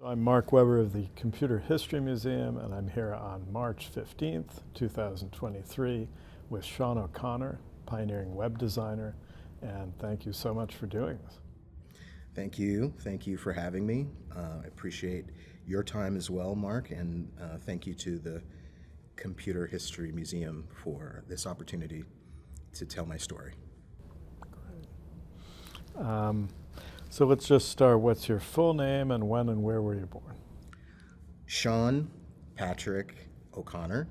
I'm Mark Weber of the Computer History Museum, and I'm here on March 15th, 2023, with Sean O'Connor, pioneering web designer, and thank you so much for doing this. Thank you. Thank you for having me. I appreciate your time as well, Mark, and thank you to the Computer History Museum for this opportunity to tell my story. So let's just start. What's your full name and when and where were you born? Sean Patrick O'Connor,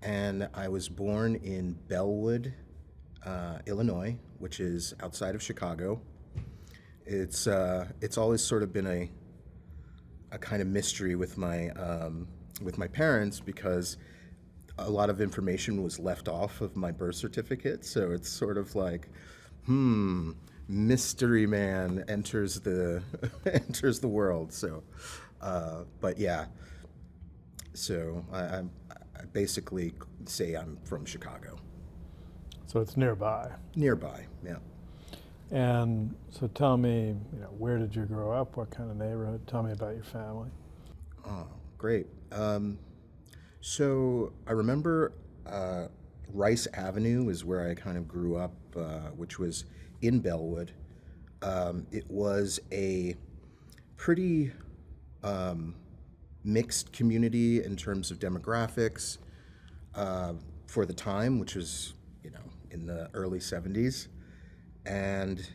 and I was born in Bellwood, Illinois, which is outside of Chicago. It's always sort of been a kind of mystery with my parents because a lot of information was left off of my birth certificate. So it's sort of like, mystery man enters the enters the world. So, but yeah. So I basically say I'm from Chicago. So it's nearby. Nearby, yeah. And so tell me, where did you grow up? What kind of neighborhood? Tell me about your family. Oh, great. So I remember Rice Avenue is where I kind of grew up, which was in Bellwood. It was a pretty mixed community in terms of demographics for the time, which was, in the early 70s. And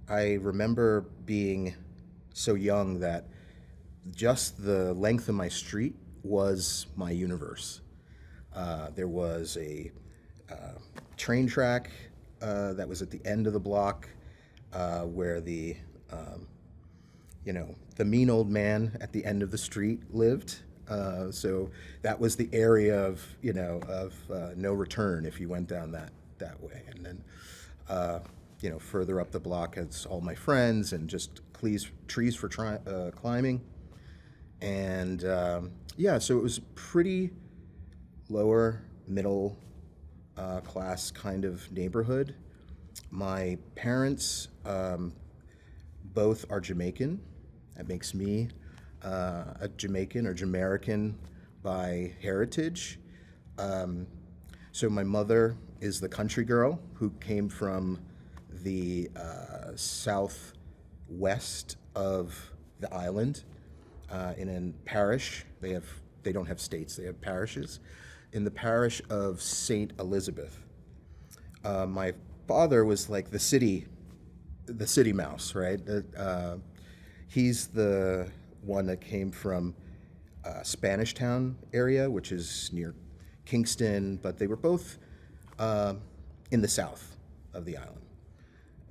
I remember being so young that just the length of my street was my universe. There was a train track that was at the end of the block where the mean old man at the end of the street lived. So that was the area of no return if you went down that way. And then further up the block, it's all my friends and just trees for climbing. And so it was pretty lower middle class kind of neighborhood. My parents both are Jamaican. That makes me a Jamaican or Jamaican by heritage. So my mother is the country girl who came from the southwest of the island in a parish. They don't have states, they have parishes. In the parish of St. Elizabeth. My father was like the city mouse, right? He's the one that came from Spanish Town area, which is near Kingston, but they were both in the south of the island.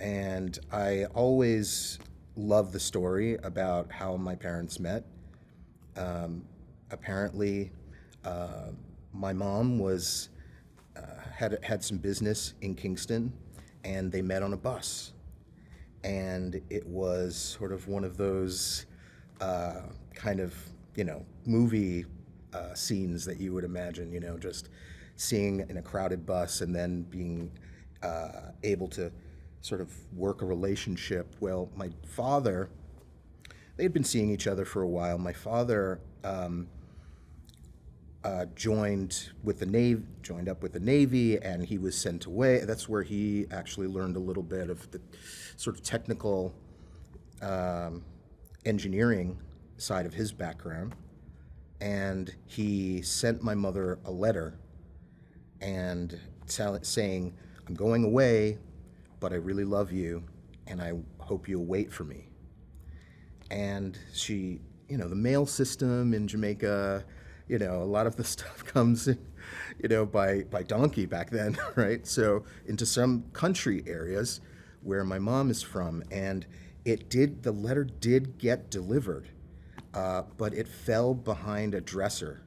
And I always loved the story about how my parents met. Apparently, my mom had some business in Kingston, and they met on a bus. And it was sort of one of those kind of movie scenes that you would imagine, just seeing in a crowded bus and then being able to sort of work a relationship. Well, my father, they had been seeing each other for a while. My father joined up with the Navy, and he was sent away. That's where he actually learned a little bit of the sort of technical engineering side of his background. And he sent my mother a letter and saying, "I'm going away, but I really love you, and I hope you'll wait for me." And she, the mail system in Jamaica, a lot of the stuff comes in, by donkey back then, right? So into some country areas where my mom is from, and the letter did get delivered, but it fell behind a dresser.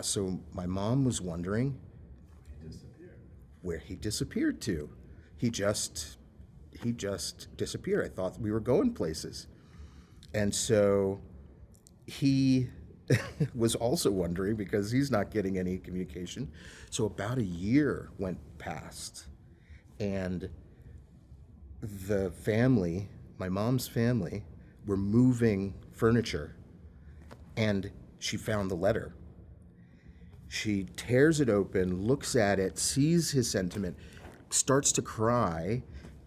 So my mom was wondering where he disappeared to. He just disappeared. I thought we were going places. And so he was also wondering because he's not getting any communication. So about a year went past, and the family, my mom's family, were moving furniture, and she found the letter. She tears it open, looks at it, sees his sentiment, starts to cry,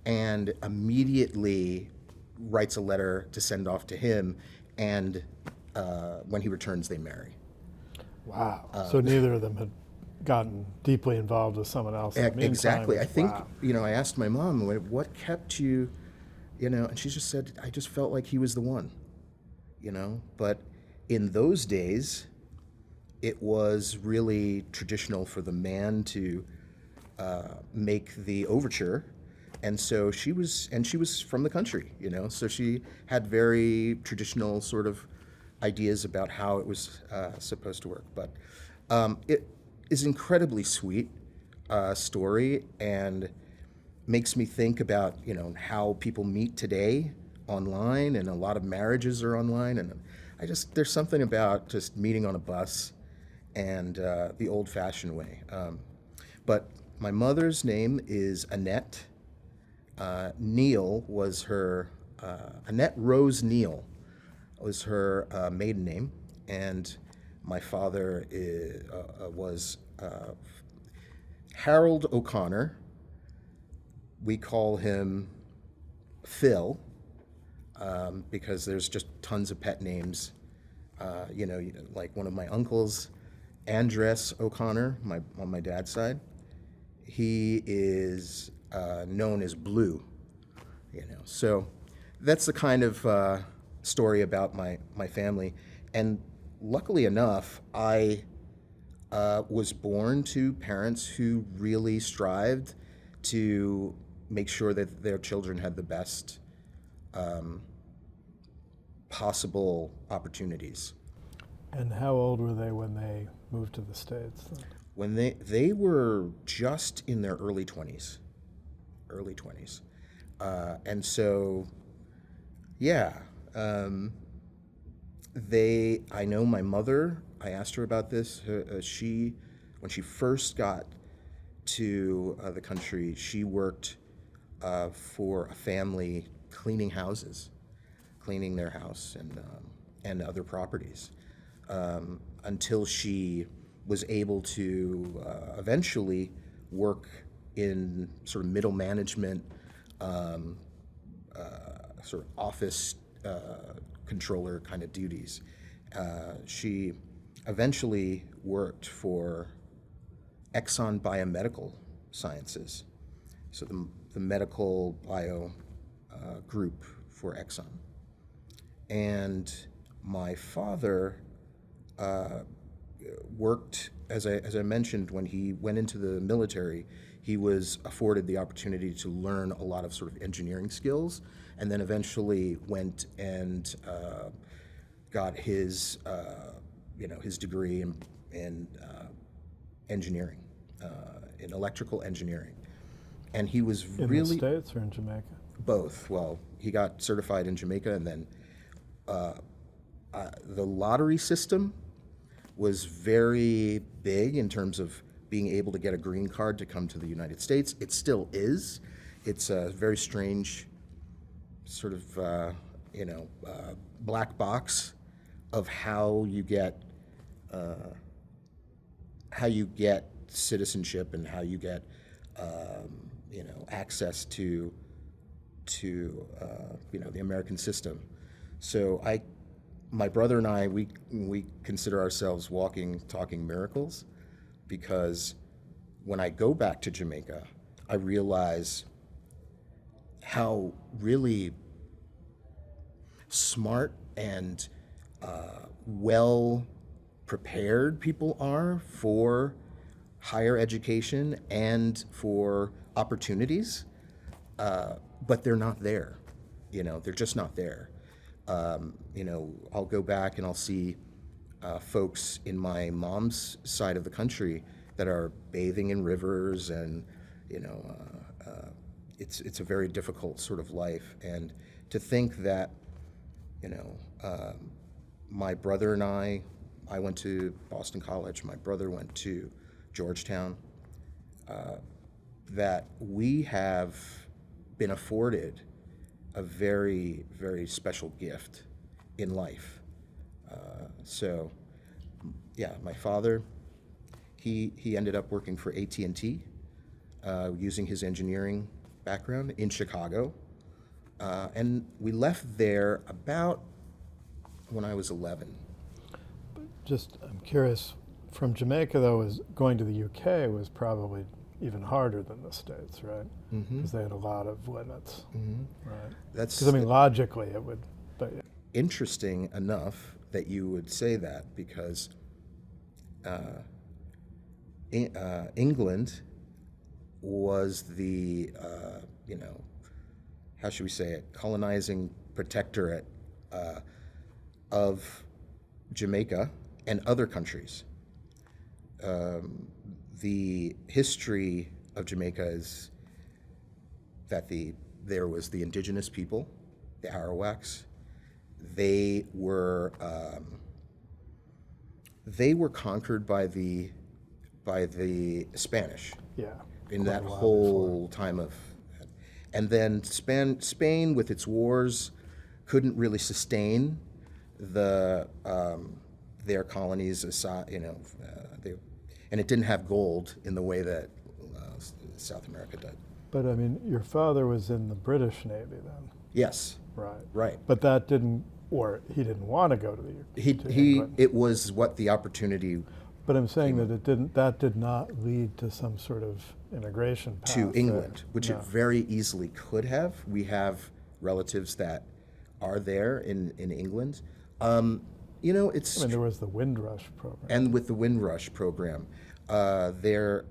and immediately writes a letter to send off to him, and when he returns, they marry. Wow. So neither of them had gotten deeply involved with someone else in the meantime. Exactly. I think, Wow. I asked my mom, what kept you, and she just said, I just felt like he was the one, But in those days, it was really traditional for the man to make the overture. And so she was from the country, so she had very traditional sort of ideas about how it was supposed to work. But it is incredibly sweet story, and makes me think about, how people meet today online, and a lot of marriages are online. And there's something about just meeting on a bus and the old-fashioned way. But my mother's name is Annette. Neal was her, Annette Rose Neal was her maiden name, and my father was Harold O'Connor. We call him Phil because there's just tons of pet names. Like one of my uncles, Andres O'Connor, on my dad's side. He is known as Blue, So that's the kind of story about my family. And luckily enough, I was born to parents who really strived to make sure that their children had the best possible opportunities. And how old were they when they moved to the States then? When they were just in their early 20s. And so, yeah, I know my mother, I asked her about this, when she first got to the country, she worked for a family cleaning houses, cleaning their house and other properties, until she was able to eventually work in sort of middle management, sort of office controller kind of duties. She eventually worked for Exxon Biomedical Sciences, so the medical bio group for Exxon. And my father worked, as I mentioned, when he went into the military, he was afforded the opportunity to learn a lot of sort of engineering skills, and then eventually went and got his degree in engineering, in electrical engineering. And he was In really... the States or in Jamaica? Both. Well, he got certified in Jamaica, and then the lottery system was very big in terms of being able to get a green card to come to the United States. It still is. It's a very strange sort of, black box of how you get citizenship and how you get, access to the American system. So my brother and I, we consider ourselves walking, talking miracles, because when I go back to Jamaica, I realize how really smart and well prepared people are for higher education and for opportunities, but they're not there. They're just not there. I'll go back and I'll see folks in my mom's side of the country that are bathing in rivers, and it's a very difficult sort of life. And to think that my brother and I went to Boston College, my brother went to Georgetown, that we have been afforded a very, very special gift in life. So, yeah, my father, he ended up working for AT&T, using his engineering background in Chicago. And we left there about when I was 11. Just, I'm curious, from Jamaica though, was going to the UK was probably even harder than the States, right? Because they had a lot of limits, right? That's Because I mean, logically it would, but yeah. interesting enough that you would say that, because England was the, how should we say it, colonizing protectorate of Jamaica and other countries. The history of Jamaica is that there was the indigenous people, the Arawaks. They were conquered by the Spanish. Yeah. In quite that a while whole time of, and then Spain with its wars couldn't really sustain their colonies aside, and it didn't have gold in the way that South America did. But I mean, your father was in the British Navy then, Yes, right? right. But that didn't, or he didn't want to go to the to He England. it was what the opportunity But I'm saying that it didn't. That did not lead to some sort of immigration path to there. England, which No. it very easily could have. We have relatives that are there in England. It's I mean, there was the Windrush program. and with the Windrush program, there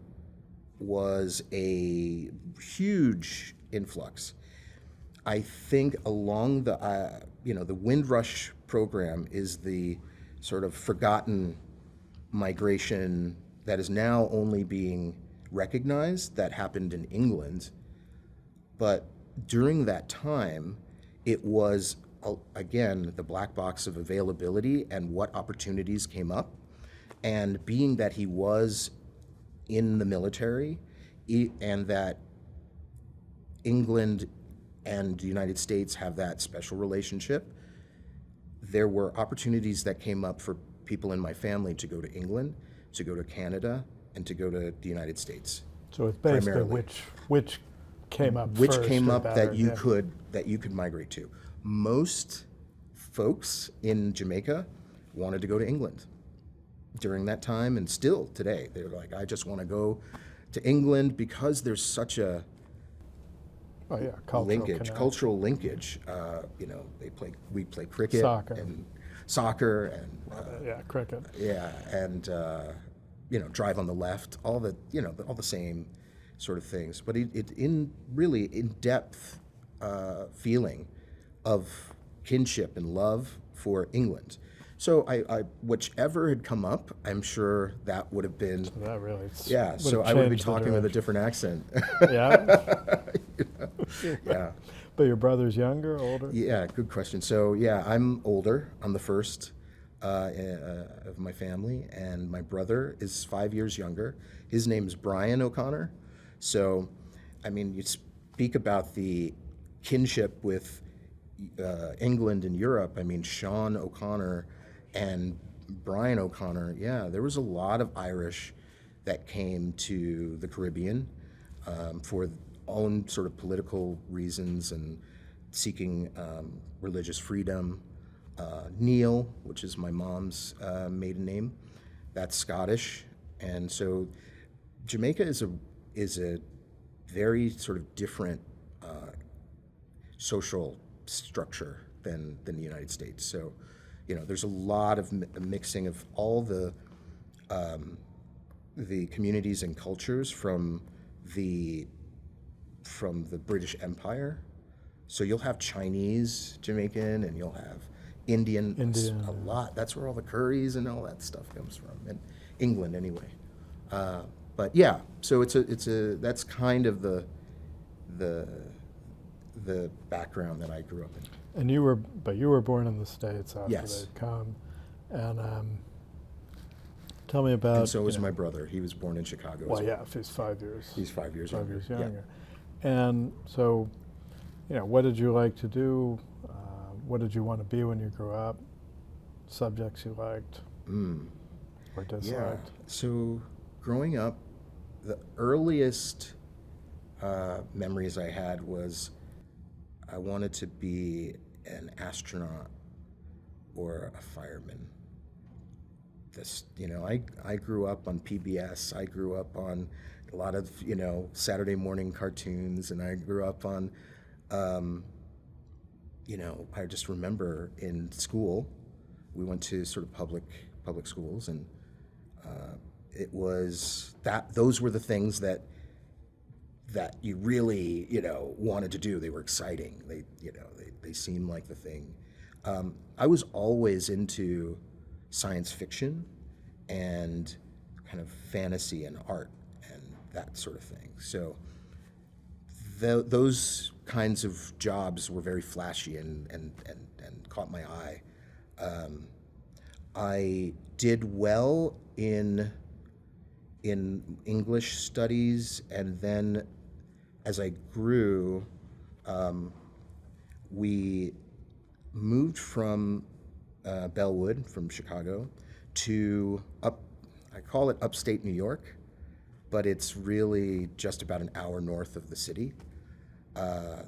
was a huge influx. I think along the Windrush program is the sort of forgotten migration that is now only being recognized that happened in England. But during that time, it was, again, the black box of availability and what opportunities came up. And being that he was in the military, and that England and the United States have that special relationship, there were opportunities that came up for people in my family to go to England, to go to Canada, and to go to the United States. So it's basically primarily. which came up Which first came or up better, that you yeah. could migrate to. Most folks in Jamaica wanted to go to England during that time, and still today they're like, I just want to go to England because there's such a Oh yeah, cultural connection. cultural linkage. We play cricket Soccer. and soccer and Yeah, cricket. yeah, and drive on the left, all the same sort of things. But it in really in-depth feeling of kinship and love for England. So I whichever had come up, I'm sure that would have been So that really. yeah. would So have I would be changed the talking with a direction. different accent. Yeah. Yeah. But your brother's younger, older? Yeah, good question. So yeah, I'm older. I'm the first of my family, and my brother is 5 years younger. His name is Brian O'Connor. So, I mean, you speak about the kinship with England and Europe. I mean, Sean O'Connor and Brian O'Connor. Yeah, there was a lot of Irish that came to the Caribbean for own sort of political reasons and seeking religious freedom. Neil, which is my mom's maiden name, that's Scottish, and so Jamaica is a very sort of different social structure than the United States. So, there's a lot of mixing of all the communities and cultures from the British Empire. So you'll have Chinese Jamaican, and you'll have Indian. A lot. That's where all the curries and all that stuff comes from, and England anyway. But yeah, so that's kind of the background that I grew up in. And you were born in the States after Yes. they'd come, and tell me about. And so was my brother. He was born in Chicago. Well, as well. yeah, if he's 5 years. He's 5 years 5 younger. years Yeah. younger. And so, what did you like to do what did you want to be when you grew up? Subjects you liked or Yeah. disliked? So growing up, the earliest memories I had was I wanted to be an astronaut or a fireman. I grew up on PBS. I grew up on a lot of, Saturday morning cartoons, and I grew up on, I just remember in school, we went to sort of public schools, and it was those were the things that you really, wanted to do. They were exciting. They seemed like the thing. I was always into science fiction and kind of fantasy and art and that sort of thing. So those kinds of jobs were very flashy and caught my eye. I did well in English studies, and then as I grew, we moved from Bellwood, from Chicago, to I call it upstate New York, but it's really just about an hour north of the city.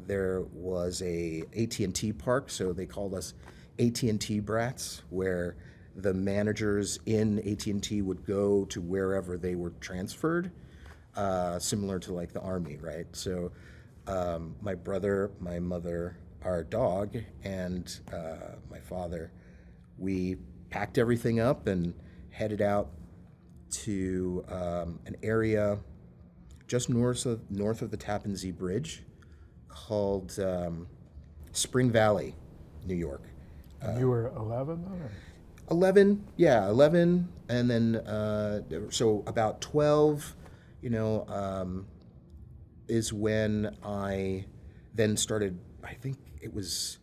There was a AT&T park, so they called us AT&T brats, where the managers in AT&T would go to wherever they were transferred, similar to like the Army, right? So my brother, my mother, our dog, and my father, we packed everything up and headed out to an area just north of the Tappan Zee Bridge called Spring Valley, New York. And you were 11 then? Or? 11, yeah, 11, and then so about 12, is when I then started. I think it was.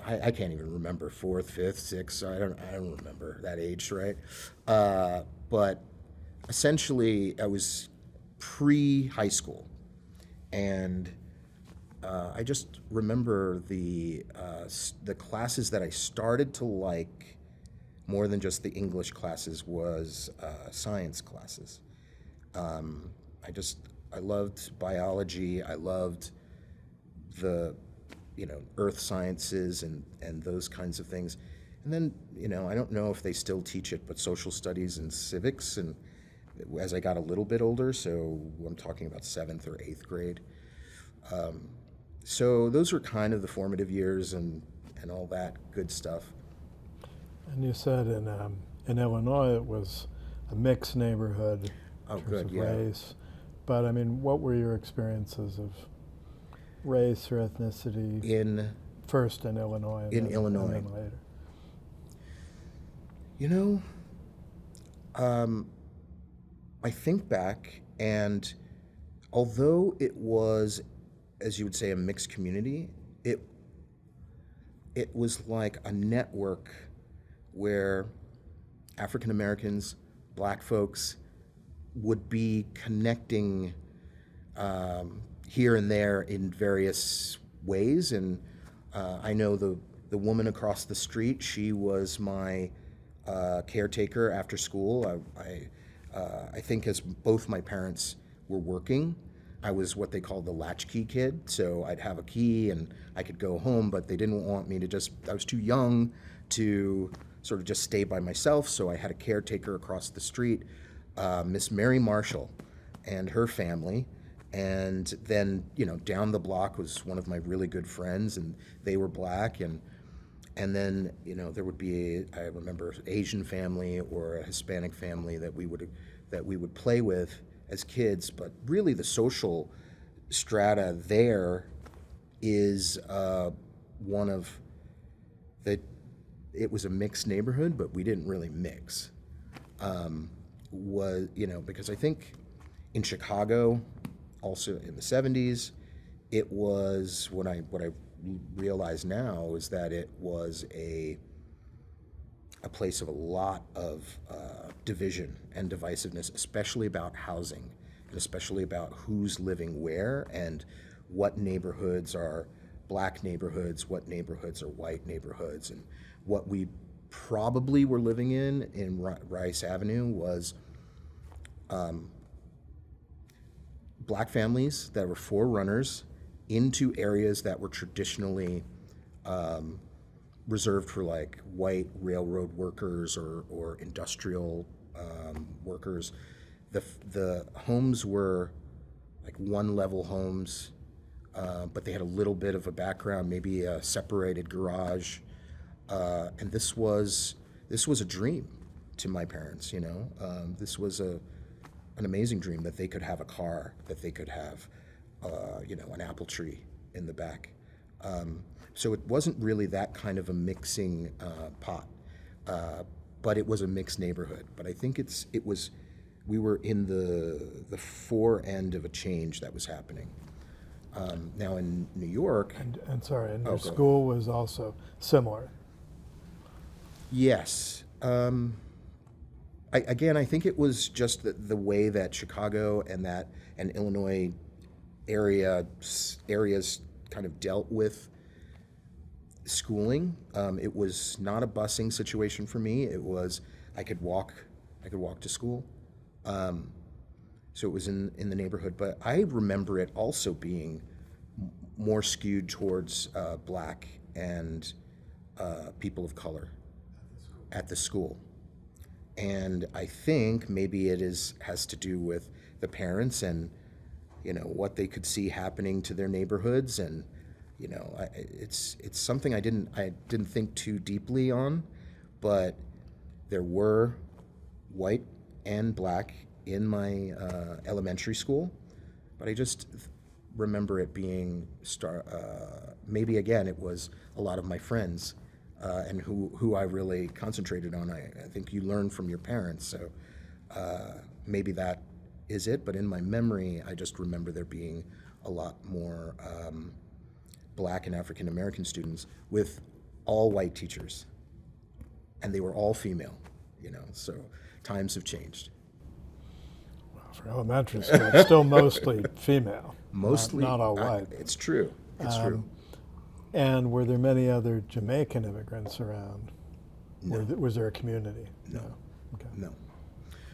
I can't even remember, 4th, 5th, 6th. I don't remember that age, right? But essentially, I was pre-high school, and I just remember the classes that I started to like more than just the English classes was science classes. I loved biology. I loved the earth sciences and those kinds of things. And then I don't know if they still teach it, but social studies and civics. And as I got a little bit older, so I'm talking about 7th or 8th grade. So those were kind of the formative years and all that good stuff. And you said in Illinois it was a mixed neighborhood Oh, in terms good, of yeah. race. But I mean, what were your experiences of race or ethnicity first in Illinois and then later? I think back, and although it was, as you would say, a mixed community, it was like a network where African Americans, Black folks would be connecting here and there in various ways. And I know the woman across the street, she was my caretaker after school. I think as both my parents were working, I was what they call the latchkey kid. So I'd have a key and I could go home, but they didn't want me to I was too young to sort of just stay by myself. So I had a caretaker across the street, Miss Mary Marshall and her family. And then, down the block was one of my really good friends, and they were Black. And then, there would be I remember Asian family or a Hispanic family that we would play with as kids. But really the social strata there is one of that. It was a mixed neighborhood, but we didn't really mix. Because I think in Chicago, also in the 70s, it was what I realize now is that it was a place of a lot of division and divisiveness, especially about housing, and especially about who's living where and what neighborhoods are black neighborhoods, what neighborhoods are white neighborhoods, and what we probably were living in Rice Avenue was black families that were forerunners into areas that were traditionally reserved for like white railroad workers or industrial workers. The homes were like one-level homes, but they had a little bit of a background, maybe a separated garage, and this was a dream to my parents. This was an amazing dream that they could have a car, that they could have an apple tree in the back. So it wasn't really that kind of a mixing pot, but it was a mixed neighborhood. But I think we were in the fore end of a change that was happening. Now in New York, And sorry, and Oh, your go ahead. school was also similar. yes. I think it was just the way that Chicago and Illinois areas kind of dealt with schooling. It was not a busing situation for me. It was I could walk to school. So it was in the neighborhood. But I remember it also being more skewed towards black and people of color at the school. And I think maybe has to do with the parents and what they could see happening to their neighborhoods, and it's something I didn't think too deeply on, but there were white and black in my elementary school, but I just remember it being maybe again it was a lot of my friends. And who I really concentrated on. I think you learn from your parents, so maybe that is it. But in my memory, I just remember there being a lot more black and African American students with all white teachers, and they were all female. So times have changed. For elementary school, it's still mostly female. Mostly, not all white. It's true. It's true. And were there many other Jamaican immigrants around? No. Was there a community? No. Okay.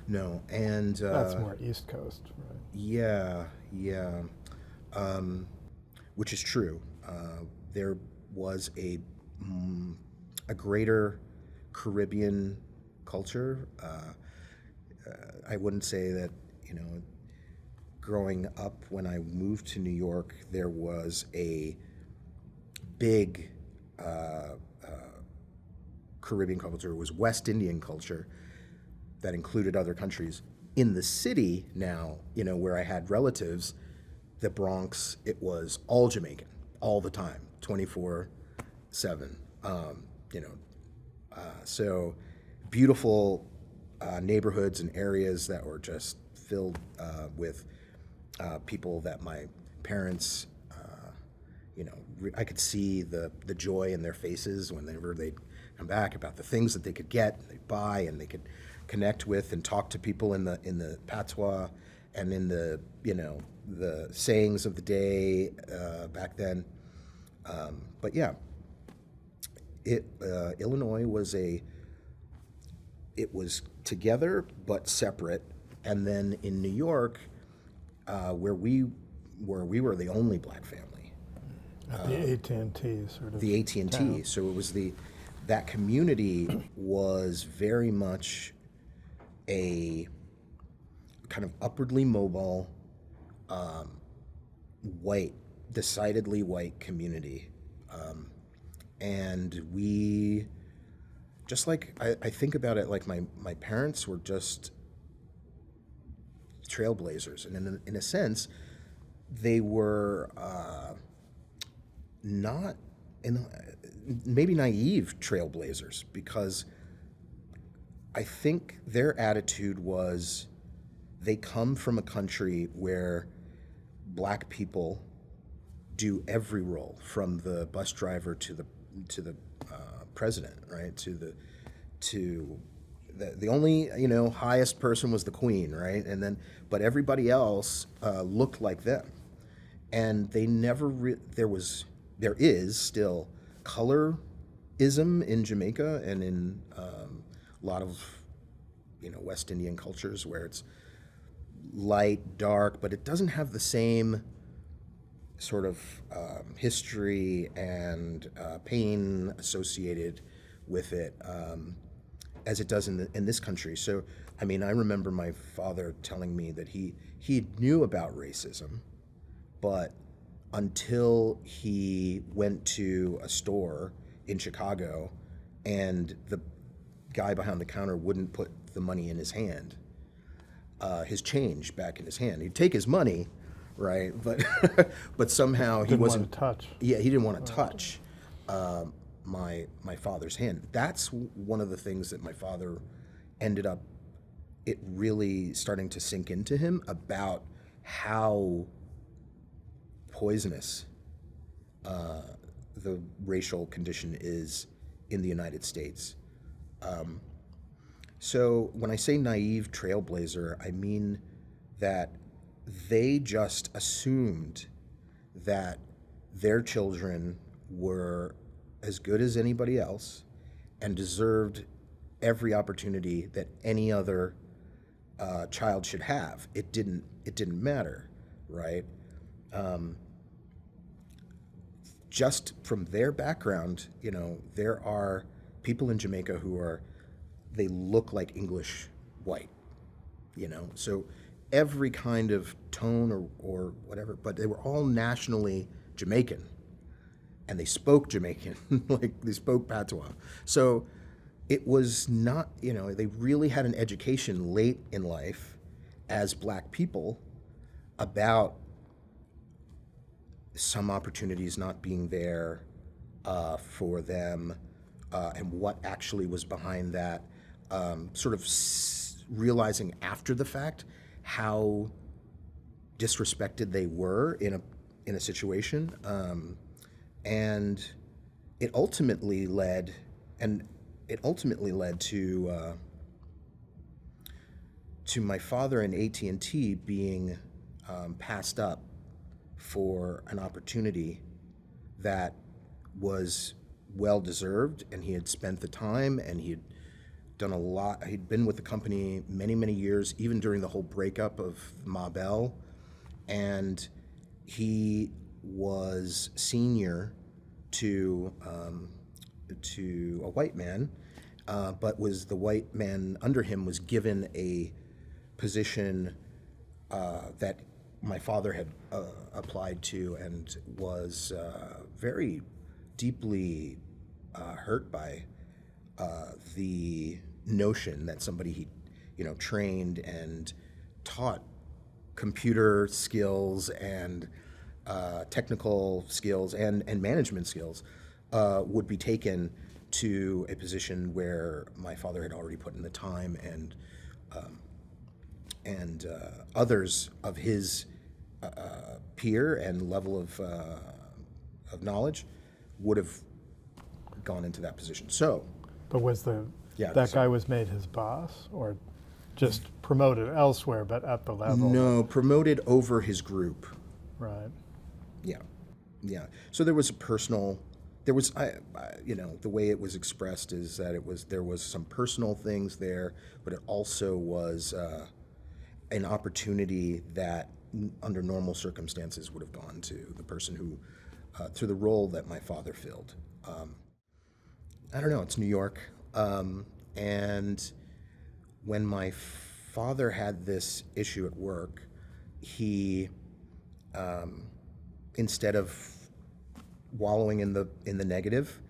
No, and That's more East Coast, right? Yeah, which is true. There was a greater Caribbean culture. I wouldn't say that, growing up when I moved to New York, there was a big Caribbean culture. It was West Indian culture that included other countries. In the city now, where I had relatives, the Bronx, it was all Jamaican, all the time, 24/7. So beautiful neighborhoods and areas that were just filled with people that my parents, I could see the joy in their faces whenever they'd come back about the things that they could get, they'd buy, and they could connect with and talk to people in the patois and in the sayings of the day back then. But yeah, Illinois was it was together but separate, and then in New York, where we were the only black family. At the AT&T sort of. The AT&T. town. So it was that community was very much a kind of upwardly mobile, decidedly white community. And we, just like, I think about it like my parents were just trailblazers. And in a sense, they were not, maybe naive trailblazers, because I think their attitude was they come from a country where black people do every role, from the bus driver to the president, right? The only highest person was the queen, right? And then, but everybody else looked like them, and they never there was there is still colorism in Jamaica and in a lot of West Indian cultures where it's light, dark, but it doesn't have the same sort of history and pain associated with it as it does in this country. So, I mean, I remember my father telling me that he knew about racism, but until he went to a store in Chicago and the guy behind the counter wouldn't put the money in his hand, his change back in his hand. He'd take his money, right? But but somehow he Didn't want wasn't. to touch. Yeah, he didn't want to touch my father's hand. That's one of the things that my father ended up it really starting to sink into him about how poisonous the racial condition is in the United States. So when I say naive trailblazer, I mean that they just assumed that their children were as good as anybody else and deserved every opportunity that any other child should have. It didn't matter, right? Just from their background, there are people in Jamaica they look like English white, so every kind of tone or whatever, but they were all nationally Jamaican, and they spoke Jamaican, like they spoke patois. So it was not, they really had an education late in life as Black people about some opportunities not being there for them, and what actually was behind that. Sort of realizing after the fact how disrespected they were in a situation, and it ultimately led to my father and AT&T being passed up for an opportunity that was well deserved, and he had spent the time, and he had done a lot. He'd been with the company many, many years, even during the whole breakup of Ma Bell, and he was senior to a white man, but the white man under him was given a position that my father had applied to, and was very deeply hurt by the notion that somebody he trained and taught computer skills and technical skills and management skills would be taken to a position where my father had already put in the time, and others of his peer and level of knowledge would have gone into that position. So, But was Yeah, that so- guy was made his boss, or just promoted elsewhere, but at the level? no, promoted over his group. Right. Yeah. So there was the way it was expressed is that there was some personal things there, but it also was an opportunity that under normal circumstances would have gone to the person who, to the role that my father filled. I don't know, it's New York. And when my father had this issue at work, he, instead of wallowing in the negative,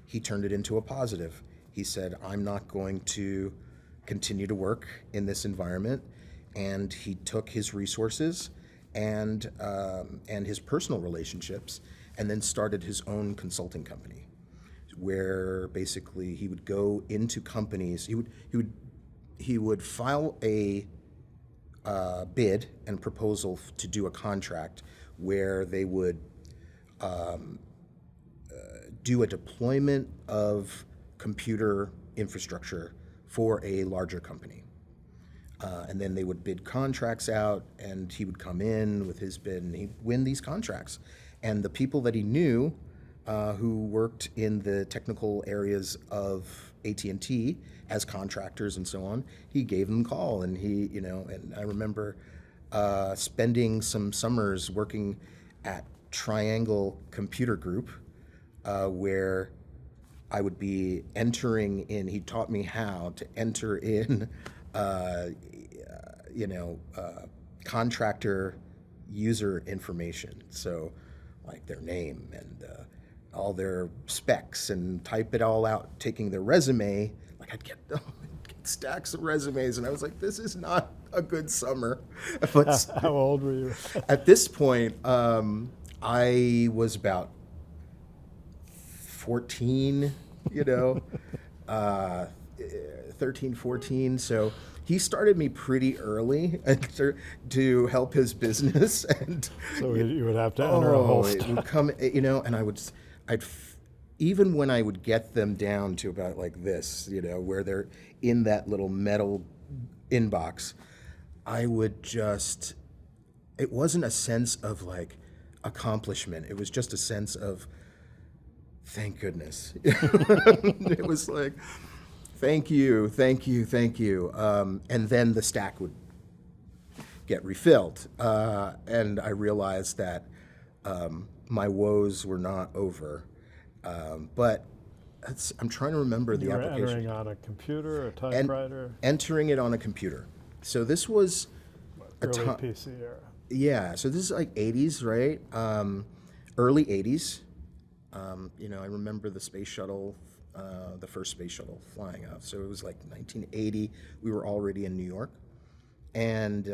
he turned it into a positive. He said, I'm not going to continue to work in this environment. And he took his resources and his personal relationships, and then started his own consulting company, where basically he would go into companies. He would file a bid and proposal to do a contract where they would do a deployment of computer infrastructure for a larger company. And then they would bid contracts out, and he would come in with his bid, and he'd win these contracts. And the people that he knew who worked in the technical areas of AT&T as contractors and so on. He gave them a call, and and I remember spending some summers working at Triangle Computer Group, where I would be entering in. He taught me how to enter in, contractor user information. So, like their name and all their specs, and type it all out, taking their resume. Like I'd get stacks of resumes, and I was like, this is not a good summer. But How old were you? at this point, I was about 14, uh, 13, 14. So he started me pretty early to help his business. And So you would have to enter a whole it would come, and even when I would get them down to about like this, where they're in that little metal inbox, I would just, it wasn't a sense of like accomplishment. It was just a sense of, thank goodness. It was like, thank you, thank you, thank you. And then the stack would get refilled. And I realized that my woes were not over. But I'm trying to remember the you were application. entering on a computer, a And typewriter, entering it on a computer. So this was a early time. PC era. Yeah, so this is like 80s, right? Early 80s. I remember the space shuttle, the first space shuttle flying out. So it was like 1980. We were already in New York. And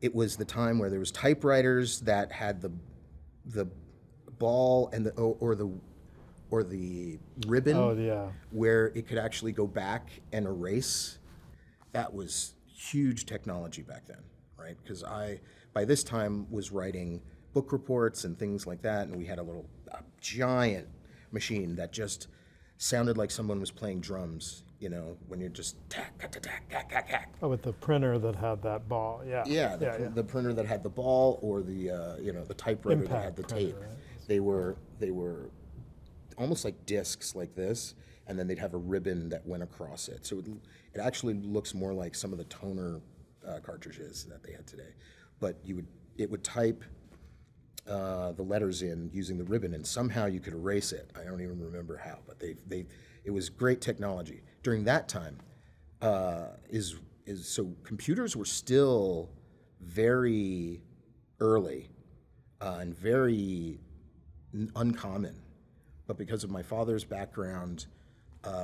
it was the time where there was typewriters that had the ball and the ribbon Oh, yeah. where it could actually go back and erase. That was huge technology back then, right? Because I, by this time, was writing book reports and things like that, and we had a giant machine that just sounded like someone was playing drums, when you're just tack, tack, tack, tack, tack, tack. Oh, with the printer that had that ball. Yeah. Yeah, the printer that had the ball, or the the typewriter that had the Impact printer, tape. right? They were almost like discs like this, and then they'd have a ribbon that went across it. So it actually looks more like some of the toner cartridges that they had today. But it would type the letters in using the ribbon, and somehow you could erase it. I don't even remember how, but it was great technology during that time. So computers were still very early and very uncommon. But because of my father's background,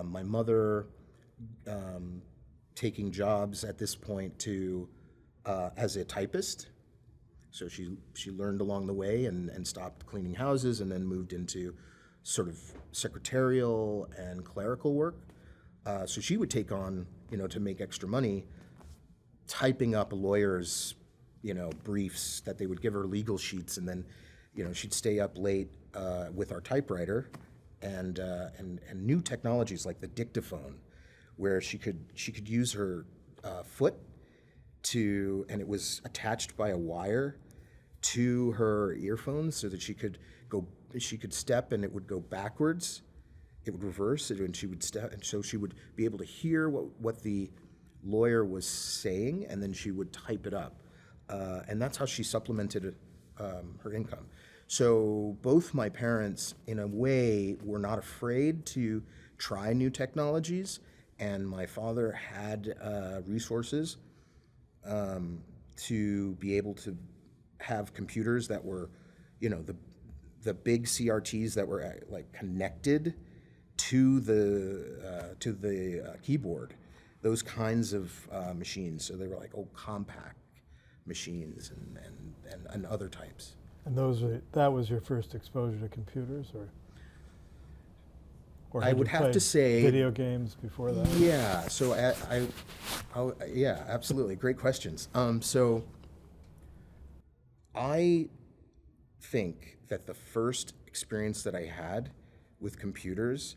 my mother taking jobs at this point as a typist. So she learned along the way and stopped cleaning houses, and then moved into sort of secretarial and clerical work. So she would take on, to make extra money, typing up lawyers' briefs that they would give her, legal sheets, and then she'd stay up late with our typewriter, and new technologies like the dictaphone, where she could use her foot and it was attached by a wire to her earphones, so that she could step and it would go backwards, it would reverse it, and she would step, and so she would be able to hear what the lawyer was saying, and then she would type it up, and that's how she supplemented her income. So both my parents, in a way, were not afraid to try new technologies, and my father had resources to be able to have computers that were, the big CRTs that were like connected to the keyboard, those kinds of machines. So they were like old compact machines and other types. And that was your first exposure to computers, or I had would you have to played say video games before that? Yeah. So yeah, absolutely. Great questions. So I think that the first experience that I had with computers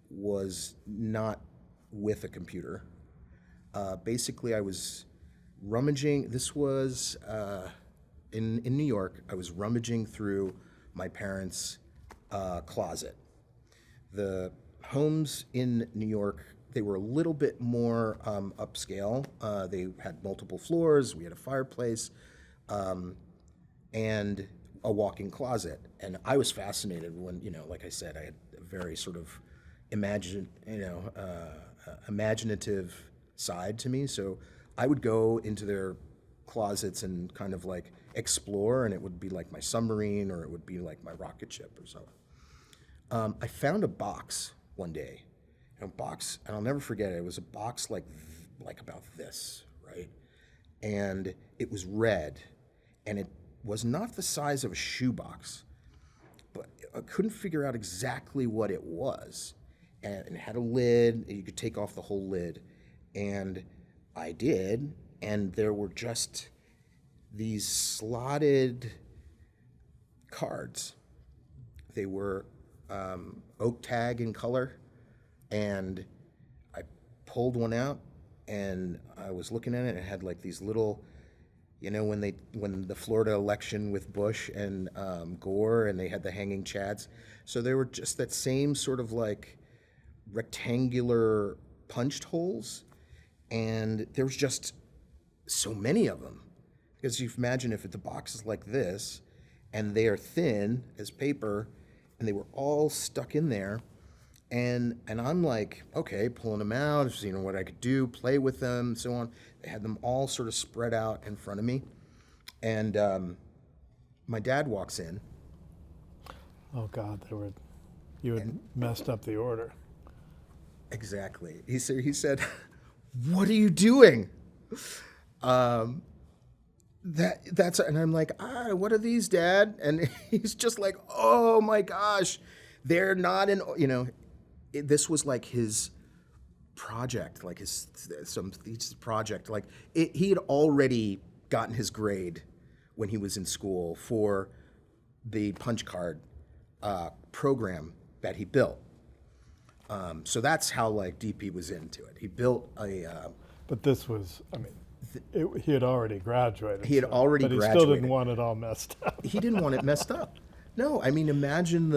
was not with a computer. Basically, I was rummaging. This was in New York. I was rummaging through my parents' closet. The homes in New York, they were a little bit more upscale. They had multiple floors. We had a fireplace, and a walk-in closet. And I was fascinated when, like I said, I had a very sort of imaginative side to me. So I would go into their closets and kind of like explore, and it would be like my submarine or it would be like my rocket ship or something. I found a box one day, and I'll never forget it. It was a box like about this, right? And it was red, and it was not the size of a shoebox, but I couldn't figure out exactly what it was. And it had a lid, and you could take off the whole lid. And I did, and there were just these slotted cards. They were oak tag in color, and I pulled one out, and I was looking at it, and it had like these little, when the Florida election with Bush and Gore, and they had the hanging chads. So they were just that same sort of like rectangular punched holes, and there was just so many of them. Because you imagine if the box is like this, and they are thin as paper, and they were all stuck in there, and I'm like, okay, pulling them out, what I could do, play with them, so on. They had them all sort of spread out in front of me, and my dad walks in. Oh God, you had messed up the order. Exactly. He said, "What are you doing?" And I'm like, what are these, Dad? And he's just like, oh my gosh, they're not in, this was like his project, like his project. Like he had already gotten his grade when he was in school for the punch card program that he built. So that's how like deep he was into it. He built But this was, he had already graduated. He had already graduated. But he still didn't want it all messed up. He didn't want it messed up. No, imagine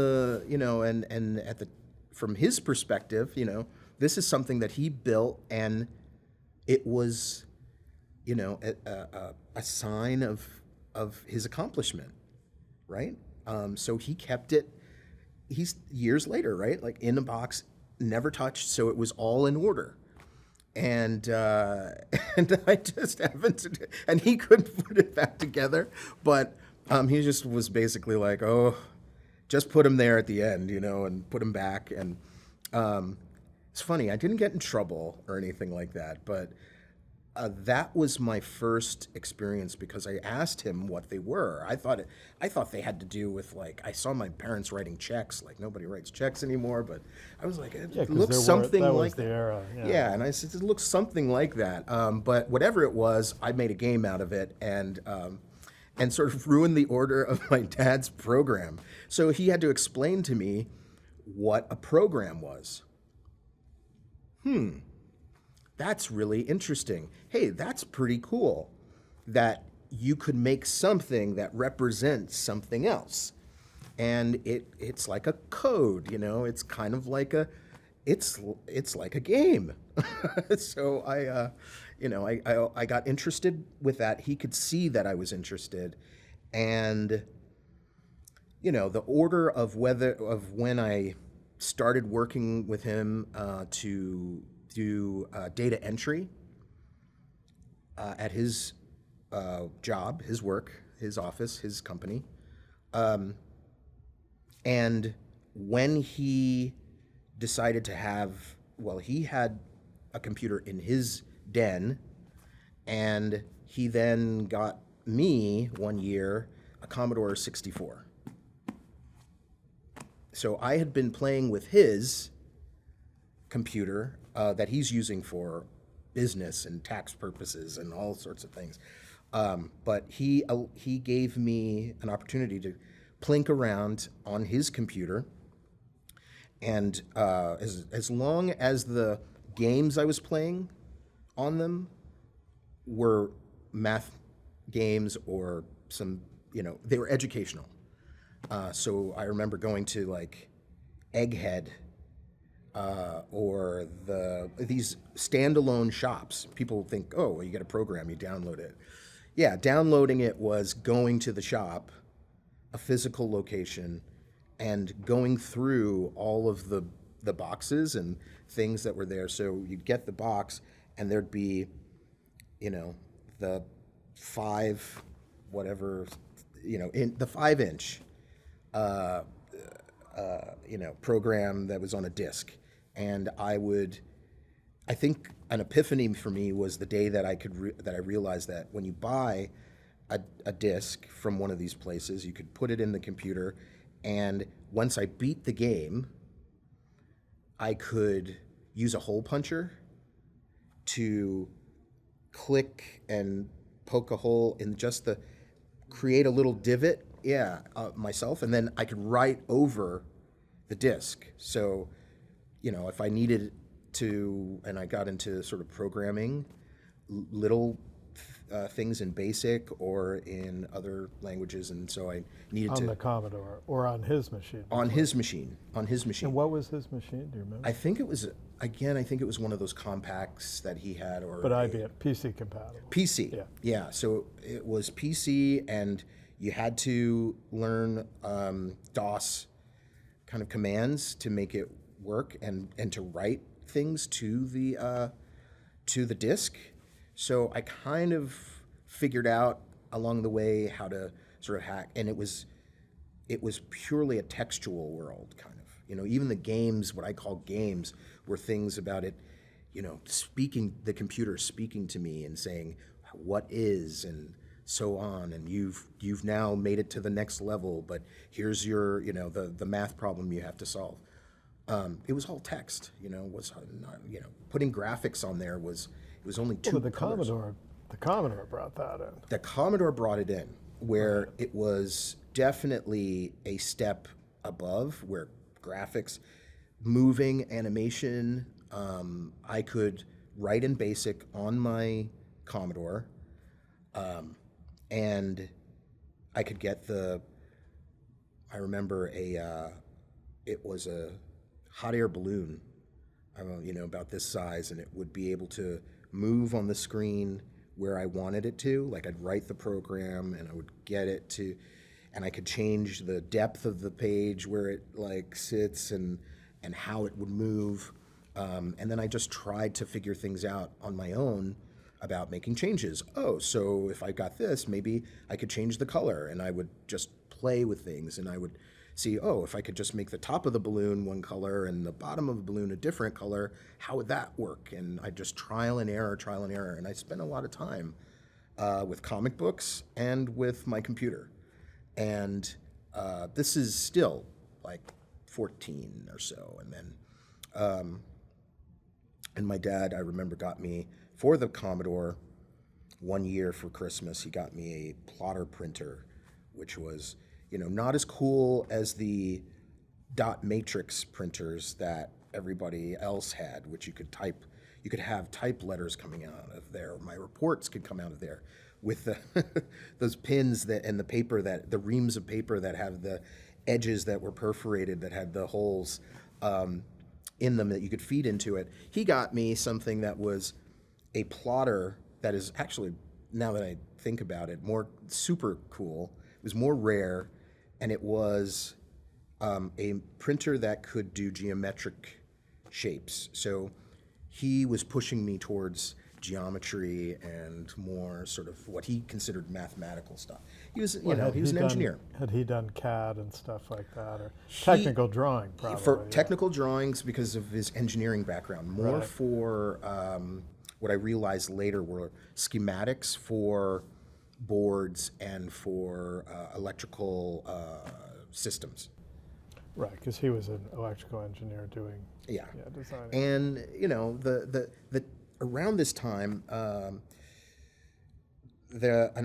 from his perspective, this is something that he built, and it was, a sign of his accomplishment, right? So he kept it. He's years later, right? Like in a box, never touched, so it was all in order. And I just happened to, and he couldn't put it back together, but he just was basically like, oh, just put him there at the end, and put him back. And it's funny, I didn't get in trouble or anything like that, but that was my first experience because I asked him what they were. I thought they had to do with like, I saw my parents writing checks, like nobody writes checks anymore, but I was like, it looks something like that. Era, yeah, and I said, it looks something like that. But whatever it was, I made a game out of it and sort of ruined the order of my dad's program. So he had to explain to me what a program was. That's really interesting. Hey, that's pretty cool that you could make something that represents something else. And it's like a code, it's kind of like it's like a game. So I got interested with that. He could see that I was interested. And the order of when I started working with him to do data entry at his job, his work, his office, his company. And when he decided to he had a computer in his den, and he then got me one year a Commodore 64. So I had been playing with his computer that he's using for business and tax purposes and all sorts of things. But he gave me an opportunity to plink around on his computer, and as long as the games I was playing on them were math games or some, they were educational. So I remember going to like Egghead or these standalone shops. People think, oh, well, you get a program, you download it. Yeah, downloading it was going to the shop, a physical location, and going through all of the boxes and things that were there. So you'd get the box, and there'd be, the five, whatever, in the 5-inch, program that was on a disc, and I think an epiphany for me was the day that I realized that when you buy a disc from one of these places, you could put it in the computer, and once I beat the game, I could use a hole puncher to click and poke a hole in create a little divot, myself, and then I could write over the disc. So, if I needed to, and I got into sort of programming, little things in BASIC or in other languages, and so I needed On the Commodore or on his machine? on his machine. And what was his machine? Do you remember? I think it was one of those compacts that he had, or But IBM, PC compatible. PC. Yeah. So it was PC, and you had to learn DOS kind of commands to make it work, and to write things to the disk. So I kind of figured out along the way how to sort of hack, and it was purely a textual world, kind of. Even the games, what I call games, were things about it, the computer speaking to me and saying, what is, and so on, and you've now made it to the next level, but here's your, the math problem you have to solve. It was all text, was not, putting graphics on there was only two Well, the colors. Commodore brought that in. The Commodore brought it in, where it was definitely a step above, where graphics, moving animation, I could write in BASIC on my Commodore, and I could get I remember it was a hot air balloon, about this size, and it would be able to move on the screen where I wanted it to. Like, I'd write the program, and I would get it to, and I could change the depth of the page where it like sits, and how it would move. And then I just tried to figure things out on my own about making changes. Oh, so if I got this, maybe I could change the color, and I would just play with things, and I would see, oh, if I could just make the top of the balloon one color and the bottom of the balloon a different color, how would that work? And I just trial and error. And I spent a lot of time with comic books and with my computer. And this is still like 14 or so. And then, and my dad, I remember, got me, for the Commodore, one year for Christmas, he got me a plotter printer, which was, not as cool as the dot matrix printers that everybody else had, which you could have type letters coming out of there. My reports could come out of there with the those pins and the paper, the reams of paper that have the edges that were perforated, that had the holes in them that you could feed into it. He got me something that was a plotter that is actually, now that I think about it, more super cool. It was more rare, and it was a printer that could do geometric shapes. So he was pushing me towards geometry and more sort of what he considered mathematical stuff. He was, he was an engineer. Had he done CAD and stuff like that, or technical drawing, probably? For technical drawings, because of his engineering background, more Right. for what I realized later were schematics for boards and for electrical systems. Right, because he was an electrical engineer doing designing. And the around this time, an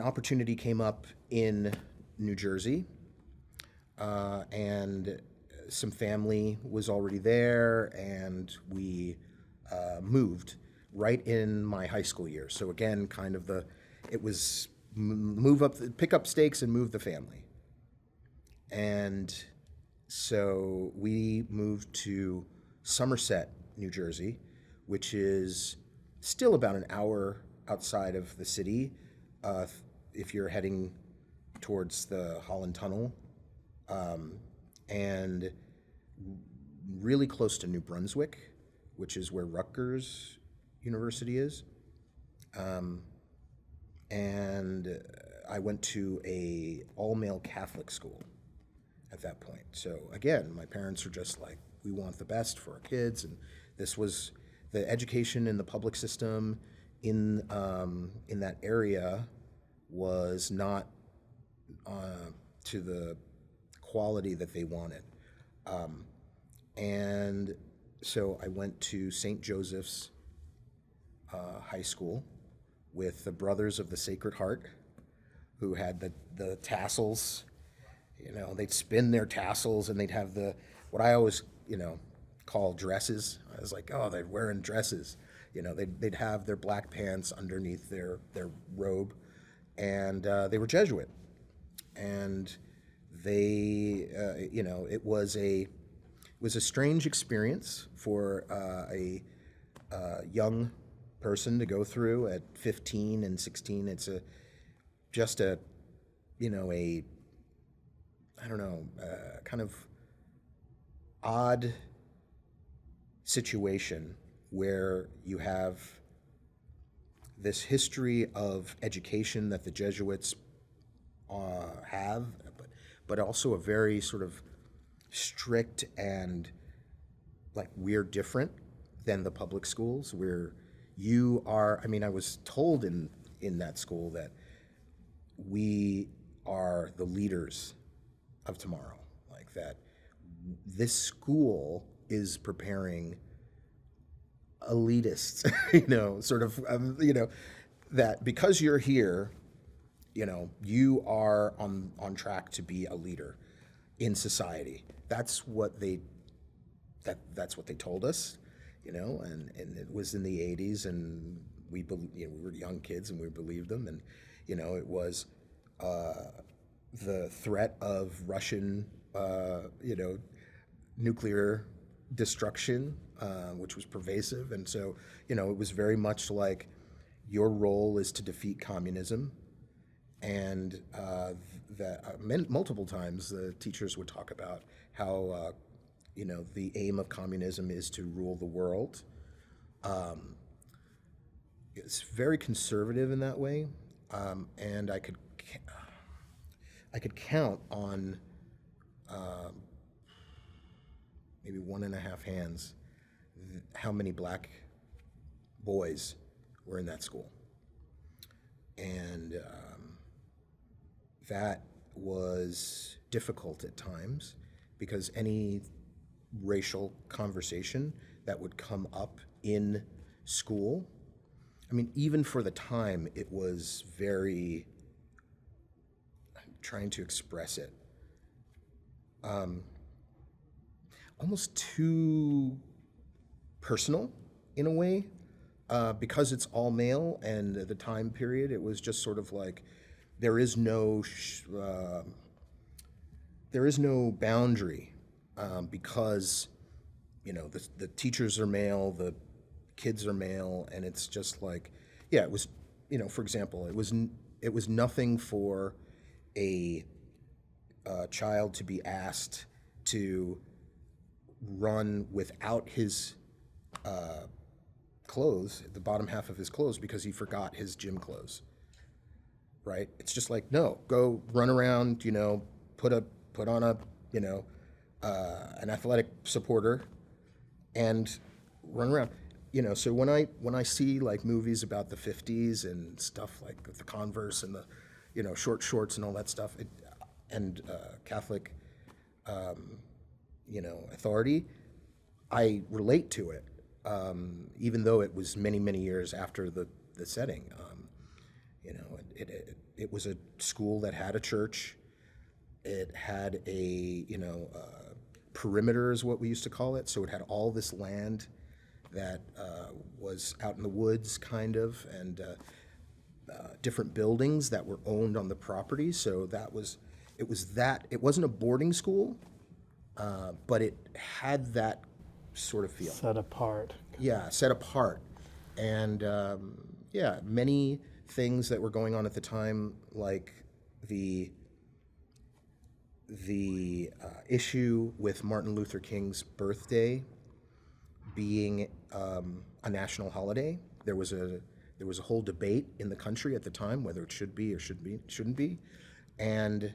opportunity came up in New Jersey, and some family was already there, and we moved right in my high school year. So again, kind of it was pick up stakes and move the family. And so we moved to Somerset, New Jersey, which is still about an hour outside of the city, if you're heading towards the Holland Tunnel, and really close to New Brunswick, which is where Rutgers University is. And I went to a all-male Catholic school at that point. So again, my parents were just like, we want the best for our kids, and this was the education in the public system in that area was not to the quality that they wanted. And so I went to St. Joseph's High School with the Brothers of the Sacred Heart, who had the tassels. You know, they'd spin their tassels and they'd have what I always, call dresses. I was like, oh, they're wearing dresses. They'd have their black pants underneath their robe, and they were Jesuit. And they, it was a strange experience for a young person to go through at 15 and 16. It's just a kind of odd situation where you have this history of education that the Jesuits have, but also a very sort of strict and like we're different than the public schools where you are. I mean, I was told in that school that we are the leaders of tomorrow, like that this school is preparing elitists, that because you're here, you are on track to be a leader in society. That's what they told us, and it was in the 80s, and we were young kids and we believed them, and it was the threat of Russian nuclear destruction, which was pervasive, and so it was very much like your role is to defeat communism, and multiple times the teachers would talk about how the aim of communism is to rule the world. It's very conservative in that way, and I could count on maybe 1.5 hands how many black boys were in that school. And that was difficult at times because any racial conversation that would come up in school, I mean, even for the time, it was very, I'm trying to express it, almost too personal in a way, because it's all male, and the time period, it was just sort of like there is no boundary, because the teachers are male, the kids are male, and it's just like, it was, for example, it was nothing for a child to be asked to run without his clothes, the bottom half of his clothes, because he forgot his gym clothes, right? It's just like, no, go run around, put on a, an athletic supporter and run around. So when I see like movies about the 50s and stuff like the Converse and the, short shorts and all that stuff, and Catholic, authority, I relate to it, even though it was many, many years after the setting. It was a school that had a church. It had a, perimeter is what we used to call it. So it had all this land that was out in the woods, kind of, and different buildings that were owned on the property. So that was, it wasn't a boarding school, but it had that sort of feel. Set apart. Yeah, set apart. And yeah, many things that were going on at the time, like the issue with Martin Luther King's birthday being a national holiday. There was a whole debate in the country at the time whether it should be or shouldn't be. And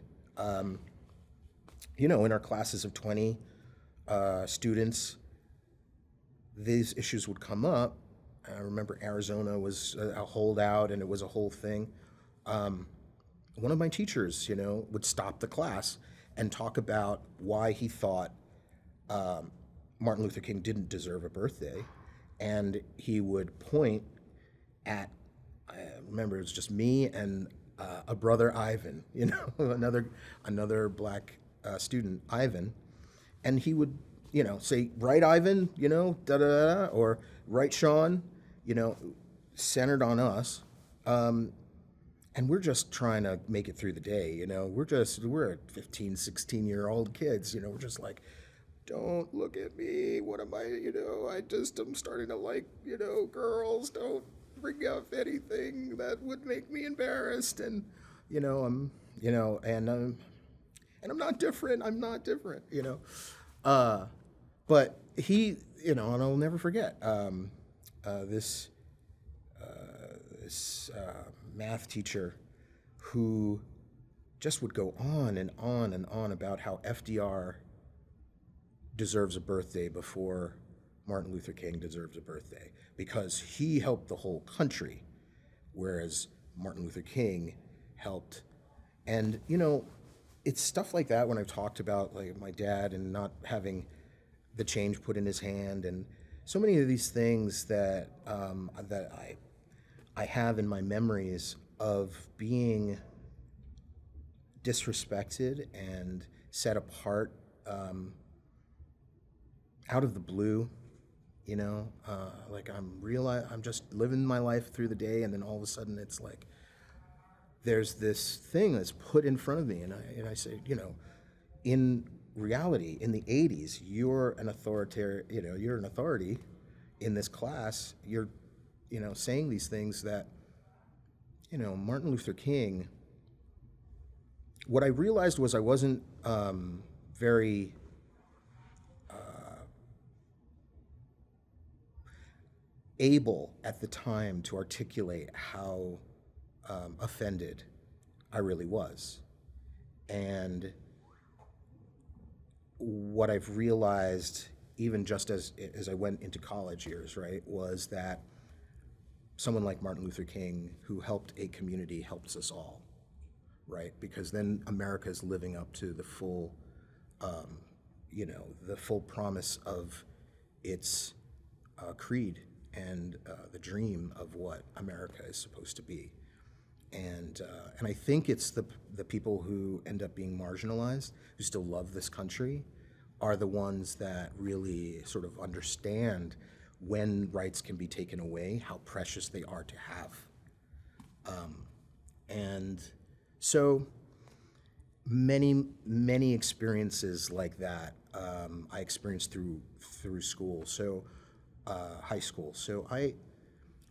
in our classes of 20 students, these issues would come up. I remember Arizona was a holdout, and it was a whole thing. One of my teachers, would stop the class and talk about why he thought Martin Luther King didn't deserve a birthday, and he would point at, I remember it was just me and a brother, Ivan, another black student, Ivan, and he would, say, right, Ivan, da da da, or right, Sean, centered on us. And we're just trying to make it through the day, we're 15, 16-year-old kids, we're just like, don't look at me, what am I, I'm starting to like, girls, don't bring up anything that would make me embarrassed, and, and I'm not different, but he, and I'll never forget, this math teacher who just would go on and on and on about how FDR deserves a birthday before Martin Luther King deserves a birthday, because he helped the whole country, whereas Martin Luther King helped. And, it's stuff like that when I've talked about like my dad and not having the change put in his hand, and so many of these things that that I have in my memories of being disrespected and set apart out of the blue, like I'm just living my life through the day, and then all of a sudden it's like there's this thing that's put in front of me, and I say, in reality, in the 80s, you're an authority in this class. You're, saying these things that, Martin Luther King, what I realized was I wasn't very able at the time to articulate how offended I really was. And what I've realized, even just as I went into college years, right, was that someone like Martin Luther King, who helped a community, helps us all, right? Because then America is living up to the full, the full promise of its creed and the dream of what America is supposed to be. And I think it's the people who end up being marginalized, who still love this country, are the ones that really sort of understand when rights can be taken away, how precious they are to have. And so many experiences like that I experienced through school, so high school. So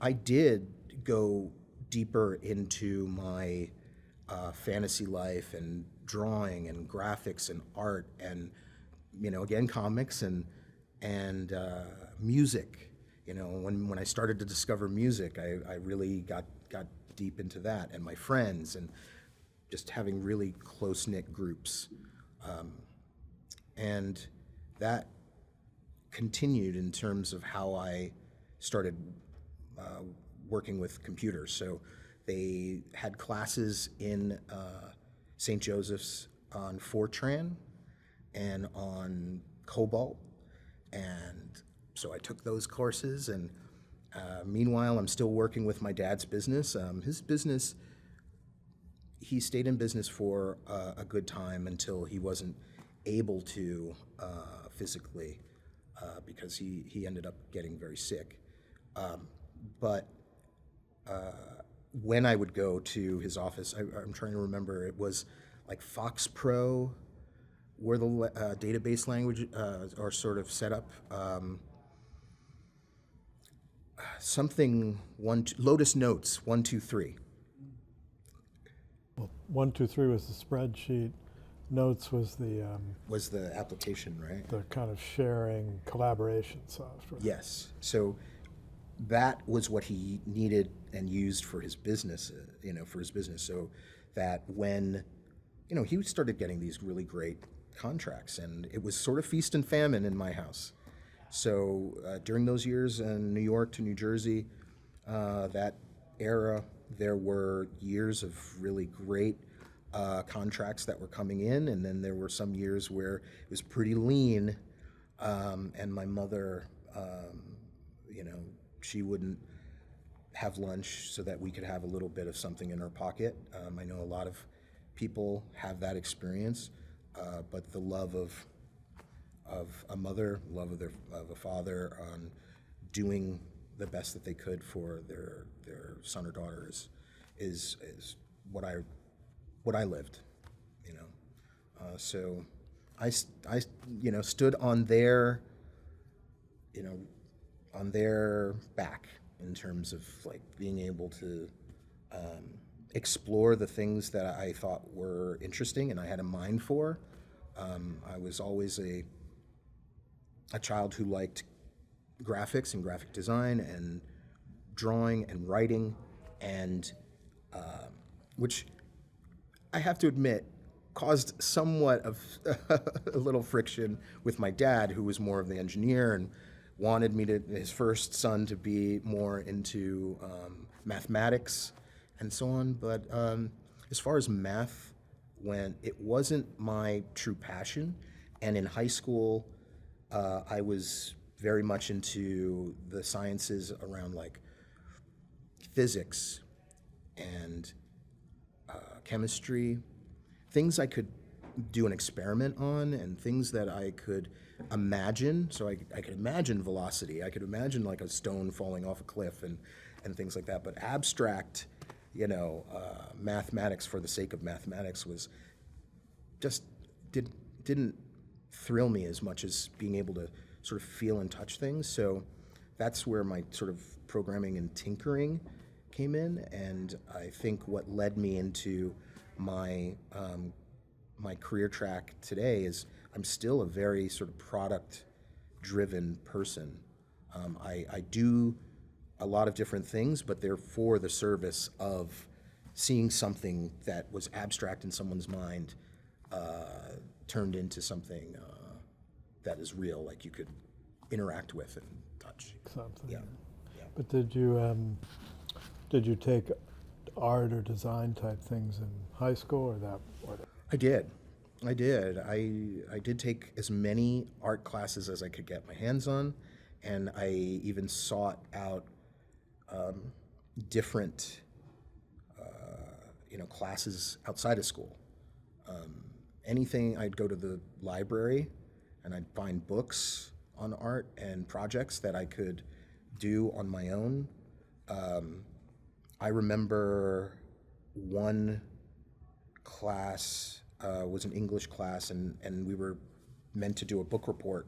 I did go deeper into my fantasy life and drawing and graphics and art and, again, comics and music. When I started to discover music, I really got deep into that, and my friends, and just having really close-knit groups. And that continued in terms of how I started working with computers. So they had classes in St. Joseph's on Fortran and on Cobalt, and so I took those courses, and meanwhile I'm still working with my dad's business. His business, he stayed in business for a good time until he wasn't able to physically because he ended up getting very sick. But when I would go to his office, I'm trying to remember, it was like Fox Pro, where the database language are sort of set up. Lotus Notes 123. Well, 123 was the spreadsheet. Notes was the application, right? the kind of sharing collaboration software. Yes. So that was what he needed and used for his business, So that when, he started getting these really great contracts, and it was sort of feast and famine in my house. So during those years in New York to New Jersey, that era, there were years of really great contracts that were coming in, and then there were some years where it was pretty lean, and my mother, she wouldn't have lunch so that we could have a little bit of something in our pocket. I know a lot of people have that experience, but the love of a mother, love of a father, on doing the best that they could for their son or daughter is what I lived, So I stood on their back in terms of like being able to explore the things that I thought were interesting and I had a mind for. I was always a child who liked graphics and graphic design and drawing and writing, and which I have to admit caused somewhat of a little friction with my dad, who was more of the engineer and wanted his first son to be more into mathematics and so on. But as far as math went, it wasn't my true passion. And in high school, I was very much into the sciences around like physics and chemistry, things I could do an experiment on, and things that I could imagine. So I could imagine velocity. I could imagine like a stone falling off a cliff and things like that. But abstract, mathematics for the sake of mathematics was just didn't thrill me as much as being able to sort of feel and touch things. So that's where my sort of programming and tinkering came in, and I think what led me into my my career track today is I'm still a very sort of product-driven person. I do a lot of different things, but they're for the service of seeing something that was abstract in someone's mind turned into something that is real, like you could interact with and touch. Something. Yeah. But did you take art or design type things in high school or that? I did. I did take as many art classes as I could get my hands on, and I even sought out different classes outside of school. Anything, I'd go to the library and I'd find books on art and projects that I could do on my own. I remember one class was an English class, and we were meant to do a book report,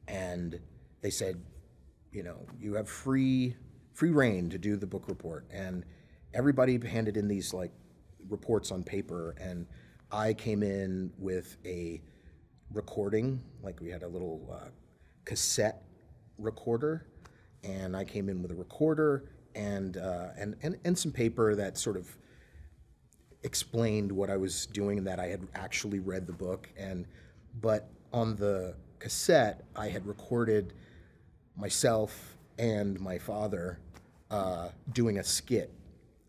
and they said, you have free reign to do the book report, and everybody handed in these like reports on paper, and I came in with a recording, like we had a little cassette recorder, and I came in with a recorder and some paper that sort of explained what I was doing and that I had actually read the book. But on the cassette, I had recorded myself and my father doing a skit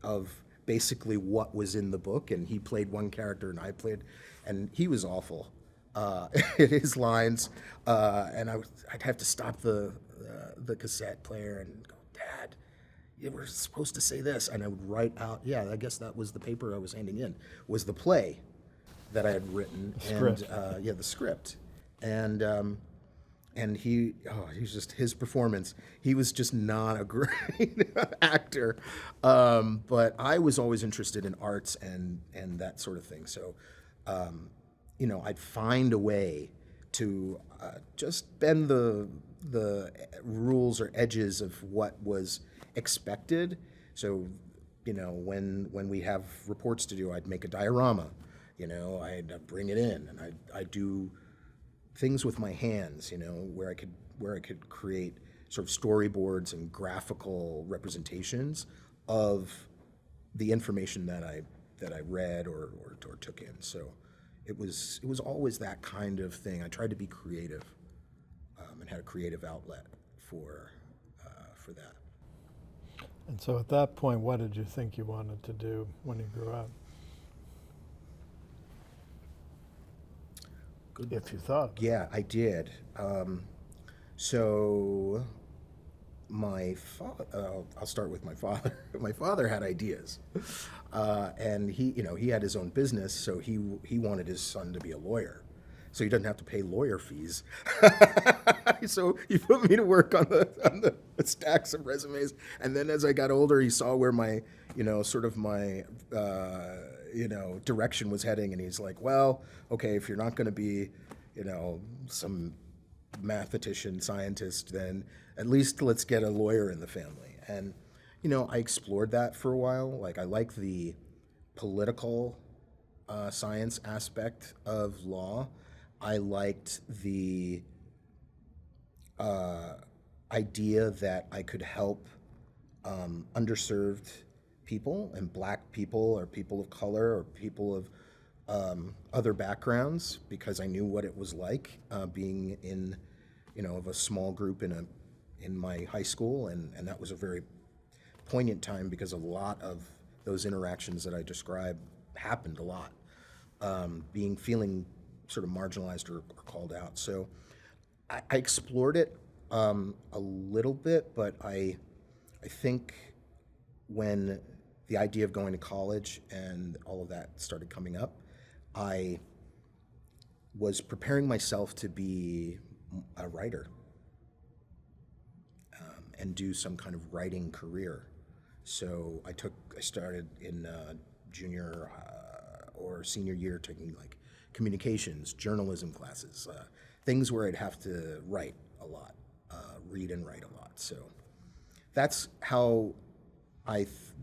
of basically what was in the book, and he played one character and I played, and he was awful in his lines, and I'd have to stop the cassette player and go, "Dad, you were supposed to say this," and I would write out, yeah, I guess that was the paper I was handing in, was the play that I had written, Script. and the script, and And he was just, his performance, he was just not a great actor. But I was always interested in arts and that sort of thing. So, I'd find a way to just bend the rules or edges of what was expected. So, when we have reports to do, I'd make a diorama. I'd bring it in, and I'd do things with my hands, where I could create sort of storyboards and graphical representations of the information that I read or took in. So it was always that kind of thing. I tried to be creative, and had a creative outlet for that. And so at that point, what did you think you wanted to do when you grew up? Good. If you thought. Yeah, I did. So my father, I'll start with my father. My father had ideas, and he had his own business, so he wanted his son to be a lawyer, so he doesn't have to pay lawyer fees. So he put me to work on the stacks of resumes, and then as I got older, he saw where my direction was heading, and he's like, well, okay, if you're not going to be, some mathematician, scientist, then at least let's get a lawyer in the family. And, I explored that for a while. Like, I like the political science aspect of law. I liked the idea that I could help underserved people and black people or people of color or people of other backgrounds, because I knew what it was like being in, of a small group in my high school, and that was a very poignant time because a lot of those interactions that I described happened a lot, feeling sort of marginalized or called out. So I explored it a little bit, but I think when the idea of going to college and all of that started coming up, I was preparing myself to be a writer and do some kind of writing career. So I started in junior or senior year taking like communications, journalism classes, things where I'd have to write a lot, read and write a lot. So that's how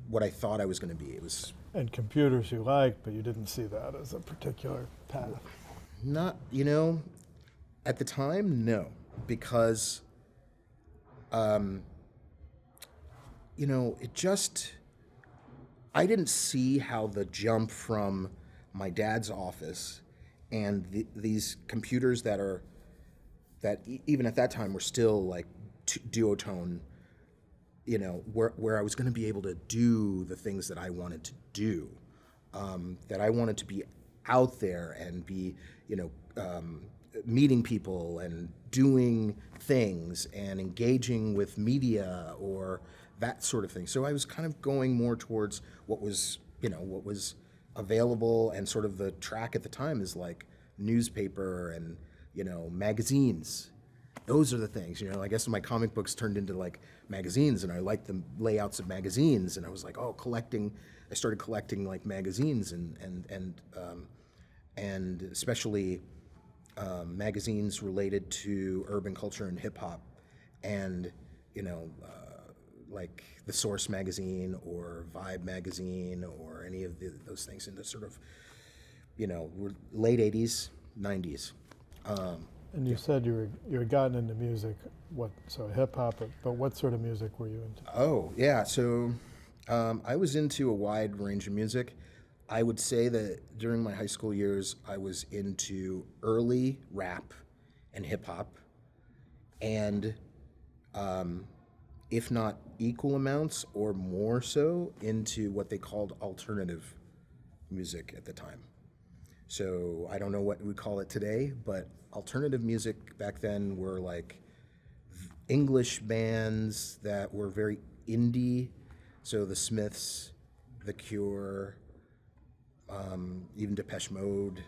what I thought I was going to be. It was And computers you liked, but you didn't see that as a particular path. not, at the time, no, because, I didn't see how the jump from my dad's office and these computers even at that time were still like duotone, where I was going to be able to do the things that I wanted to do, that I wanted to be out there and be, meeting people and doing things and engaging with media or that sort of thing. So I was kind of going more towards what was available, and sort of the track at the time is like newspaper and, magazines. Those are the things, I guess my comic books turned into like magazines, and I liked the layouts of magazines, and I was like, I started collecting like magazines and especially magazines related to urban culture and hip hop, and like the Source magazine or Vibe magazine or any of those things in the sort of late 80s, 90s. And you said you had gotten into music, so hip hop, but what sort of music were you into? Oh, yeah. So I was into a wide range of music. I would say that during my high school years, I was into early rap and hip hop, and if not equal amounts or more so, into what they called alternative music at the time. So I don't know what we call it today, but alternative music back then were like English bands that were very indie. So the Smiths, The Cure, even Depeche Mode,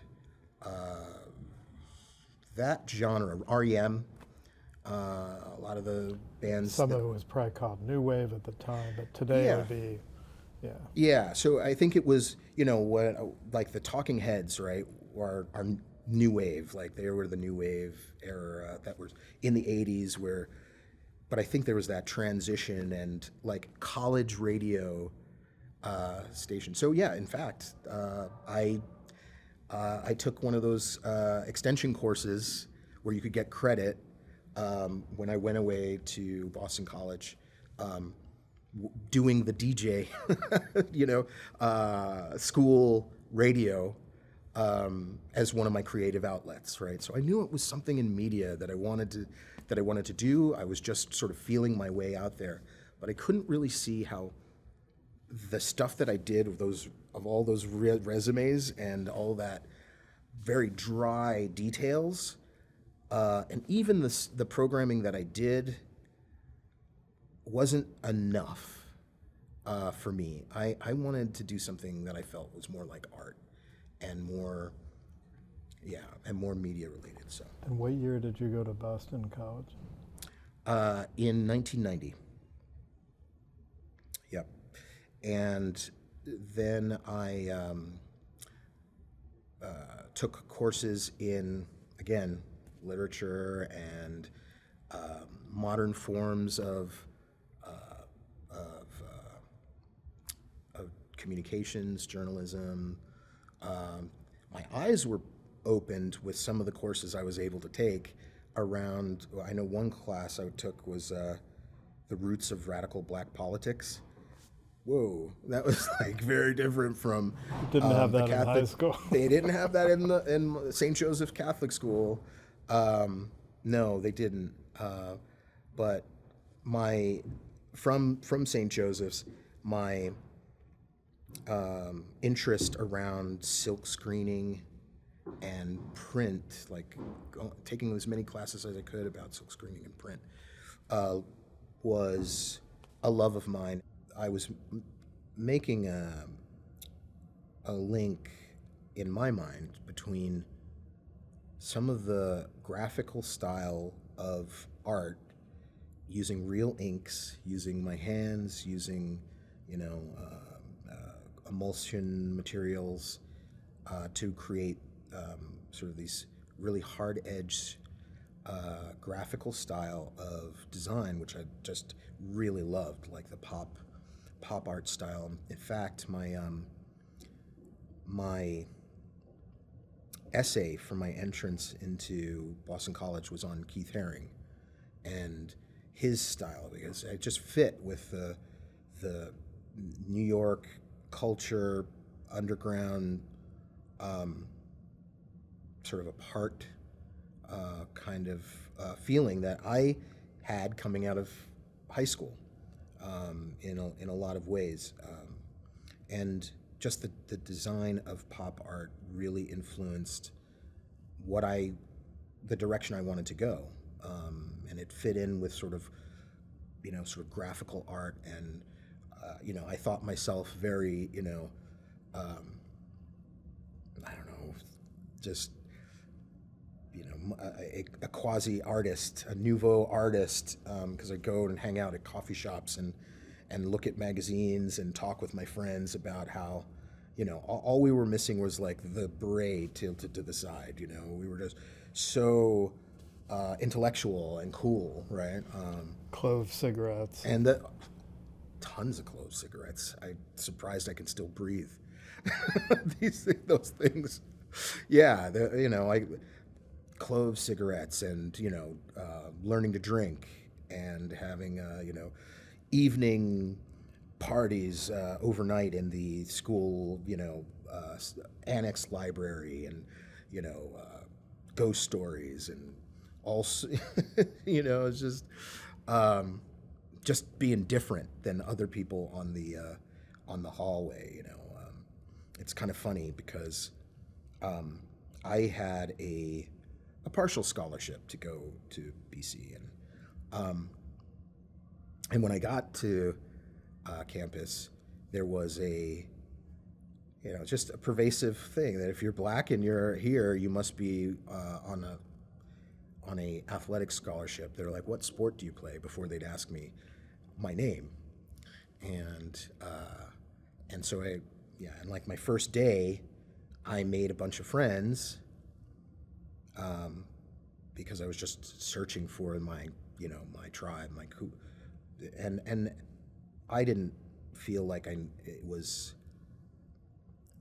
that genre, REM, A lot of the bands. Some of it was probably called new wave at the time, but today it would be, yeah. Yeah, so I think it was, what like the Talking Heads, right, are new wave, like they were the new wave era that was in the '80s, but I think there was that transition and like college radio station. So yeah, in fact, I took one of those extension courses where you could get credit when I went away to Boston College. Doing the DJ, school radio as one of my creative outlets, right? So I knew it was something in media that I wanted to do. I was just sort of feeling my way out there, but I couldn't really see how the stuff that I did of all those resumes and all that very dry details, and even the programming that I did wasn't enough for me. I wanted to do something that I felt was more like art and more media related. So. And what year did you go to Boston College? In 1990. Yep. And then I took courses in, again, literature and modern forms of communications, journalism. My eyes were opened with some of the courses I was able to take around. I know one class I took was the roots of radical black politics. Whoa, that was like very different from Didn't have the that in Catholic. high school. They didn't have that in St. Joseph Catholic School. No, they didn't. But from St. Joseph's, my interest around silk screening and print, like taking as many classes as I could about silk screening and print, was a love of mine. I was making a link in my mind between some of the graphical style of art, using real inks, using my hands, using emulsion materials to create sort of these really hard-edged graphical style of design, which I just really loved, like the pop art style. In fact, my essay for my entrance into Boston College was on Keith Haring and his style, because it just fit with the New York culture, underground, sort of apart kind of feeling that I had coming out of high school in a lot of ways. And just the design of pop art really influenced the direction I wanted to go. And it fit in with sort of graphical art, and I thought myself very, I don't know, just a quasi artist, a nouveau artist, because I go and hang out at coffee shops and look at magazines and talk with my friends about how, all we were missing was like the beret tilted to the side. We were just so intellectual and cool, right? Clove cigarettes. And tons of clove cigarettes. I'm surprised I can still breathe. Those things. Yeah, clove cigarettes and, learning to drink and having, evening parties overnight in the school, annex library, and, ghost stories and all, it's just being different than other people on the hallway. It's kind of funny because I had a partial scholarship to go to BC, and when I got to campus, there was just a pervasive thing that if you're black and you're here, you must be on a athletic scholarship. They're like, "What sport do you play?" before they'd ask me my name, and so and like my first day, I made a bunch of friends, because I was just searching for my my tribe, like who, and I didn't feel like it was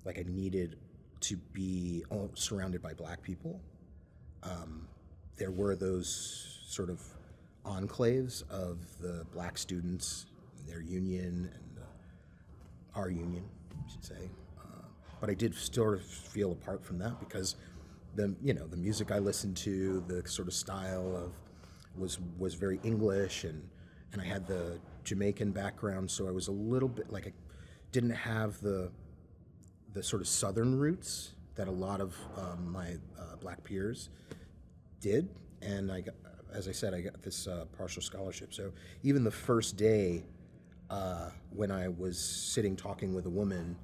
like I needed to be surrounded by black people. There were those sort of enclaves of the black students, their union, and our union, I should say. But I did still feel apart from that because the music I listened to, the sort of style of was very English, and I had the Jamaican background, so I was a little bit like I didn't have the sort of Southern roots that a lot of my black peers did, and as I said, I got this partial scholarship. So even the first day, when I was sitting talking with a woman,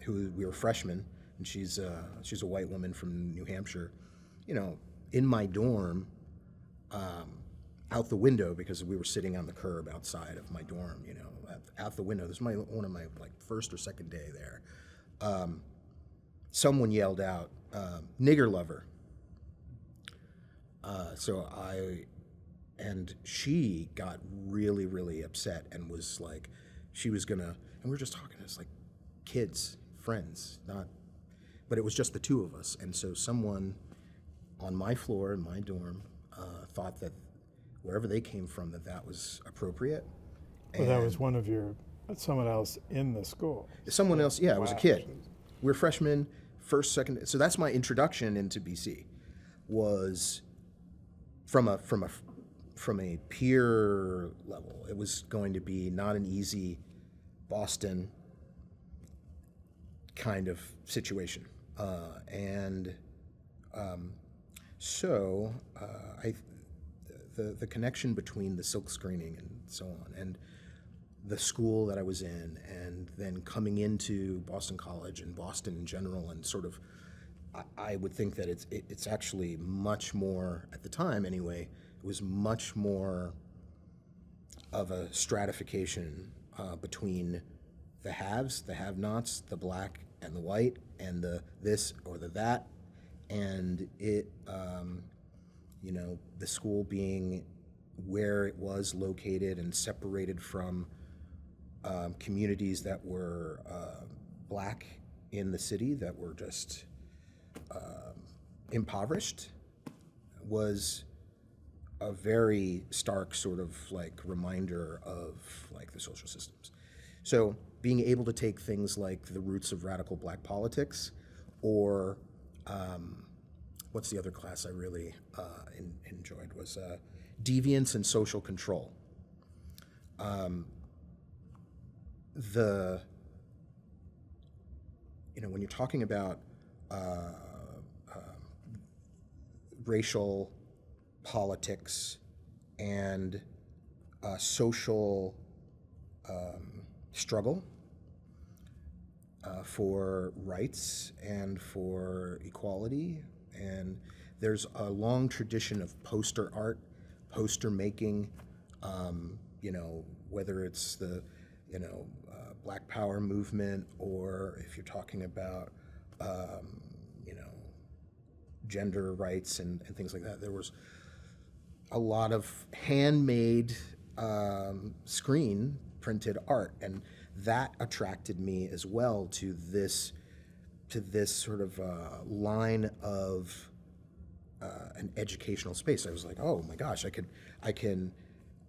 who we were freshmen, and she's a white woman from New Hampshire, in my dorm, out the window, because we were sitting on the curb outside of my dorm, out the window. This was one of my like first or second day there. Someone yelled out, "Nigger lover." And she got really, really upset and was like, she was gonna, and we were just talking as like kids, friends, but it was just the two of us. And so someone on my floor in my dorm thought that wherever they came from, that was appropriate. Well, that was someone else in the school. Someone else, yeah, it was a Wow. kid. We were freshmen, first, second. So that's my introduction into BC, was from a peer level. It was going to be not an easy Boston kind of situation, the connection between the silk screening and so on, and the school that I was in, and then coming into Boston College and Boston in general, and sort of, I would think that it's actually much more, at the time anyway, it was much more of a stratification between the haves, the have-nots, the black and the white, and the this or the that, and the school being where it was located and separated from communities that were black in the city that were just impoverished, was a very stark sort of like reminder of like the social systems. So being able to take things like the roots of radical black politics, or what's the other class I really enjoyed was deviance and social control. When you're talking about racial politics and social struggle for rights and for equality, and there's a long tradition of poster art, poster making, whether it's the Black Power movement, or if you're talking about gender rights and things like that. There was a lot of handmade screen printed art, and that attracted me as well to this sort of line of an educational space. I was like, oh my gosh, I can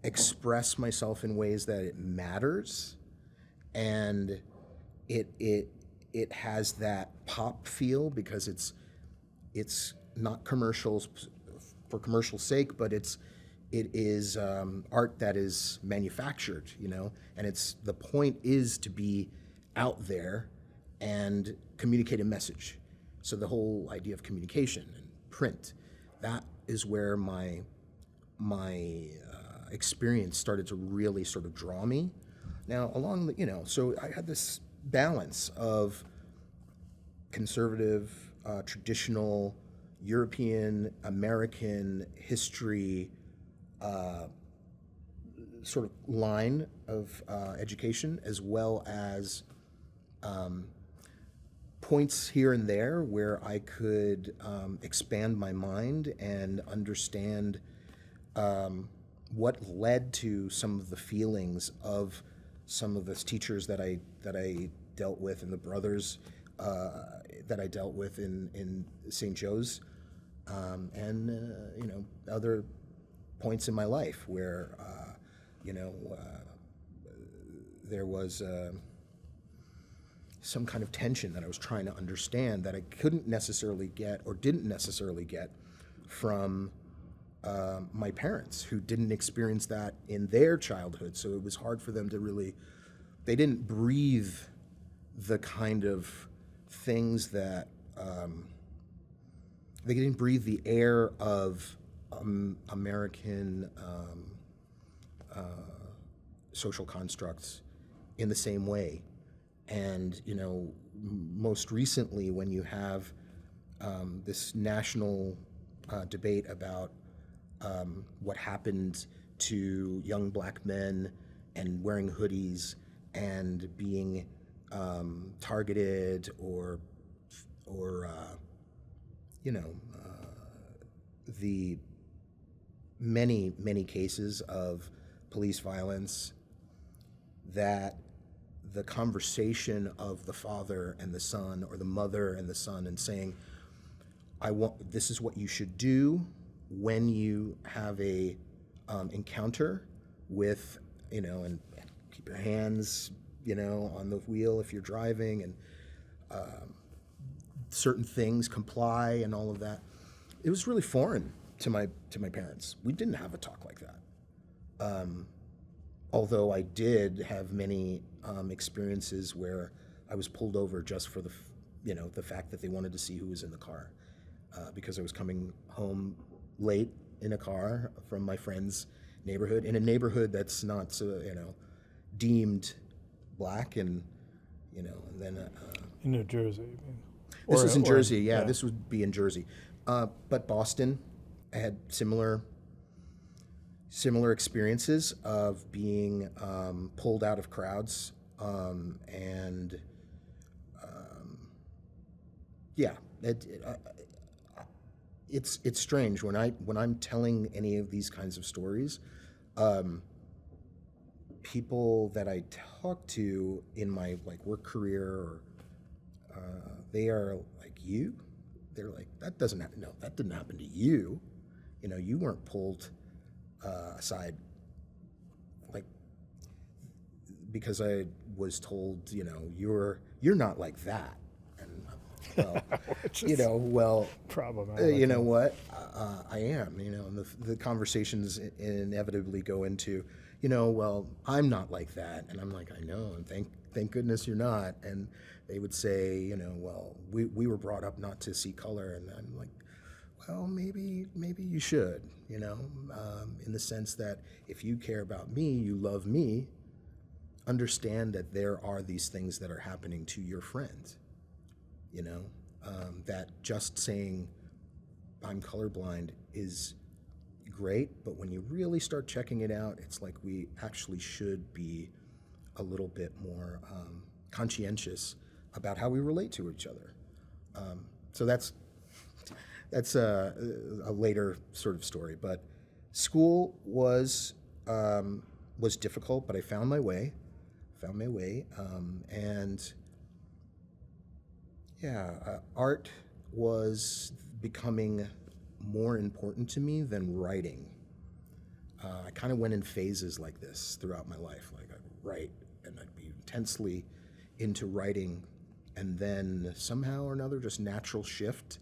express myself in ways that it matters, and it has that pop feel because it's not commercials for commercial sake, but it is art that is manufactured, and the point is to be out there and communicate a message. So the whole idea of communication and print, that is where my experience started to really sort of draw me. Now, along the, so I had this balance of conservative, traditional European American history sort of line of education, as well as points here and there where I could expand my mind and understand what led to some of the feelings of some of the teachers that I dealt with, and the brothers that I dealt with in St. Joe's, and other points in my life where there was some kind of tension that I was trying to understand that I couldn't necessarily get, or didn't necessarily get, from my parents, who didn't experience that in their childhood. So it was hard for them to really, they didn't breathe the kind of things that, they didn't breathe the air of American social constructs in the same way. And, most recently, when you have this national debate about what happened to young black men and wearing hoodies and being targeted, or the many cases of police violence, that the conversation of the father and the son, or the mother and the son, and saying, this is what you should do when you have a encounter with, and keep your hands, on the wheel if you're driving, and certain things, comply, and all of that. It was really foreign to my parents. We didn't have a talk like that. Although I did have many experiences where I was pulled over just for the fact that they wanted to see who was in the car, because I was coming home late in a car from my friend's neighborhood, in a neighborhood that's not so deemed black, and and then In New Jersey, you mean? this is in Jersey. Yeah, yeah. this would be in Jersey, but Boston, I had similar experiences of being pulled out of crowds, and yeah, it's strange when I'm telling any of these kinds of stories. People that I talk to in my work career, or they are like, you? They're like, that didn't happen to you. You weren't pulled aside, because I was told, you're not like that. And well, Problematic. you know what, I am, and the conversations inevitably go into, well, I'm not like that. And I'm like, I know, and thank goodness you're not. And they would say, well, we were brought up not to see color. And I'm like, well, maybe you should, in the sense that if you care about me, you love me, understand that there are these things that are happening to your friends, that just saying I'm colorblind is great, but when you really start checking it out, it's like we actually should be a little bit more conscientious about how we relate to each other. So that's a later sort of story. But school was difficult, but I found my way, and art was becoming more important to me than writing. I kind of went in phases like this throughout my life. Like, I'd write, and I'd be intensely into writing, and then somehow or another, just natural shift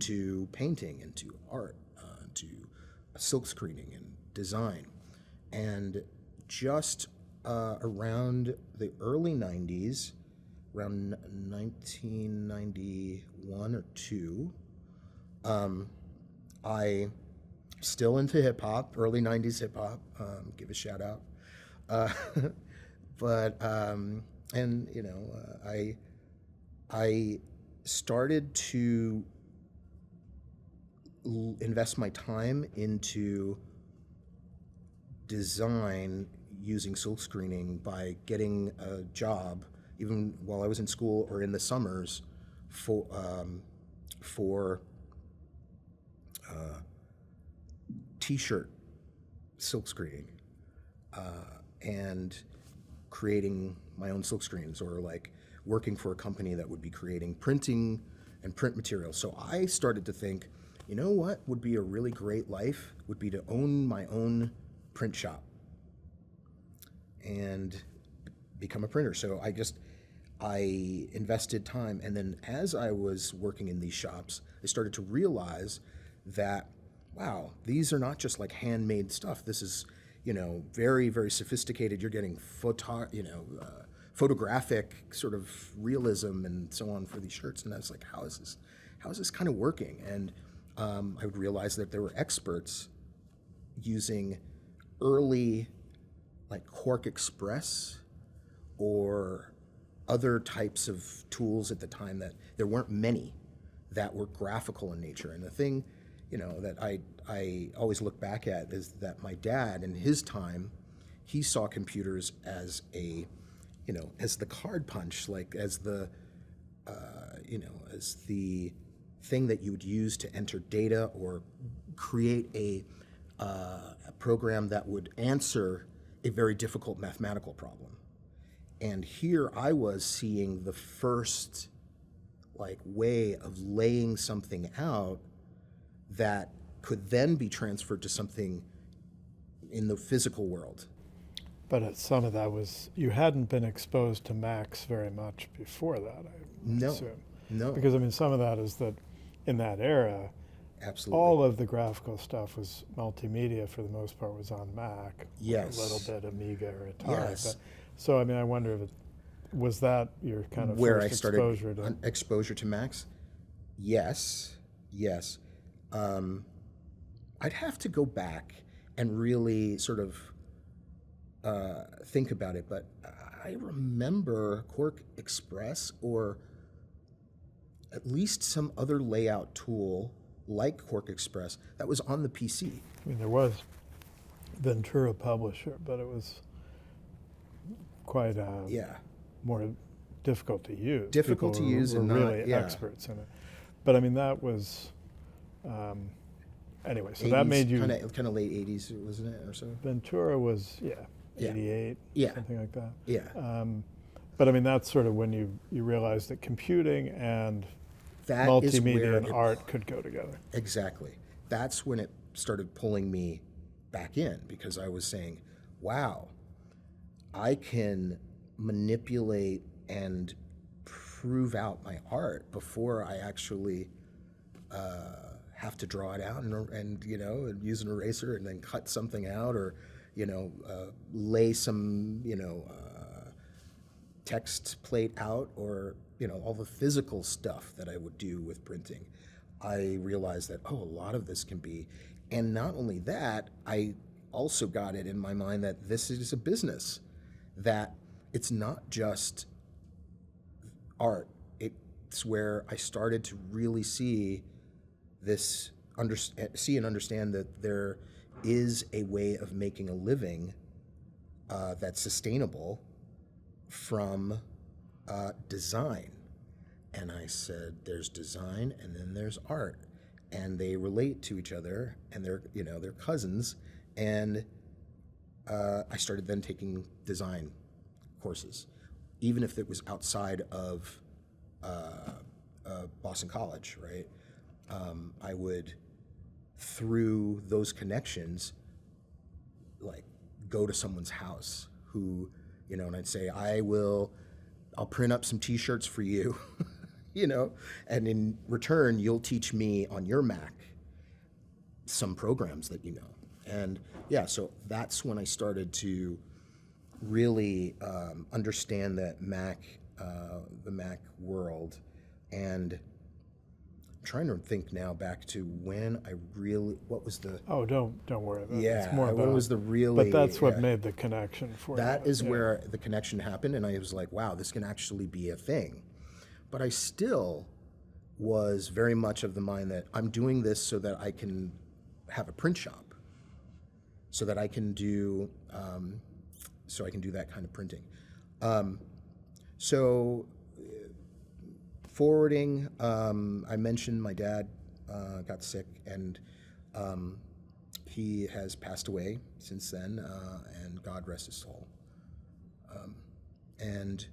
to painting and to art, to silkscreening and design. And just around the early 90s, around 1991 or 2, I still into hip hop, early 90s hip hop, give a shout out. I started to invest my time into design using silk screening by getting a job, even while I was in school or in the summers, for T-shirt silk screening, and creating my own silk screens, or like working for a company that would be creating printing and print materials. So I started to think, you know what would be a really great life would be to own my own print shop and become a printer. So I invested time, and then as I was working in these shops, I started to realize that, wow, these are not just like handmade stuff. This is, very, very sophisticated. You're getting photographic sort of realism and so on for these shirts. And I was like, how is this kind of working? And I would realize that there were experts using early, like Quark Express or other types of tools at the time, that there weren't many that were graphical in nature. And the thing, that I always look back at is that my dad, in his time, he saw computers as as the card punch, like as the thing that you would use to enter data or create a program that would answer a very difficult mathematical problem. And here I was seeing the first way of laying something out that could then be transferred to something in the physical world. But some of that was, you hadn't been exposed to Macs very much before that, I assume. No. Because, some of that is that in that era, Absolutely. all of the graphical stuff was multimedia, for the most part, was on Mac. Yes. A little bit Amiga or Atari. Yes. So, I wonder if was that your kind of where first I started exposure to... exposure to Macs? Yes. I'd have to go back and really sort of think about it, but I remember Quark Express, or at least some other layout tool like Quark Express that was on the PC. There was Ventura Publisher, but it was quite more difficult to use. Difficult People to use were and really not, experts in it. But that was anyway. So 80s, that made you kind of late 80s, wasn't it, or so? Ventura was 88, something like that. Yeah. But that's sort of when you realized that computing and That is multimedia where and art could go together. Exactly. That's when it started pulling me back in, because I was saying, wow, I can manipulate and prove out my art before I actually have to draw it out and use an eraser and then cut something out, or lay some text plate out, or all the physical stuff that I would do with printing. I realized that, a lot of this can be, and not only that, I also got it in my mind that this is a business, that it's not just art. It's where I started to really see this, see and understand that there is a way of making a living that's sustainable from design. And I said, there's design and then there's art, and they relate to each other, and they're cousins. And I started then taking design courses, even if it was outside of Boston College, right? I would, through those connections, go to someone's house who, and I'd say, I'll print up some T-shirts for you, and in return, you'll teach me on your Mac some programs that you know. And so that's when I started to really understand that the Mac world. And I'm trying to think now back to when I really, what was the... Oh, don't worry about it. Yeah, It's more what about, was the really... But that's what made the connection for you. That is where the connection happened, and I was like, wow, this can actually be a thing. But I still was very much of the mind that I'm doing this so that I can have a print shop, so that I can do that kind of printing. So forwarding, I mentioned my dad got sick, and he has passed away since then, and God rest his soul. And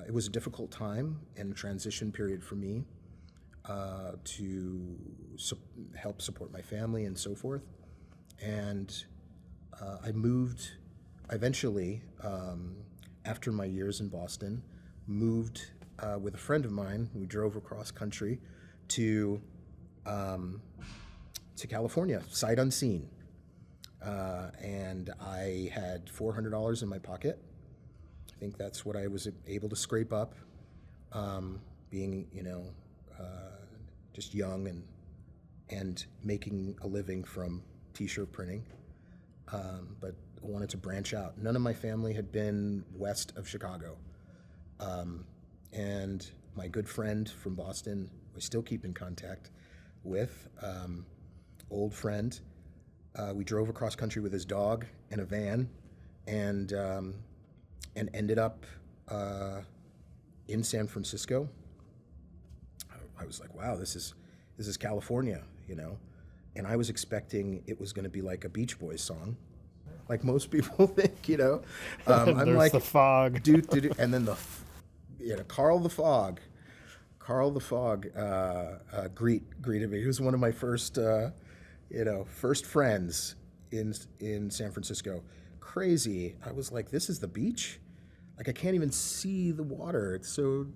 it was a difficult time and a transition period for me to help support my family and so forth. And I moved eventually, after my years in Boston, moved with a friend of mine. We drove across country to California, sight unseen. And I had $400 in my pocket. I think that's what I was able to scrape up, being, just young and making a living from t-shirt printing. But I wanted to branch out. None of my family had been west of Chicago. And my good friend from Boston, I still keep in contact with, old friend. We drove across country with his dog in a van, and ended up in San Francisco. I was like, wow, this is California, And I was expecting it was going to be like a Beach Boys song, like most people think, I'm There's like the fog. and then Carl the Fog greeted me. He was one of my first friends in San Francisco. Crazy. I was like, this is the beach? Like, I can't even see the water. It's so,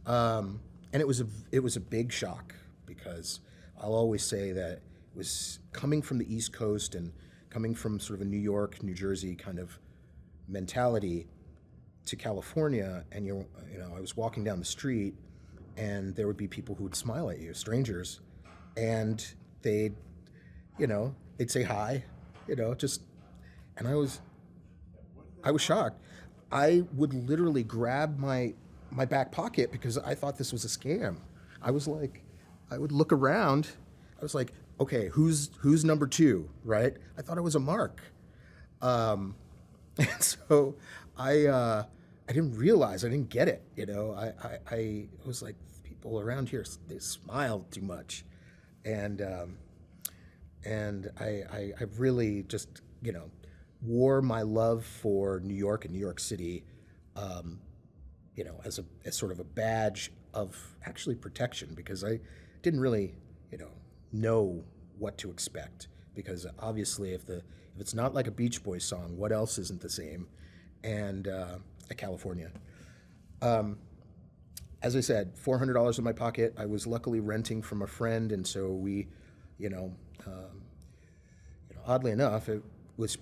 and it was a big shock, because I'll always say that it was coming from the East Coast and coming from sort of a New York, New Jersey kind of mentality to California, and I was walking down the street, and there would be people who would smile at you, strangers, and they'd say hi, and I was shocked. I would literally grab my back pocket because I thought this was a scam. I would look around. I was like, okay, who's number two, right? I thought it was a mark. And so I didn't realize, I didn't get it, I was like, people around here, they smile too much. And I really just, wore my love for New York and New York City, as sort of a badge of actually protection, because I didn't really, know what to expect. Because obviously, if it's not like a Beach Boys song, what else isn't the same? And California. As I said, $400 in my pocket. I was luckily renting from a friend, and so we, oddly enough, it was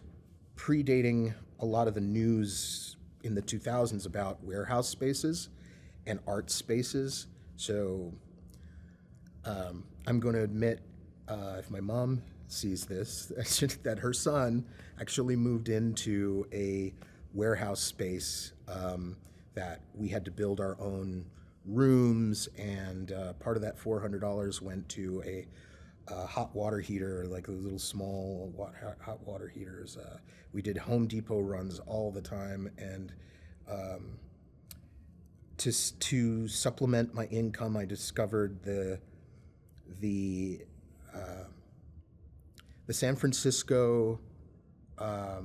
predating a lot of the news in the 2000s about warehouse spaces and art spaces. So I'm going to admit, if my mom sees this, that her son actually moved into a warehouse space that we had to build our own rooms, and part of that $400 went to a hot water heater, like those little small hot water heaters. We did Home Depot runs all the time, and to supplement my income, I discovered the San Francisco car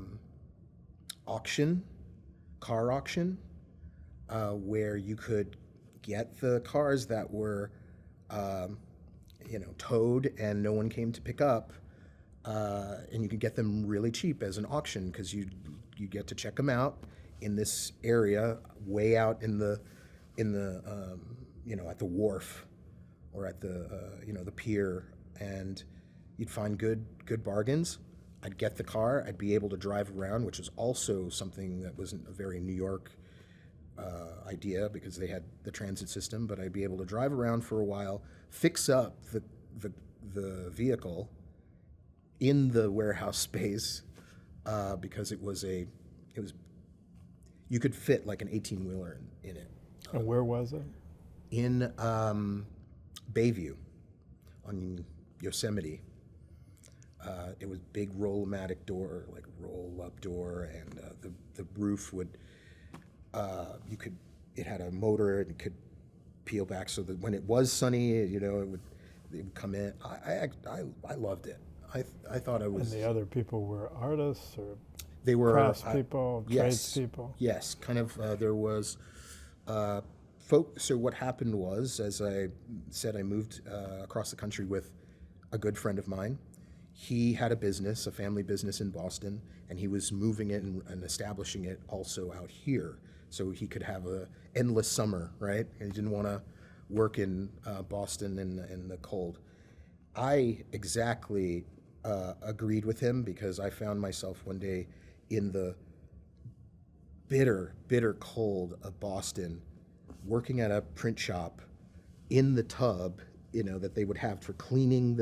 auction, where you could get the cars that were towed and no one came to pick up, and you could get them really cheap as an auction, because you get to check them out in this area way out in the at the wharf or at the pier, and you'd find good bargains. I'd get the car, I'd be able to drive around, which was also something that wasn't a very New York idea, because they had the transit system, but I'd be able to drive around for a while, fix up the vehicle in the warehouse space, because it was you could fit like an 18-wheeler in it. And where was it? in Bayview on Yosemite. It was big roll-o-matic door, like roll-up door, and the roof would it had a motor and it could peel back so that when it was sunny, it would come in. I loved it. I thought it was. And the other people were artists or They were craftspeople, yes, tradespeople. Yes, kind of. There was So what happened was, as I said, I moved across the country with a good friend of mine. He had a business, a family business in Boston, and he was moving it and establishing it also out here, so he could have a endless summer, right? And he didn't want to work in Boston in the cold. I exactly agreed with him because I found myself one day in the bitter, bitter cold of Boston, working at a print shop in the tub, that they would have for cleaning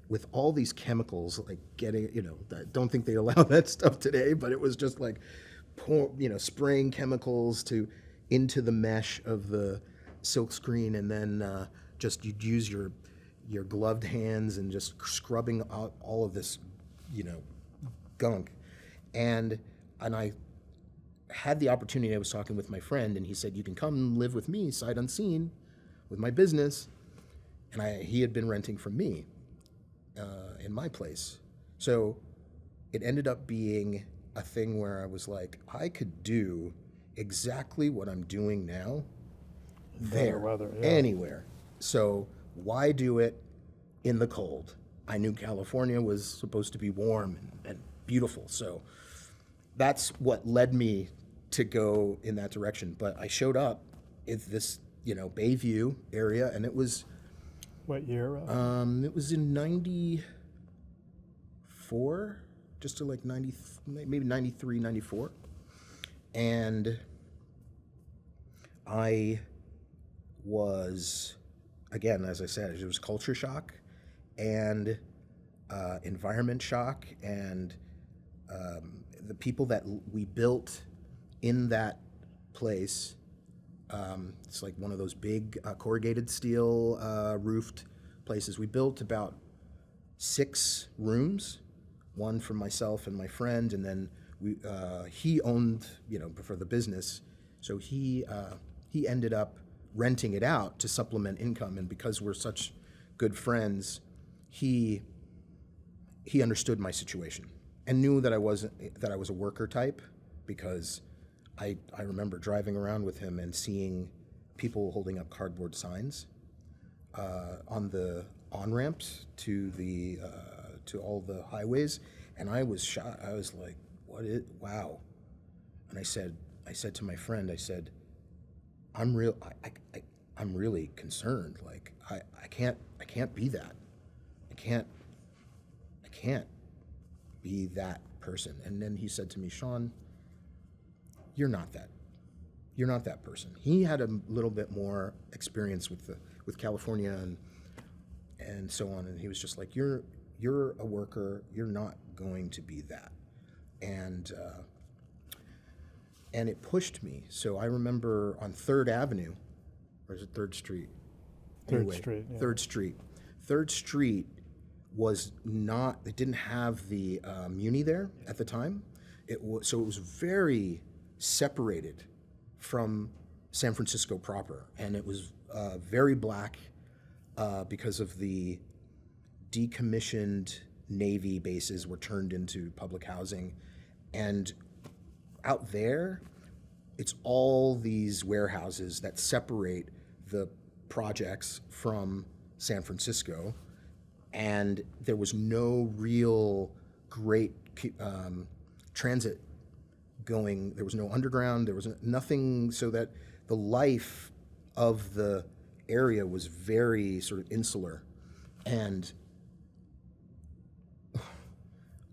with all these chemicals, like getting, I don't think they allow that stuff today, but it was just like, spraying chemicals into the mesh of the silk screen, and then just you'd use your gloved hands and just scrubbing out all of this, gunk. And I had the opportunity. I was talking with my friend, and he said, "You can come live with me, sight unseen, with my business." And he had been renting from me in my place. So it ended up being a thing where I was like, I could do exactly what I'm doing now there, weather, yeah. anywhere. So why do it in the cold? I knew California was supposed to be warm and beautiful. So that's what led me to go in that direction. But I showed up at this, Bayview area, and it was, What year? it was in 94, just to like 90, maybe 93, 94. And I was, again, as I said, it was culture shock and environment shock, and the people that we built in that place. It's like one of those big corrugated steel roofed places. We built about 6 rooms, one for myself and my friend, and then he owned, for the business, so he ended up renting it out to supplement income. And because we're such good friends, he understood my situation and knew that I was a worker type, because I remember driving around with him and seeing people holding up cardboard signs on the on-ramps to all the highways, and I was shocked. I was like, wow. And I said to my friend, I said, I'm really concerned. Like, I can't be that. I can't be that person. And then he said to me, Sean, you're not that person. He had a little bit more experience with California and so on, and he was just like, you're a worker. You're not going to be that. And it pushed me. So I remember on 3rd Avenue, or is it 3rd Street? Third Street. Yeah. 3rd Street. 3rd Street was not. It didn't have the Muni there at the time. It was very separated from San Francisco proper, and it was very black because of the decommissioned Navy bases were turned into public housing. And out there, it's all these warehouses that separate the projects from San Francisco, and there was no real great transit going. There was no underground, there was nothing, so that the life of the area was very sort of insular. And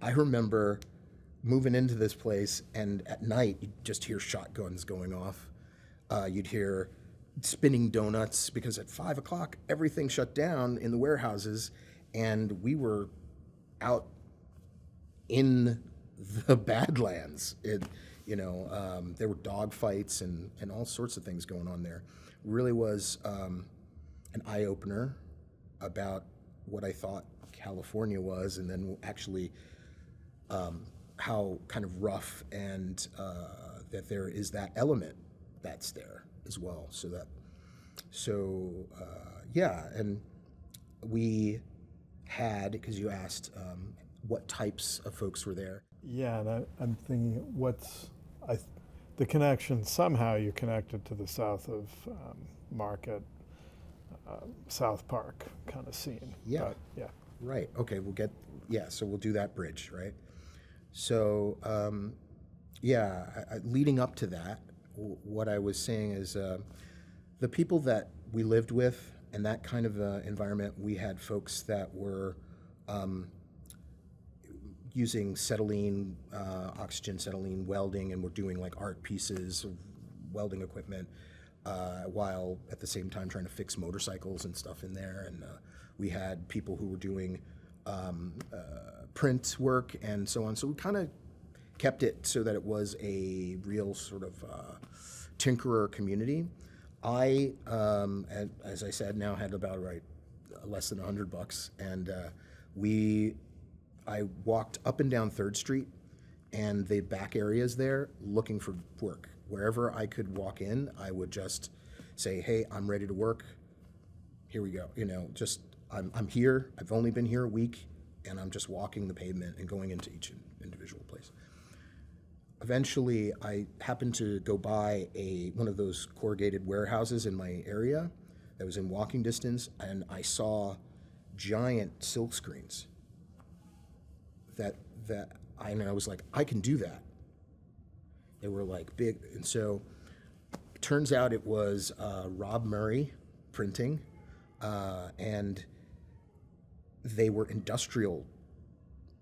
I remember moving into this place, and at night you'd just hear shotguns going off. You'd hear spinning donuts, because at 5 o'clock everything shut down in the warehouses, and we were out in the Badlands. There were dog fights and all sorts of things going on there. really was an eye-opener about what I thought California was, and then actually how kind of rough and that there is that element that's there as well. Yeah, and we had, because you asked what types of folks were there. Yeah, and I'm thinking, the connection, somehow you connected to the south of Market, South Park kind of scene. Yeah. But, yeah. Right. Okay. So we'll do that bridge, right? So, leading up to that, what I was saying is the people that we lived with and that kind of environment, we had folks that were using acetylene, oxygen acetylene welding, and were doing like art pieces of welding equipment, while at the same time trying to fix motorcycles and stuff in there. And we had people who were doing print work and so on. So we kind of kept it so that it was a real sort of tinkerer community. I, as I said, now had about less than $100, and I walked up and down 3rd Street and the back areas there looking for work. Wherever I could walk in, I would just say, "Hey, I'm ready to work. Here we go." I'm here. I've only been here a week, and I'm just walking the pavement and going into each individual place. Eventually, I happened to go by one of those corrugated warehouses in my area that was in walking distance, and I saw giant silk screens and I was like, I can do that. They were like big, and so it turns out it was Rob Murray Printing, and they were industrial.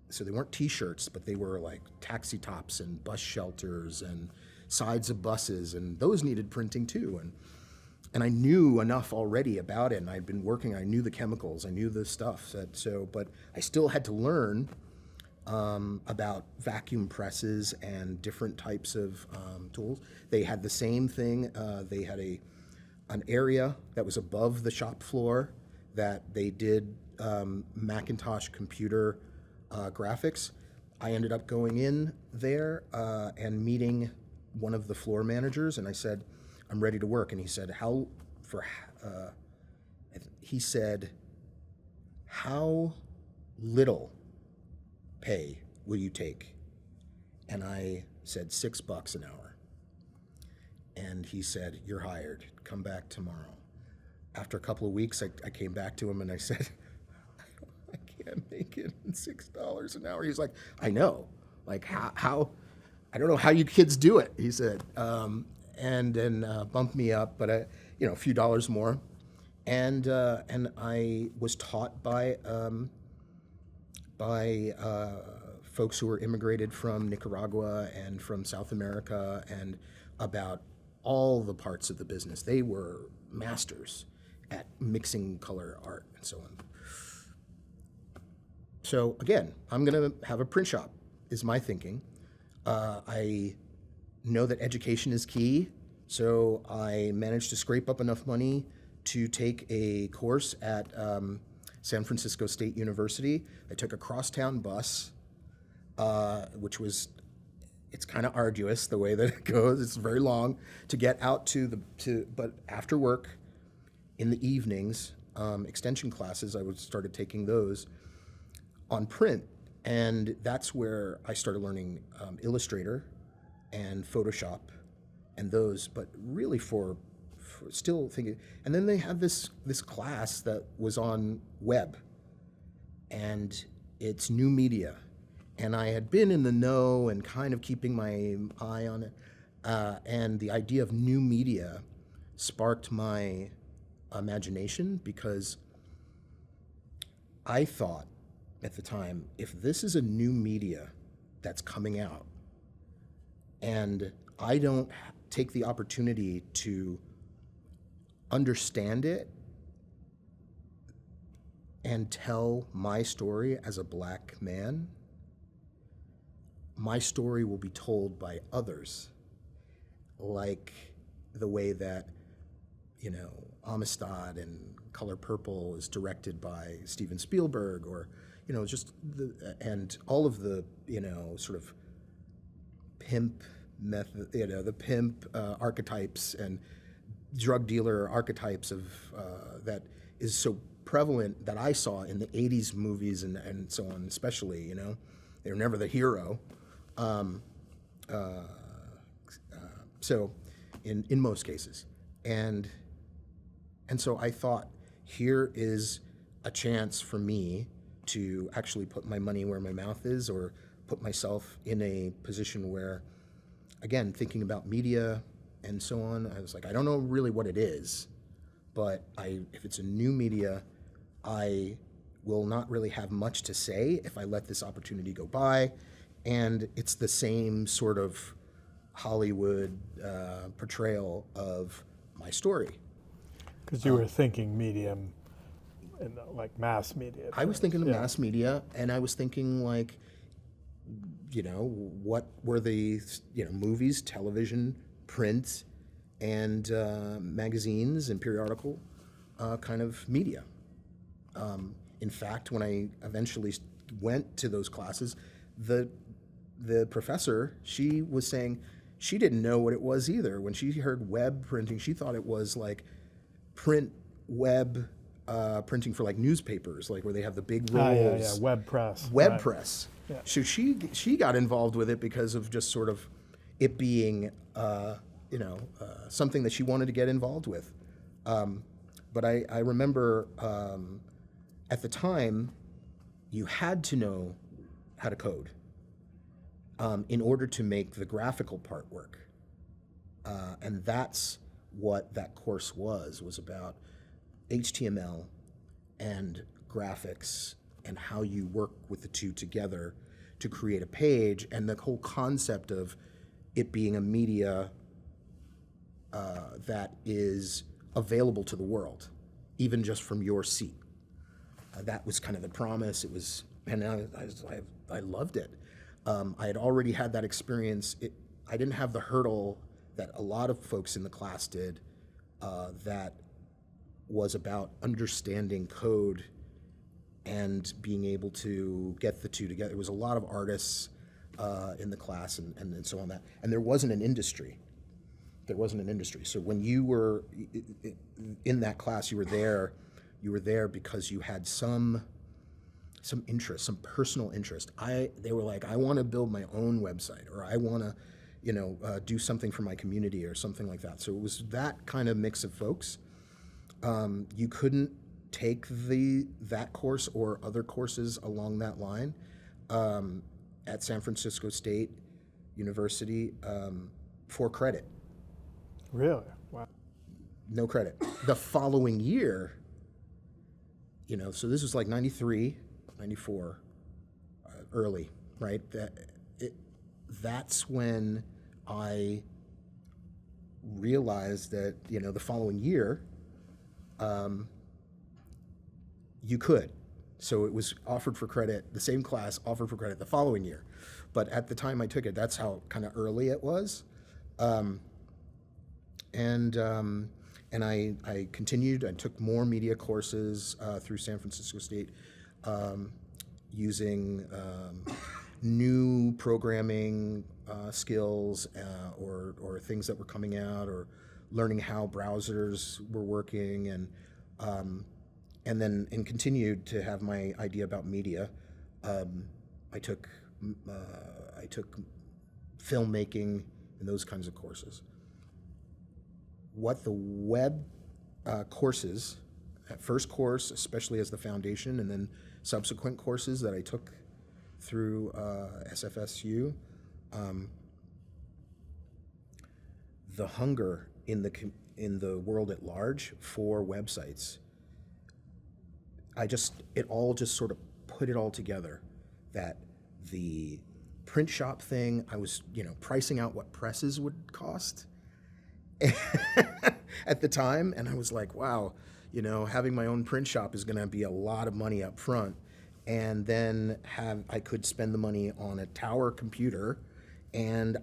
So they weren't T-shirts, but they were like taxi tops and bus shelters and sides of buses, and those needed printing too. And I knew enough already about it, and I'd been working. I knew the chemicals, I knew the stuff. But I still had to learn about vacuum presses and different types of tools. They had the same thing. They had an area that was above the shop floor that they did Macintosh computer graphics. I ended up going in there and meeting one of the floor managers, and I said, "I'm ready to work." And he said, how little pay will you take? And I said, $6 an hour. And he said, "You're hired. Come back tomorrow." After a couple of weeks, I came back to him and I said, I can't make it $6 an hour. He's like, "I know. Like, how I don't know how you kids do it," he said. And then bumped me up, but a few dollars more. And I was taught by folks who were immigrated from Nicaragua and from South America, and about all the parts of the business. They were masters at mixing color art and so on. So again, I'm going to have a print shop, is my thinking. I know that education is key, so I managed to scrape up enough money to take a course at San Francisco State University. I took a crosstown bus, it's kind of arduous the way that it goes. It's very long to get out but after work, in the evenings, extension classes, I started taking those on print. And that's where I started learning Illustrator and Photoshop and those, but really for still thinking. And then they had this class that was on web, and it's new media. And I had been in the know and kind of keeping my eye on it. And the idea of new media sparked my imagination, because I thought at the time, if this is a new media that's coming out and I don't take the opportunity to understand it and tell my story as a black man, my story will be told by others, like the way that Amistad and Color Purple is directed by Steven Spielberg, or, just and all of the, sort of pimp method, the pimp archetypes and drug dealer archetypes of that is so prevalent that I saw in the 80s movies and so on, especially, they're never the hero. So in most cases. And so I thought, here is a chance for me to actually put my money where my mouth is, or put myself in a position where, again, thinking about media and so on, I was like, I don't know really what it is, but if it's a new media, I will not really have much to say if I let this opportunity go by. And it's the same sort of Hollywood portrayal of my story. Because you were thinking medium, like mass media. I was thinking of mass media, and I was thinking like, what were the, movies, television, print, and magazines and periodical kind of media. In fact, when I eventually went to those classes, the professor, she was saying she didn't know what it was either. When she heard web printing, she thought it was like print web printing for like newspapers, like where they have the big rolls. Web press. Web press. Yeah. So she got involved with it because of just sort of it being something that she wanted to get involved with. But I remember at the time, you had to know how to code in order to make the graphical part work. And that's what that course was about HTML and graphics and how you work with the two together to create a page, and the whole concept of it being a media that is available to the world, even just from your seat. That was kind of the promise. It was, and I loved it. I had already had that experience. I didn't have the hurdle that a lot of folks in the class did, that was about understanding code and being able to get the two together. There was a lot of artists in the class and so on that. And there wasn't an industry. So when you were in that class, you were there because you had some interest, some personal interest. They were like, I want to build my own website, or I want to, do something for my community or something like that. So it was that kind of mix of folks. You couldn't take that course or other courses along that line at San Francisco State University for credit. Really? Wow. No credit. The following year, so this was like 93, 94, early, right? That's when I realized that, the following year, you could. So it was offered for credit, the same class offered for credit the following year. But at the time I took it, that's how kind of early it was. And I continued. I took more media courses through San Francisco State, using new programming skills or things that were coming out, or learning how browsers were working, and continued to have my idea about media. I took filmmaking and those kinds of courses. What the web courses, that first course, especially as the foundation, and then subsequent courses that I took through SFSU, the hunger in the world at large for websites, it all just sort of put it all together. That the print shop thing, I was pricing out what presses would cost at the time, and I was like, wow, having my own print shop is going to be a lot of money up front, and then I could spend the money on a tower computer, and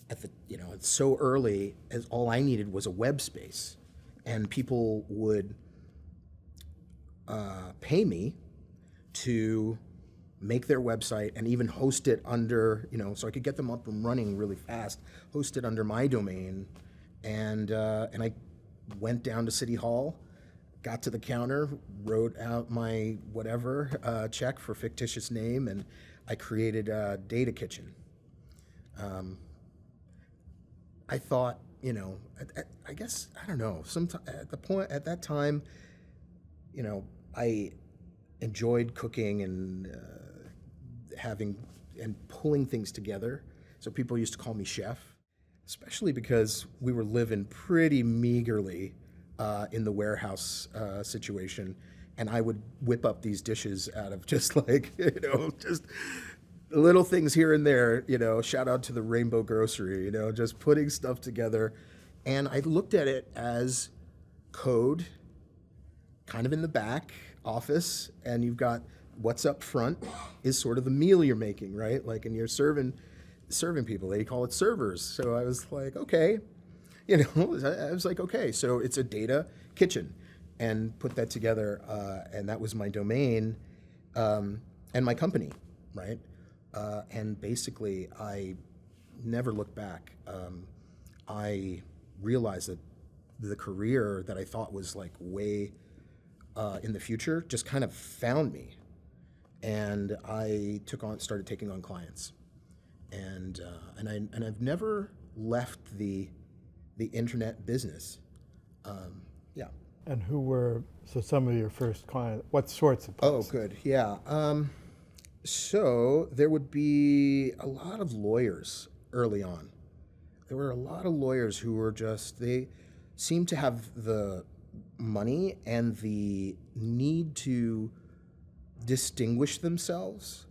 it's so early, as all I needed was a web space. and people would pay me to make their website and even host it under, so I could get them up and running really fast, host it under my domain. And I went down to City Hall, got to the counter, wrote out my whatever check for fictitious name, and I created a Data Kitchen. I thought, I guess, I don't know, at that time, I enjoyed cooking and having and pulling things together. So people used to call me chef, especially because we were living pretty meagerly in the warehouse situation. And I would whip up these dishes out of just like, just little things here and there, shout out to the Rainbow Grocery, just putting stuff together. And I looked at it as code, kind of in the back office, and you've got what's up front is sort of the meal you're making, right? Like, and you're serving people. They call it servers. So I was like, okay, I was like, okay, so it's a Data Kitchen, and put that together, and that was my domain, and my company, right? And basically, I never looked back. I realized that the career that I thought was like way in the future just kind of found me, and I started taking on clients, and I've never left the internet business. Yeah. And who were some of your first clients? What sorts of places? Oh, good. Yeah. So there would be a lot of lawyers early on. There were a lot of lawyers who were they seemed to have the money and the need to distinguish themselves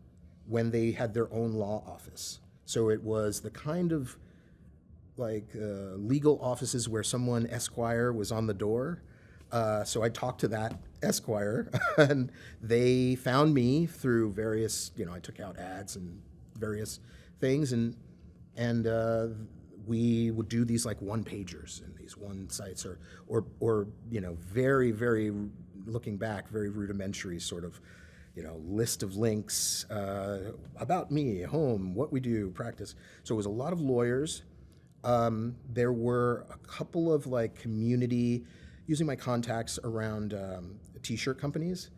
when they had their own law office. So it was the kind of like legal offices where someone Esquire was on the door. So I talked to that Esquire, and they found me through various, I took out ads and various things, and we would do these like one-pagers and these one sites, or very, very, looking back, very rudimentary sort of, list of links about me, home, what we do, practice. So it was a lot of lawyers. There were a couple of like community, using my contacts around t-shirt companies.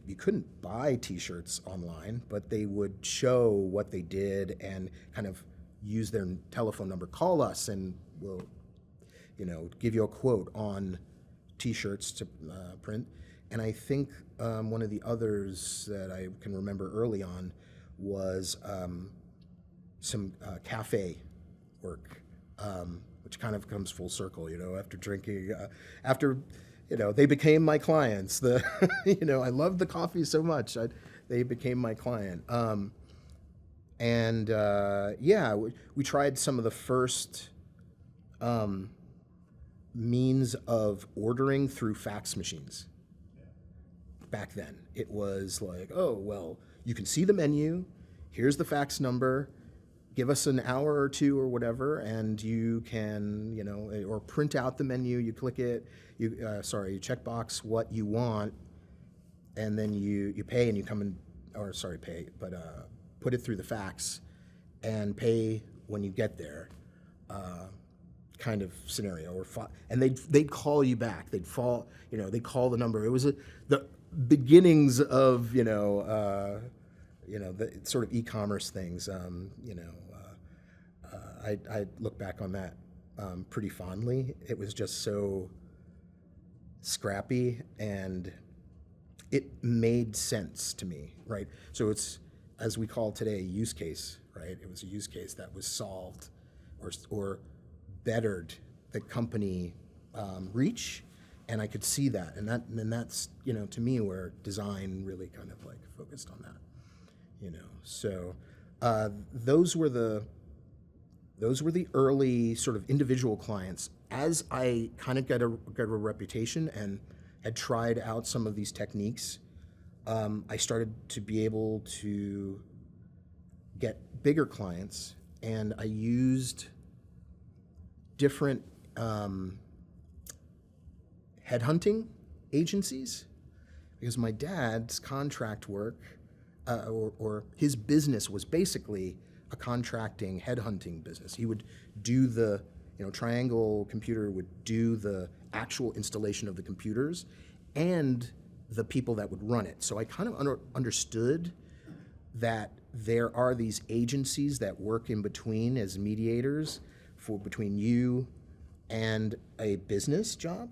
You couldn't buy t-shirts online, but they would show what they did and kind of use their telephone number. Call us and we'll, give you a quote on t-shirts to print. And I think one of the others that I can remember early on was some cafe work, which kind of comes full circle, after drinking, they became my clients. I loved the coffee so much, they became my client. We tried some of the first means of ordering through fax machines. Back then, it was like, oh, well, you can see the menu, here's the fax number, give us an hour or two or whatever, and you can, or print out the menu, you click it, you checkbox what you want, and then you pay and you come in, put it through the fax and pay when you get there, kind of scenario. And they'd call you back. They'd call the number. It was the beginnings of, the sort of e-commerce things, I look back on that pretty fondly. It was just so scrappy, and it made sense to me, right? So it's, as we call today, a use case, right? It was a use case that was solved or bettered the company reach, and I could see that, and that's to me where design really kind of like focused on that, So those were the early sort of individual clients. As I kind of got a reputation and had tried out some of these techniques, I started to be able to get bigger clients, and I used different headhunting agencies, because my dad's contract work or his business was basically a contracting headhunting business. He would do the, Triangle Computer would do the actual installation of the computers and the people that would run it. So I kind of understood that there are these agencies that work in between as mediators between you and a business job,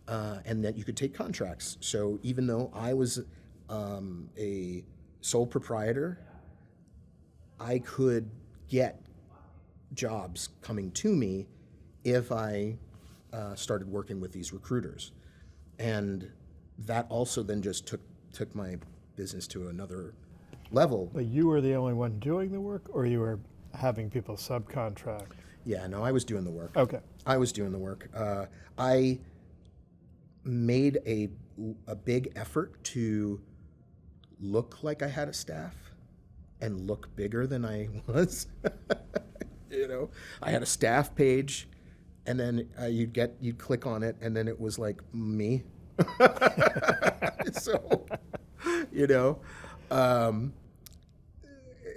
and that you could take contracts. So even though I was a sole proprietor, I could get jobs coming to me if I started working with these recruiters. And that also then just took my business to another level. But you were the only one doing the work, or you were having people subcontract? Yeah, no, I was doing the work. Okay. I was doing the work. I made a big effort to look like I had a staff and look bigger than I was. I had a staff page, and then you'd click on it, and then it was like me. So,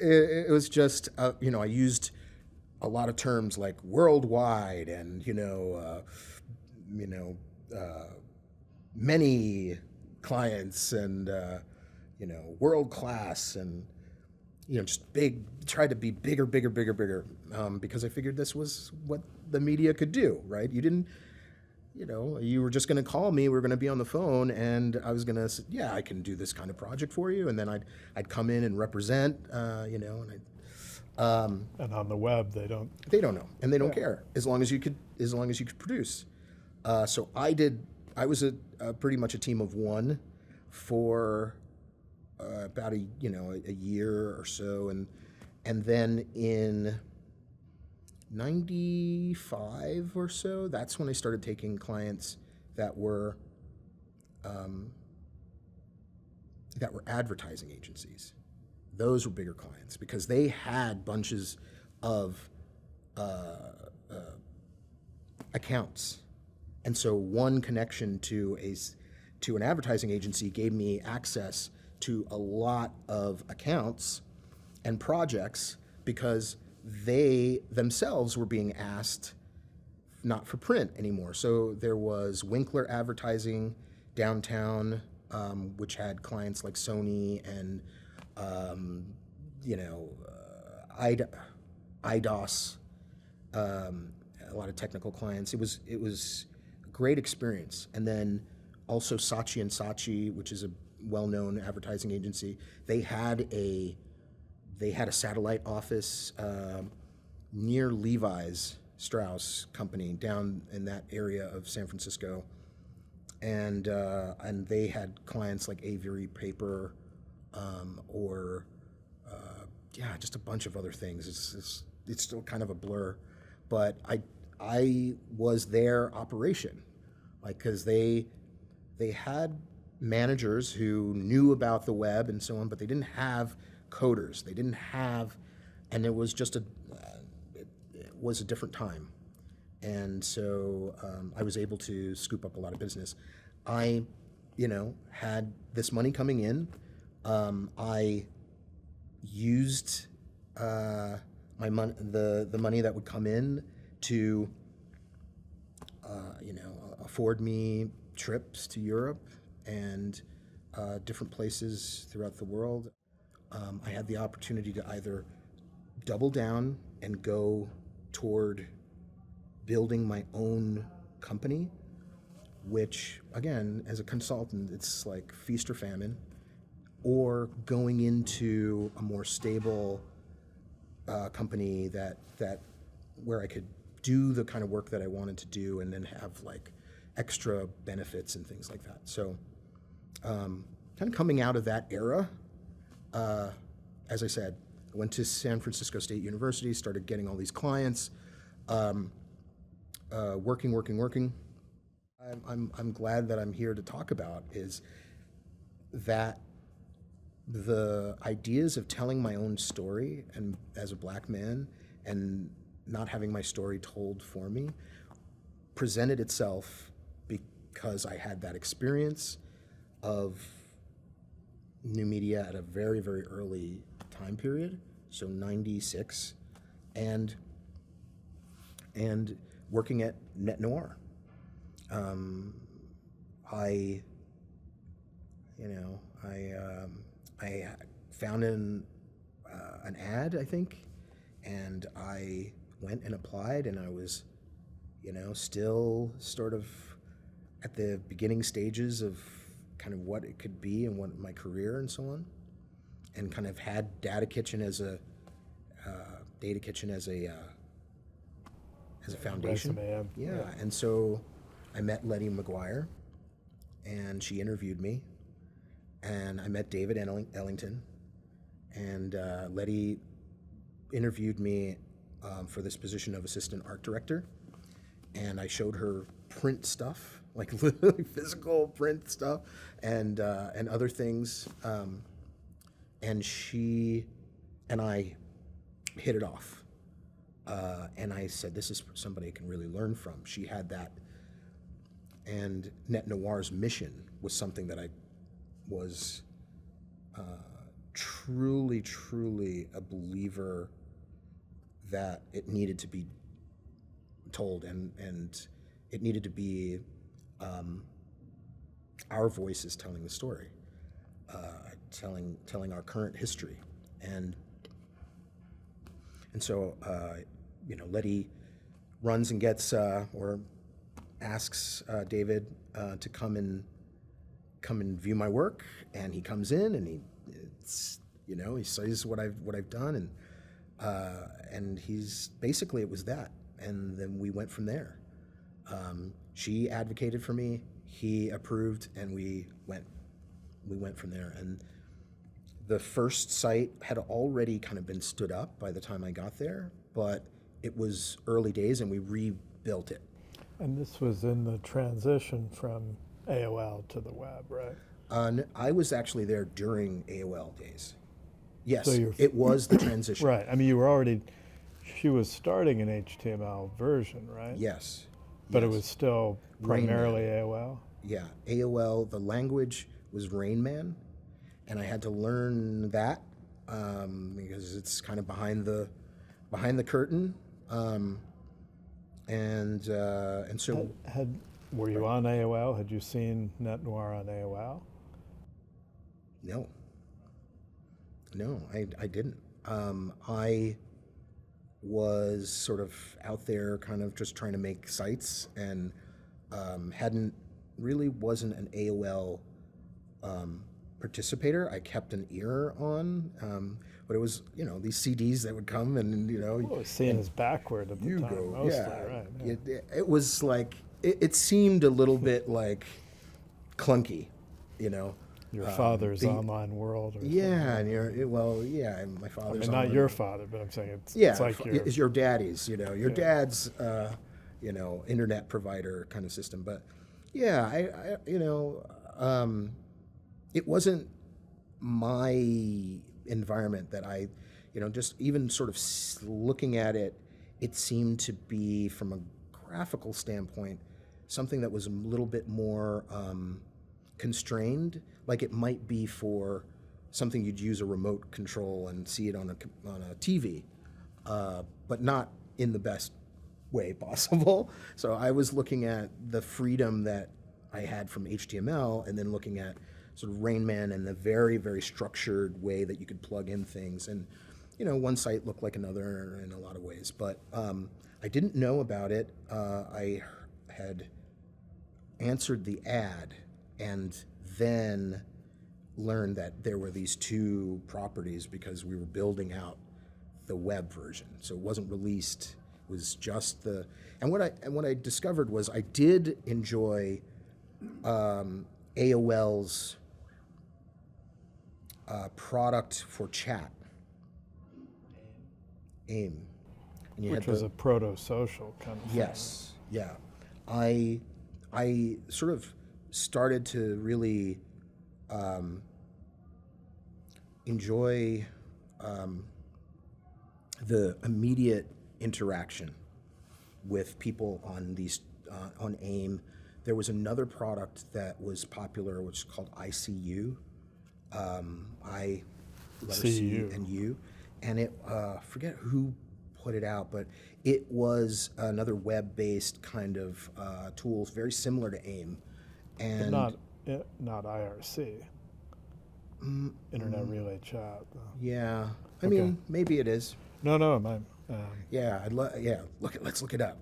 it was just, I used a lot of terms like worldwide and, many clients and, world class and, just big, tried to be bigger, because I figured this was what the media could do, right? You didn't, you were just going to call me, we were going to be on the phone, and I was going to say, yeah, I can do this kind of project for you. And then I'd come in and represent, and and on the web, they don't know, and they don't care as long as you could produce. So I was pretty much a team of one for about a year or so, and then in 95 or so, that's when I started taking clients that were advertising agencies. Those were bigger clients because they had bunches of accounts, and so one connection to an advertising agency gave me access to a lot of accounts and projects because they themselves were being asked not for print anymore. So there was Winkler Advertising downtown, which had clients like Sony and IDOS, a lot of technical clients. It was a great experience. And then also Saatchi & Saatchi, which is a well-known advertising agency. They had a satellite office near Levi's Strauss company down in that area of San Francisco, and they had clients like Avery Paper, or just a bunch of other things. It's still kind of a blur, but I was their operation, because they had managers who knew about the web and so on, but they didn't have coders. They didn't have, and it was just it was a different time. And so I was able to scoop up a lot of business. I, had this money coming in. I used my money, the money that would come in to, afford me trips to Europe and different places throughout the world. I had the opportunity to either double down and go toward building my own company, which, again, as a consultant, it's like feast or famine, or going into a more stable company that where I could do the kind of work that I wanted to do and then have like extra benefits and things like that. So kind of coming out of that era, as I said, I went to San Francisco State University, started getting all these clients, working. I'm glad that I'm here to talk about is that the ideas of telling my own story and as a black man and not having my story told for me presented itself because I had that experience of new media at a very, very early time period, so 96, and working at Net Noir. I found an ad, I think, and I went and applied, and I was, still sort of at the beginning stages of kind of what it could be and what my career and so on, and kind of had Data Kitchen as a foundation. Resume, Yeah, and so I met Letty McGuire, and she interviewed me, and I met David Ellington, and Letty interviewed me for this position of assistant art director, and I showed her print stuff, like literally physical print stuff, and other things, and she and I hit it off. And I said, this is somebody I can really learn from. She had that. And Net Noir's mission was something that I was truly, truly a believer that it needed to be told, and it needed to be our voices telling the story, telling our current history. And so, Letty runs and gets or asks David to come and view my work, and he comes in and he sees what I've done, and he's basically, it was that, and then we went from there. She advocated for me, he approved, and we went from there. And the first site had already kind of been stood up by the time I got there, but it was early days, and we rebuilt it. And this was in the transition from AOL to the web, right? I was actually there during AOL days. Yes, So it was the transition. Right. I mean, she was starting an HTML version, right? Yes. But yes. it was still primarily AOL? Yeah, AOL, the language was Rain Man, and I had to learn that because it's kind of behind the curtain. And so were you on AOL? Had you seen Net Noir on AOL? No, I didn't. I was sort of out there kind of just trying to make sites, and wasn't an AOL participator. I kept an ear on, but it was, these CDs that would come, and, Well, it was seen as backward at the time, mostly, right? Yeah. It was like, it seemed a little bit like clunky, Your father's online world. Or yeah, and my father's. I mean, not your father, but I'm saying it's like it's your daddy's. Your dad's, internet provider kind of system. But yeah, it wasn't my environment that I, just even sort of looking at it, it seemed to be, from a graphical standpoint, something that was a little bit more constrained, like it might be for something you'd use a remote control and see it on a TV, but not in the best way possible. So I was looking at the freedom that I had from HTML, and then looking at sort of Rain Man and the very, very structured way that you could plug in things. And, one site looked like another in a lot of ways, but I didn't know about it. I had answered the ad and then learned that there were these two properties because we were building out the web version. So it wasn't released. It was just and what I discovered was I did enjoy AOL's product for chat, AIM. And which was a proto-social kind of thing. Yes, yeah. I sort of started to really enjoy the immediate interaction with people on these on AIM, There was another product that was popular, which is called ICU, I letter C CU. and U, and it forget who put it out, but it was another web-based kind of tools, very similar to AIM, But and not IRC, Internet Relay Chat. Though. yeah, I Okay. mean maybe it is. No, Yeah, let's look it up.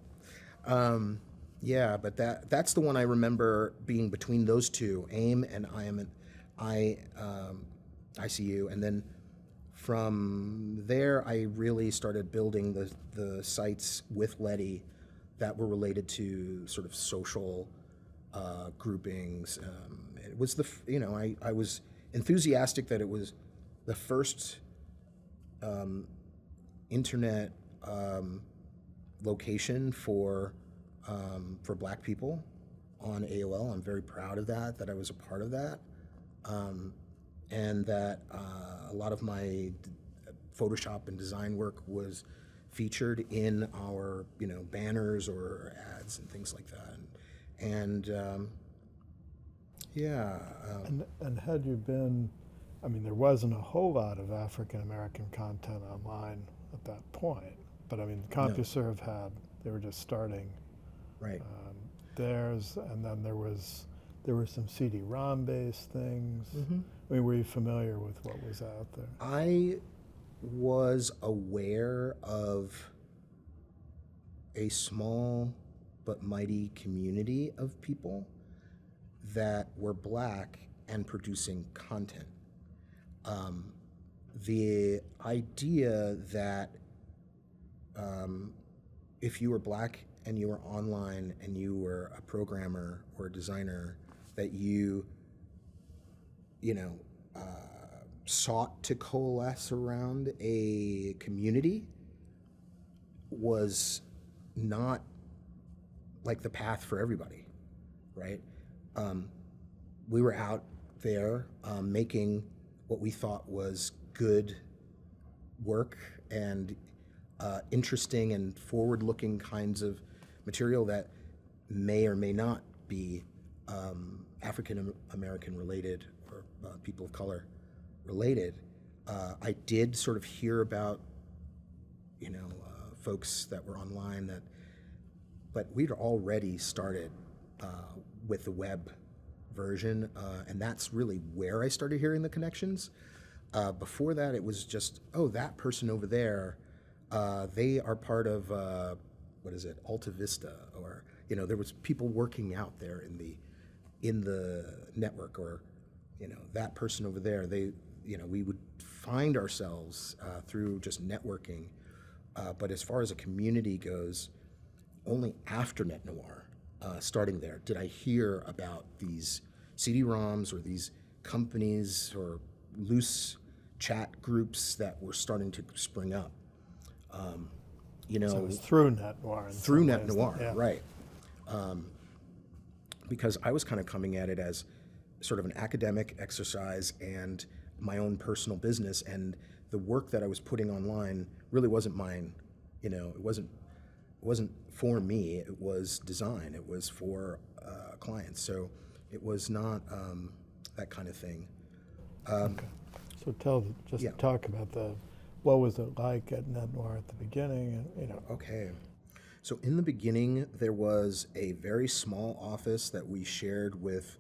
Yeah, but that's the one I remember being between those two, AIM and ICU, and then from there I really started building the sites with Letty that were related to sort of social groupings. It was I was enthusiastic that it was the first internet location for Black people on AOL. I'm very proud of that I was a part of that, and that a lot of my Photoshop and design work was featured in our banners or ads and things like that, and yeah. And had you been, I mean, there wasn't a whole lot of African American content online at that point, but I mean, CompuServe they were just starting Right. theirs, and then there were some CD-ROM based things. Mm-hmm. I mean, were you familiar with what was out there? I was aware of a small but mighty community of people that were Black and producing content. The idea that if you were Black and you were online and you were a programmer or a designer, that you sought to coalesce around a community was not like the path for everybody, right? We were out there making what we thought was good work and interesting and forward-looking kinds of material that may or may not be African American related or people of color related. I did sort of hear about, folks that were online but we'd already started with the web version, and that's really where I started hearing the connections. Before that, it was just, that person over there, they are part of, Alta Vista, or, there was people working out there in the network, or, that person over there, we would find ourselves through just networking. But as far as a community goes, only after Net Noir, starting there, did I hear about these CD-ROMs or these companies or loose chat groups that were starting to spring up. So it was through Net Noir. Through Net Noir, yeah. right. Because I was kind of coming at it as sort of an academic exercise and my own personal business, and the work that I was putting online really wasn't mine. It wasn't for me. It was design. It was for clients. So it was not that kind of thing. Okay. So Yeah. talk about what was it like at Net Noir at the beginning, and Okay. So in the beginning, there was a very small office that we shared with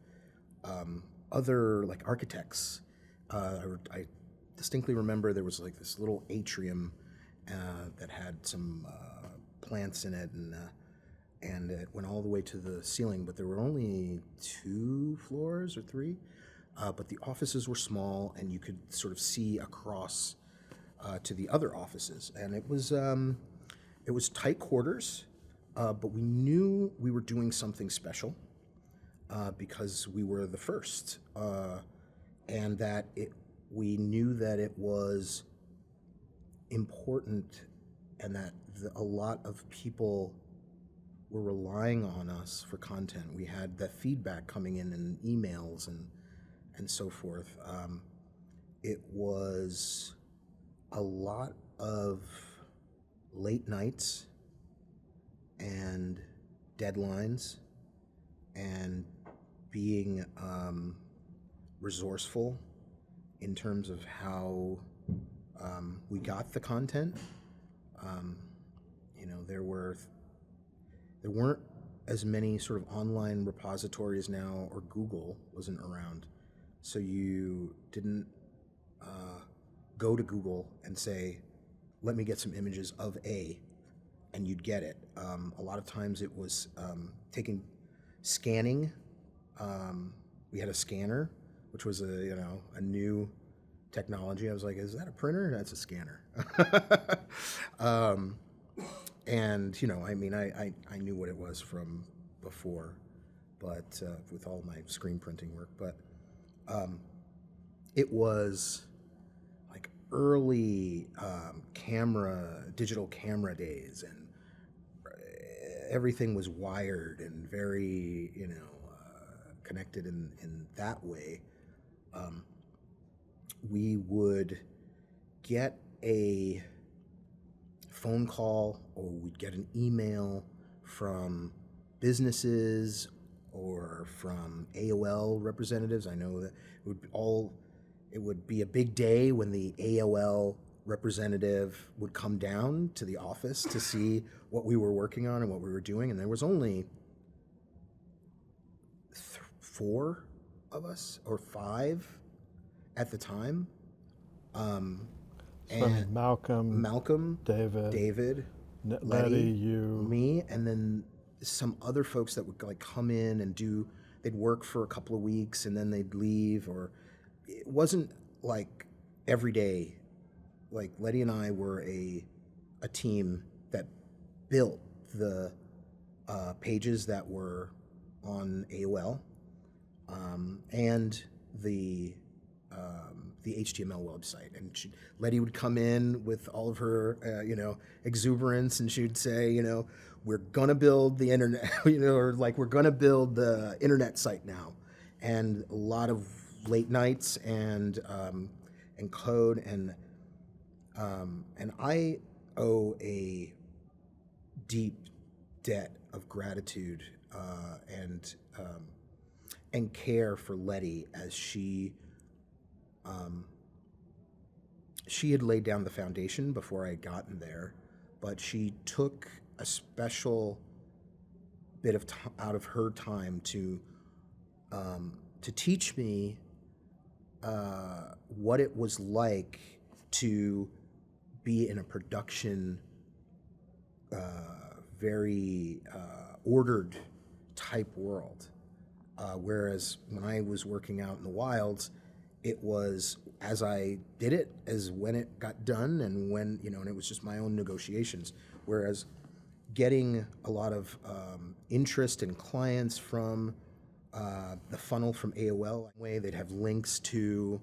other architects. I distinctly remember there was this little atrium that had some plants in it, and it went all the way to the ceiling. But there were only 2 floors or 3. But the offices were small, and you could sort of see across to the other offices, and it was tight quarters, but we knew we were doing something special because we were the first, and that we knew that it was important, and that a lot of people were relying on us for content. We had that feedback coming in emails and so forth. It was a lot of late nights and deadlines and being resourceful in terms of how we got the content. You know, there weren't as many sort of online repositories now, or Google wasn't around, so you didn't go to Google and say, let me get some images of A, and you'd get it. A lot of times it was scanning. We had a scanner, which was a new technology. I was like, is that a printer? That's a scanner. And I mean, I knew what it was from before, but with all my screen printing work, but it was like early digital camera days, and everything was wired and very connected in that way. We would get a phone call, or we'd get an email from businesses or from AOL representatives. I know that it would be a big day when the AOL representative would come down to the office to see what we were working on and what we were doing, and there was only 4 of us or 5 at the time. And Malcolm, David, Letty, you, me, and then some other folks that would like come in and they'd work for a couple of weeks and then they'd leave, or it wasn't like every day. Like Letty and I were a team that built the pages that were on AOL, and the HTML website. And Letty would come in with all of her, exuberance, and she'd say, we're gonna build the internet, or like, we're gonna build the internet site now, and a lot of late nights and code, and I owe a deep debt of gratitude and care for Letty, as she had laid down the foundation before I had gotten there, but she took a special bit of out of her time to teach me what it was like to be in a production, very ordered type world. Whereas when I was working out in the wilds, it was as I did it, as when it got done, and when, and it was just my own negotiations. Whereas getting a lot of interest and clients from the funnel from AOL, they'd have links to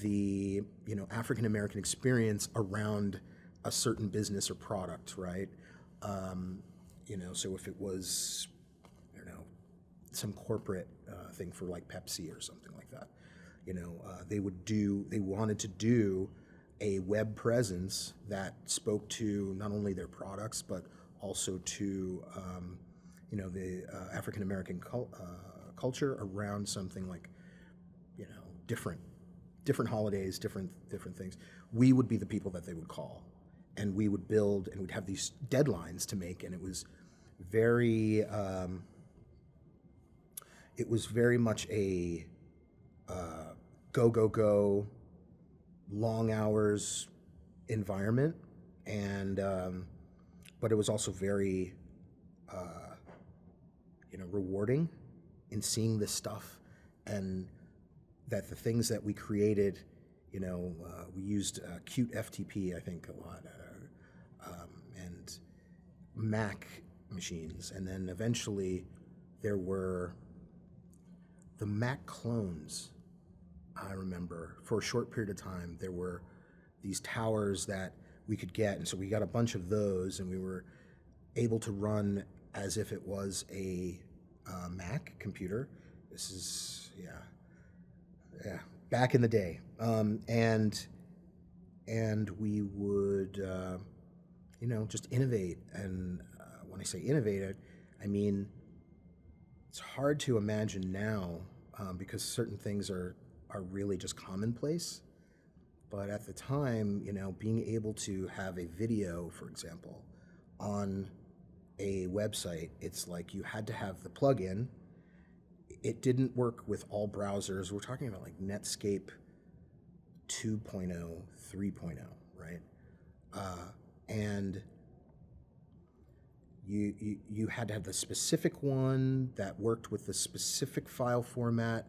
the African American experience around a certain business or product, right? So if it was, some corporate thing for like Pepsi or something like that, they wanted to do a web presence that spoke to not only their products, but also to, the African American culture around something like, different holidays, different things. We would be the people that they would call, and we would build, and we'd have these deadlines to make, and it was very much a go, long hours environment, and but it was also very rewarding in seeing this stuff, and that the things that we created, we used Qt FTP, I think, a lot, and Mac machines, and then eventually there were the Mac clones. I remember for a short period of time there were these towers that we could get, and so we got a bunch of those, and we were able to run as if it was a Mac computer. This is back in the day, and we would just innovate. And when I say innovate, I mean it's hard to imagine now because certain things are really just commonplace. But at the time, being able to have a video, for example, on a website, it's like you had to have the plugin. It didn't work with all browsers. We're talking about like Netscape 2.0, 3.0, right? And you had to have the specific one that worked with the specific file format,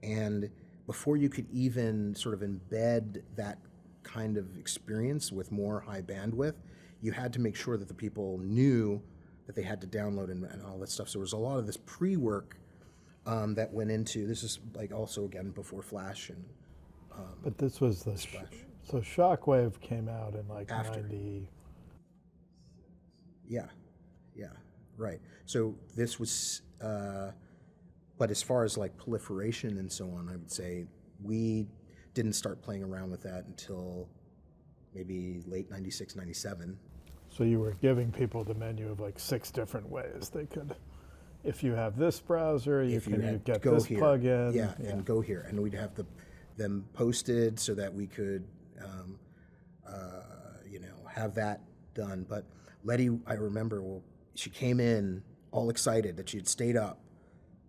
and before you could even sort of embed that kind of experience with more high bandwidth, you had to make sure that the people knew that they had to download and all that stuff. So there was a lot of this pre-work that went into, this is like also again before Flash and But this was the Splash. so Shockwave came out in like After. 90. Yeah, right. So this was, but as far as like proliferation and so on, I would say we didn't start playing around with that until maybe late 96, 97. So you were giving people the menu of like 6 different ways they could. If you have this browser, you If you can had get go this here, plugin. yeah, and go here, and we'd have them posted so that we could, have that done. But Letty, I remember, she came in all excited that she had stayed up,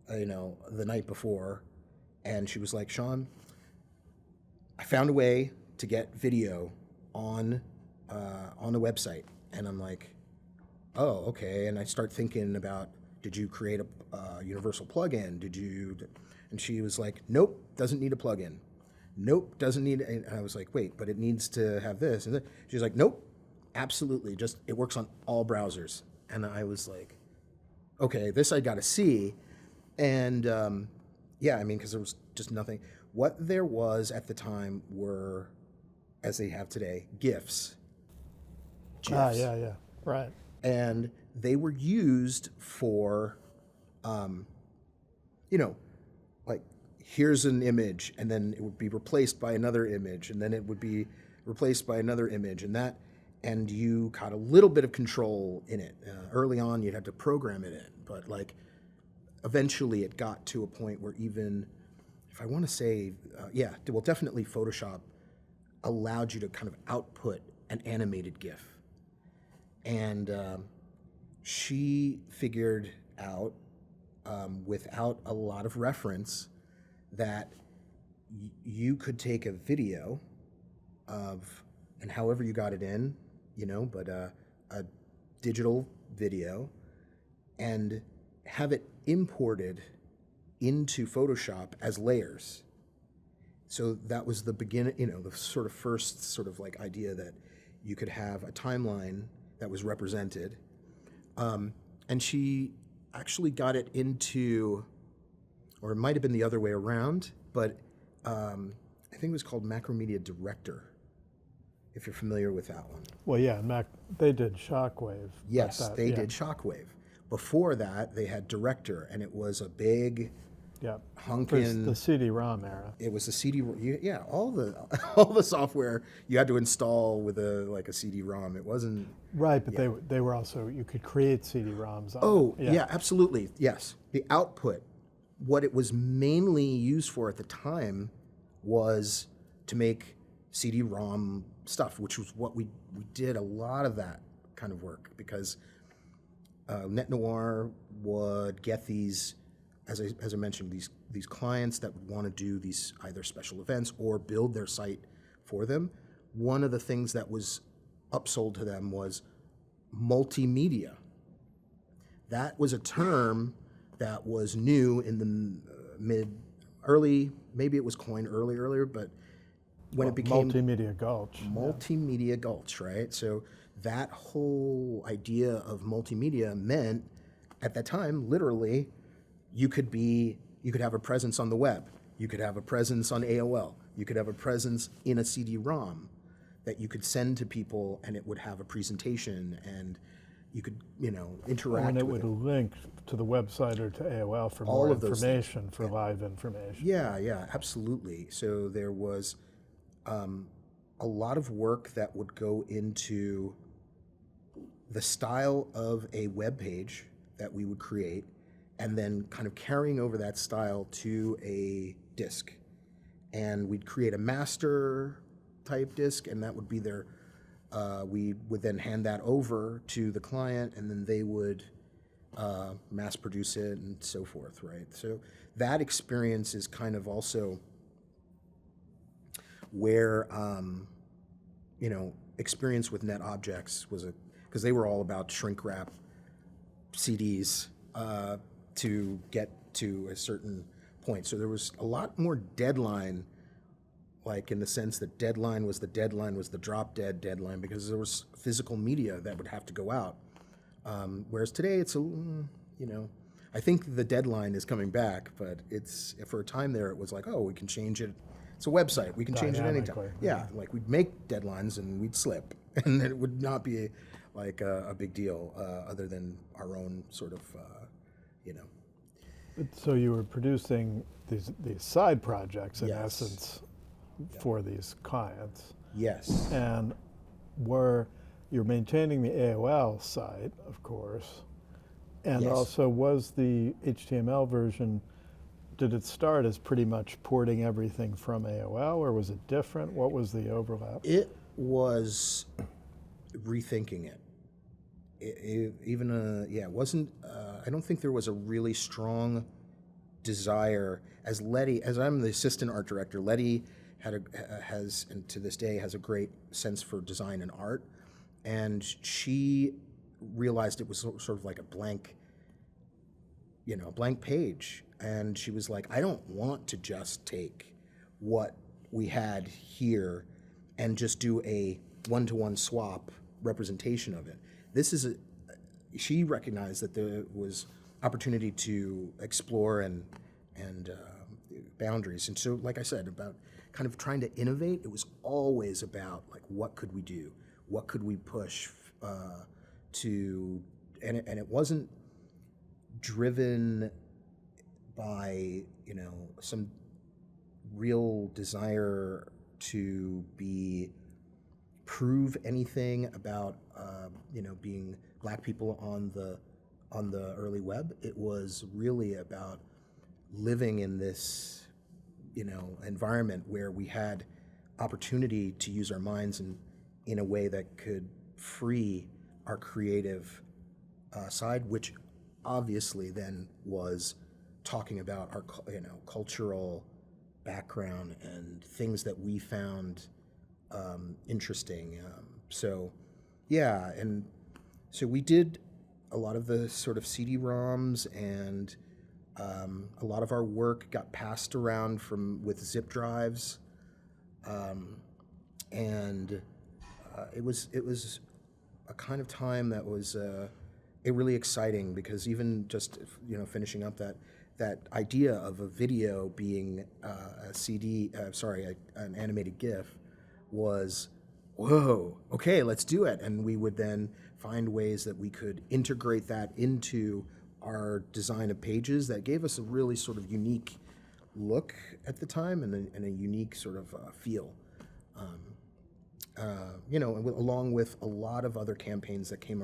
the night before, and she was like, "Sean, I found a way to get video on the website." And I'm like, "Oh, okay." And I start thinking about, did you create a universal plugin? Did you? And she was like, "Nope, doesn't need a plugin. Nope, doesn't need." And I was like, "Wait, but it needs to have this." And she's like, "Nope, absolutely. Just it works on all browsers." And I was like, "Okay, this I got to see." And because there was just nothing. What there was at the time were, as they have today, GIFs. GIFs. Yeah, right. And they were used for, like, here's an image, and then it would be replaced by another image, and then it would be replaced by another image, and you got a little bit of control in it. Early on, you'd have to program it in, but like, eventually it got to a point where even, if I want to say, definitely Photoshop allowed you to kind of output an animated GIF. And she figured out, without a lot of reference, that you could take a video of, and however you got it in, but a digital video, and have it imported into Photoshop as layers. So that was the beginning, the sort of first sort of like idea that you could have a timeline that was represented. And she actually got it into, or it might have been the other way around, but I think it was called Macromedia Director, if you're familiar with that one. Well, yeah, they did Shockwave. Yes, they did Shockwave. Before that, they had Director, and it was a big hunkin'. The CD-ROM era. It was a CD. All the software you had to install with a CD-ROM. It wasn't right, but they were also, you could create CD-ROMs. Oh, yeah, absolutely. Yes, the output. What it was mainly used for at the time was to make CD-ROM stuff, which was what we did a lot of that kind of work, because Net Noir would get these, as I mentioned, these clients that would want to do these either special events or build their site for them. One of the things that was upsold to them was multimedia. That was a term that was new in the early, maybe it was coined earlier, but when it became Multimedia Gulch. Multimedia Gulch, right? So that whole idea of multimedia meant, at that time, literally, you could have a presence on the web, you could have a presence on AOL, you could have a presence in a CD-ROM that you could send to people, and it would have a presentation, and you could, interact and it with would link to the website or to AOL for All more of those information, for live information. Yeah, absolutely. So there was a lot of work that would go into the style of a web page that we would create, and then kind of carrying over that style to a disc. And we'd create a master type disc, and that would be their, we would then hand that over to the client, and then they would mass produce it and so forth, right? So that experience is kind of also where, experience with NetObjects was because they were all about shrink wrap CDs to get to a certain point. So there was a lot more deadline, like in the sense that deadline was the drop dead deadline, because there was physical media that would have to go out. Whereas today it's I think the deadline is coming back, but it's, for a time there it was like, oh, we can change it. It's a website, we can change it anytime. Dynamically. Yeah, like we'd make deadlines and we'd slip, and it would not be like a big deal other than our own sort of, So you were producing these side projects in Yes. essence for these clients, Yes. and you're maintaining the AOL site, of course, and Yes. also was the HTML version, did it start as pretty much porting everything from AOL, or was it different? What was the overlap? It was rethinking it. It wasn't. I don't think there was a really strong desire as I'm the assistant art director. Letty has, and to this day has, a great sense for design and art, and she realized it was sort of like a blank page, and she was like, I don't want to just take what we had here and just do a one-to-one swap representation of it. She recognized that there was opportunity to explore and boundaries. And so, like I said, about kind of trying to innovate, it was always about, like, what could we do? What could we push and it wasn't driven by, some real desire to prove anything about being black people on the early web. It was really about living in this environment where we had opportunity to use our minds in a way that could free our creative side, which obviously then was talking about our cultural background and things that we found interesting. So we did a lot of the sort of CD-ROMs, and a lot of our work got passed around with zip drives, and it was a kind of time that was really exciting, because even just finishing up that idea of a video being an animated GIF was, whoa, okay, let's do it. And we would then find ways that we could integrate that into our design of pages that gave us a really sort of unique look at the time, and a unique sort of feel. Along with a lot of other campaigns that came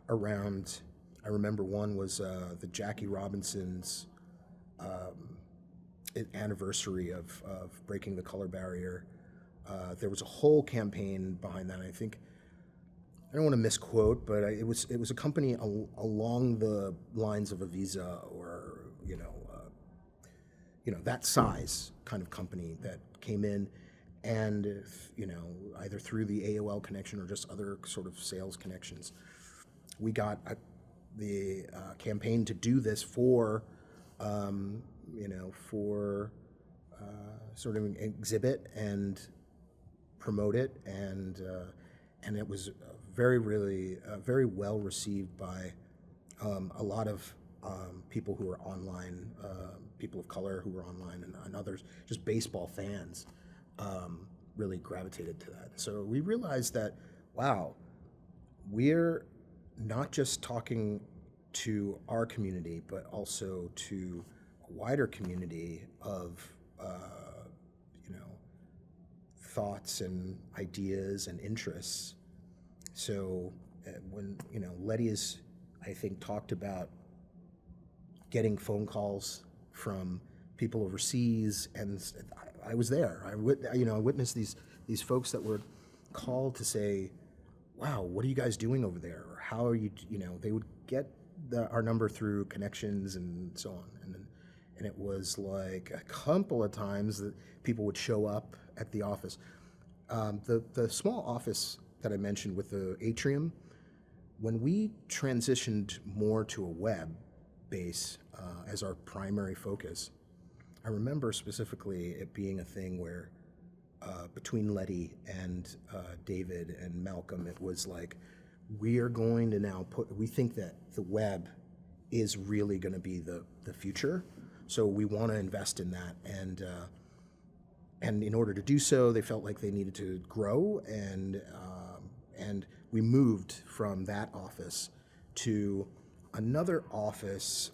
around. I remember one was the Jackie Robinson's anniversary of breaking the color barrier. There was a whole campaign behind that. I think, I don't want to misquote, but it was a company along the lines of a Visa, or that size kind of company that came in, and either through the AOL connection or just other sort of sales connections, we got the campaign to do this for sort of exhibit and promote it, and it was very well received by a lot of people who were online, people of color who were online, and others, just baseball fans, really gravitated to that. So we realized that, wow, we're not just talking to our community, but also to a wider community of thoughts and ideas and interests. So when Letty has, I think, talked about getting phone calls from people overseas, and I was there. I witnessed these folks that were called to say, "Wow, what are you guys doing over there?" Or "How are you?" They would get our number through connections and so on, and it was like a couple of times that people would show up at the office. The small office that I mentioned with the atrium, when we transitioned more to a web base as our primary focus, I remember specifically it being a thing where between Letty and David and Malcolm, it was like, we are going to now we think that the web is really going to be the future. So we want to invest in that. And in order to do so, they felt like they needed to grow. And we moved from that office to another office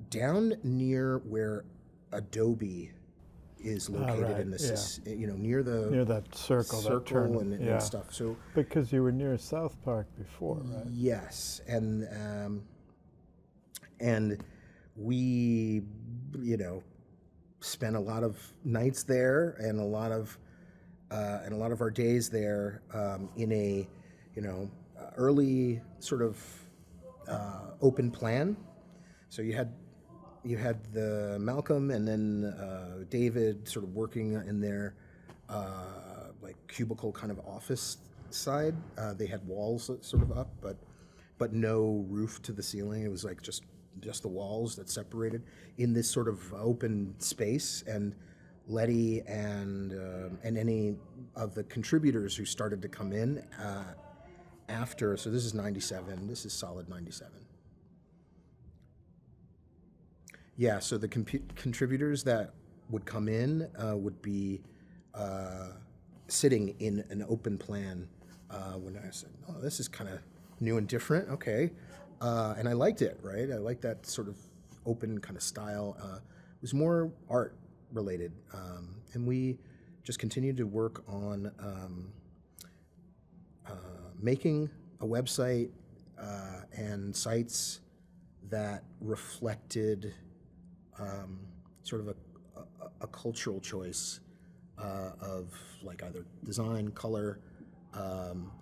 down near where Adobe is located right, in this, yeah. near the Near that circle, that turn. and stuff. So because you were near South Park before, right? yes, and we, spent a lot of nights there and a lot of our days there in a early sort of open plan. So you had the Malcolm and then David sort of working in their like cubicle kind of office side. They had walls sort of up, but no roof to the ceiling. It was like just the walls that separated in this sort of open space. And Letty and any of the contributors who started to come in after. So this is 97. This is solid 97. Yeah, so the contributors that would come in would be sitting in an open plan when I said, "Oh, this is kind of new and different." Okay, and I liked it. Right, I liked that sort of open kind of style. It was more art related, and we just continued to work on making a website and sites that reflected sort of a cultural choice of like either design, color,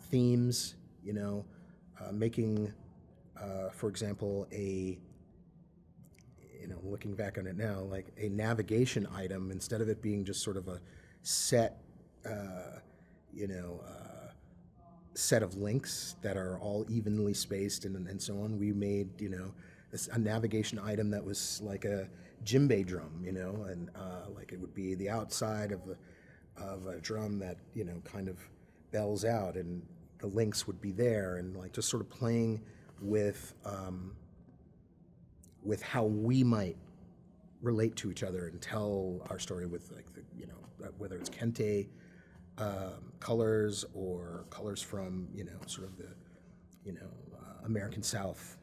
themes, making, for example, looking back on it now, like a navigation item, instead of it being just sort of a set, set of links that are all evenly spaced and so on, we made, a navigation item that was like a djembe drum, and like it would be the outside of a drum that kind of bells out, and the links would be there, and like just sort of playing with how we might relate to each other and tell our story with like the whether it's Kente colors or colors from sort of the American South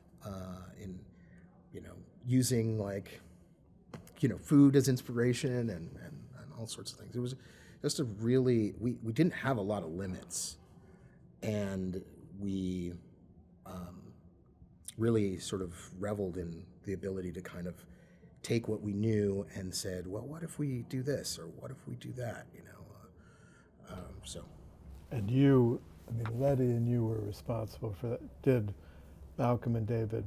in using like food as inspiration and all sorts of things. It was just a really we didn't have a lot of limits, and we really sort of reveled in the ability to kind of take what we knew and said, well, what if we do this or what if we do that? So. And you, Letty and you were responsible for that. Did Malcolm and David,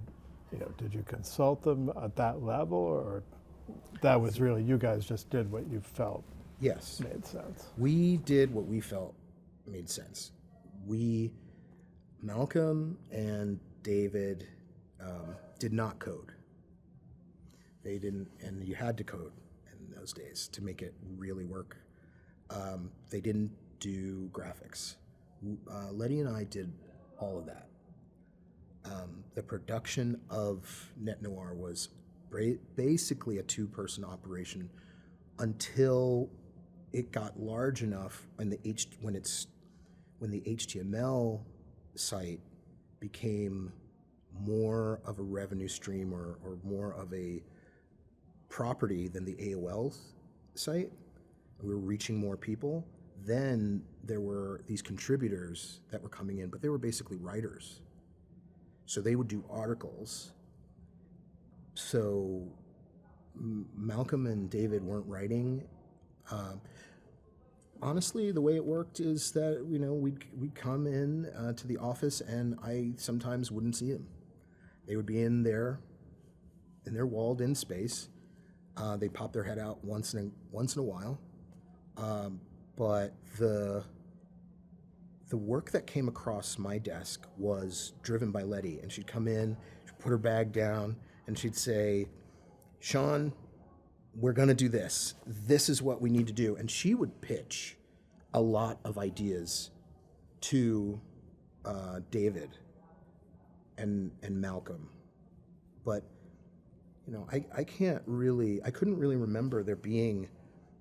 did you consult them at that level, or that was really you guys just did what you felt yes made sense? We did what we felt made sense. Malcolm and David did not code. They didn't, and you had to code in those days to make it really work. They didn't do graphics. Letty and I did all of that. The production of Net Noir was basically a two-person operation until it got large enough, and when the HTML site became more of a revenue stream or more of a property than the AOL site. We were reaching more people. Then there were these contributors that were coming in, but they were basically writers. So they would do articles. So Malcolm and David weren't writing. Honestly, the way it worked is that we'd come in to the office, and I sometimes wouldn't see them. They would be in their walled-in space. They pop their head out once in a while, but the work that came across my desk was driven by Letty, and she'd come in, she'd put her bag down, and she'd say, "Sean, we're going to do this. This is what we need to do." And she would pitch a lot of ideas to David and Malcolm. But, I couldn't really remember there being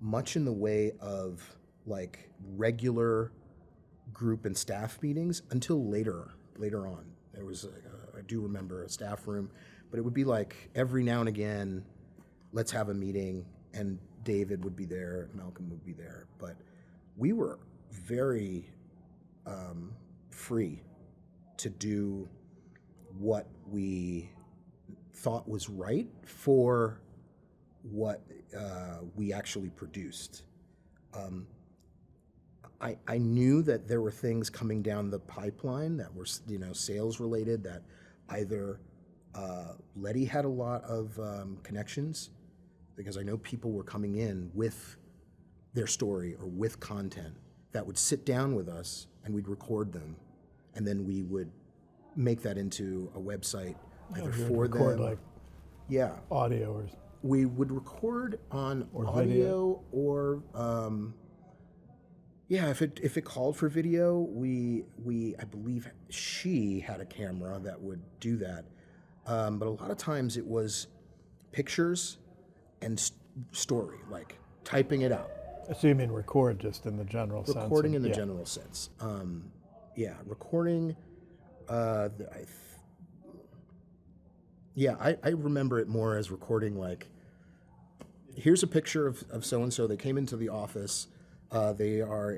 much in the way of like regular group and staff meetings until later on. There was, I do remember a staff room, but it would be like every now and again, let's have a meeting, and David would be there, Malcolm would be there. But we were very free to do what we thought was right for what we actually produced. I knew that there were things coming down the pipeline that were, sales related, that either Letty had a lot of connections, because I know people were coming in with their story or with content that would sit down with us, and we'd record them, and then we would make that into a website either you would for record them. like Yeah, audio or we would record on Or audio video. or if it called for video, we I believe she had a camera that would do that, but a lot of times it was pictures and story, like typing it out, so you mean record just in the general sense? recording in the Yeah. general sense. Recording. I remember it more as recording, like, here's a picture of so-and-so. They came into the office. They are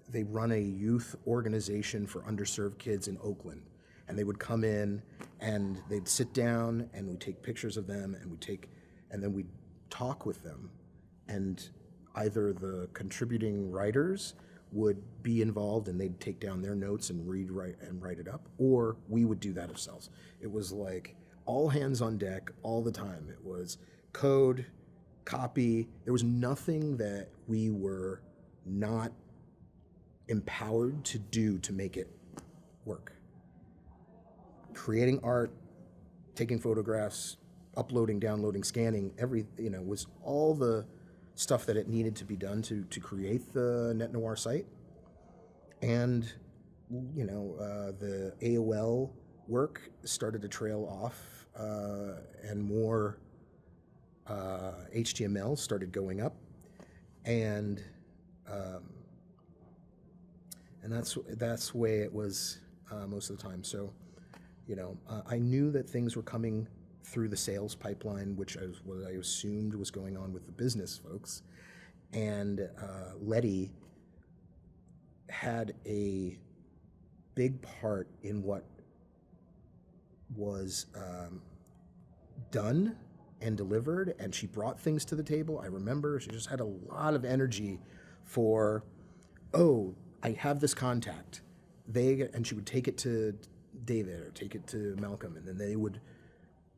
they run a youth organization for underserved kids in Oakland. And they would come in, and they'd sit down, and we'd take pictures of them, and then we'd talk with them. And either the contributing writers would be involved, and they'd take down their notes and write it up, or we would do that ourselves. It was like all hands on deck all the time. It was code, copy. There was nothing that we were not empowered to do to make it work. Creating art, taking photographs, uploading, downloading, scanning, was all the stuff that it needed to be done to create the Net Noir site. And, the AOL work started to trail off, and more HTML started going up. And that's the way it was most of the time. So, I knew that things were coming through the sales pipeline, which what I assumed was going on with the business folks. And Letty had a big part in what was done and delivered, and she brought things to the table. I remember she just had a lot of energy for, I have this contact. And she would take it to David or take it to Malcolm, and then they would,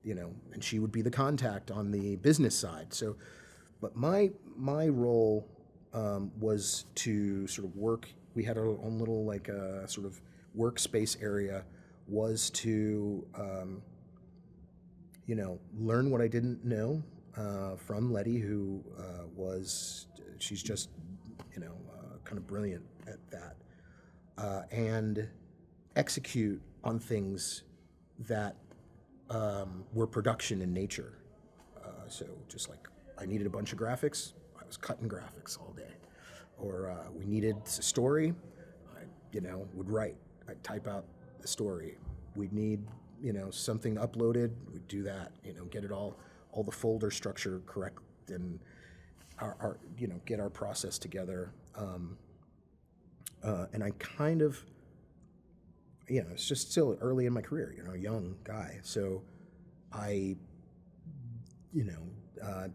and she would be the contact on the business side. So, but my role was to sort of work. We had our own little sort of workspace area, was to learn what I didn't know from Letty, who she's just kind of brilliant at that, and execute on things that were production in nature. So just like I needed a bunch of graphics, I was cutting graphics all day. Or we needed a story, I would write. I'd type out the story. We'd need something uploaded, we'd do that. Get it all the folder structure correct, and our get our process together. And I kind of, it's just still early in my career, young guy. So I,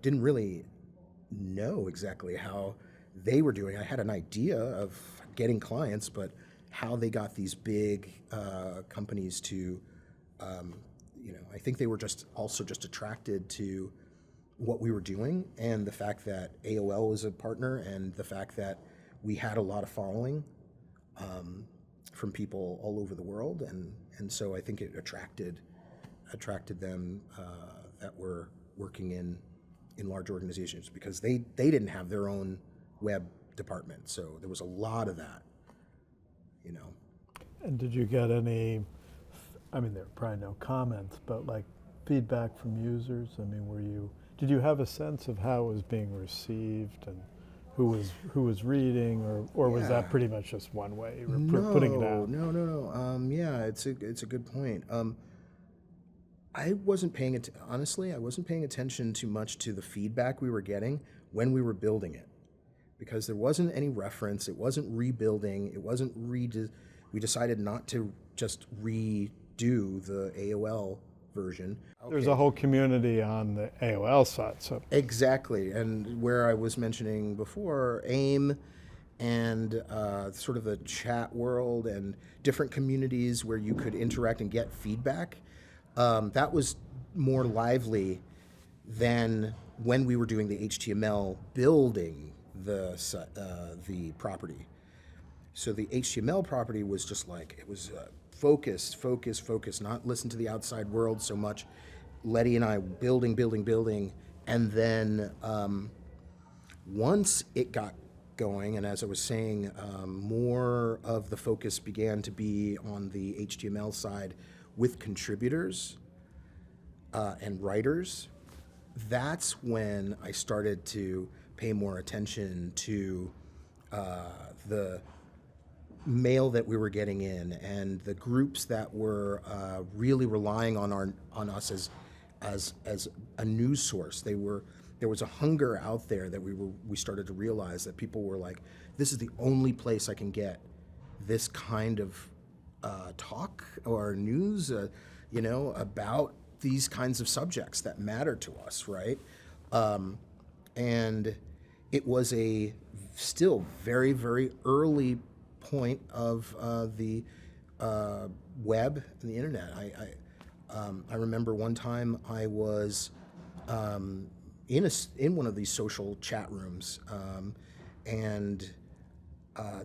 didn't really know exactly how they were doing. I had an idea of getting clients, but how they got these big companies to, I think they were just attracted to what we were doing and the fact that AOL was a partner and the fact that we had a lot of following from people all over the world, and so I think it attracted them that were working in large organizations because they didn't have their own web department, so there was a lot of that. And did you get any, I mean, there were probably no comments, but like feedback from users? I mean, did you have a sense of how it was being received and who was reading, or was that pretty much just one way you were putting it out? No. Yeah, it's a good point. I wasn't paying attention too much to the feedback we were getting when we were building it, because there wasn't any reference. It wasn't rebuilding. It wasn't we decided not to just redo the AOL version. There's a whole community on the AOL side. So exactly, and where I was mentioning before, AIM and sort of the chat world and different communities where you could interact and get feedback, that was more lively than when we were doing the HTML building the property. So the HTML property was just like, it was focus, not listen to the outside world so much. Letty and I building, and then once it got going, and as I was saying, more of the focus began to be on the HTML side with contributors and writers. That's when I started to pay more attention to the mail that we were getting in and the groups that were really relying on us as a news source. There was a hunger out there that we started to realize that people were like, this is the only place I can get this kind of talk or news, about these kinds of subjects that matter to us, right? And it was a still very, very early point of the web and the internet. I remember one time I was in one of these social chat rooms, and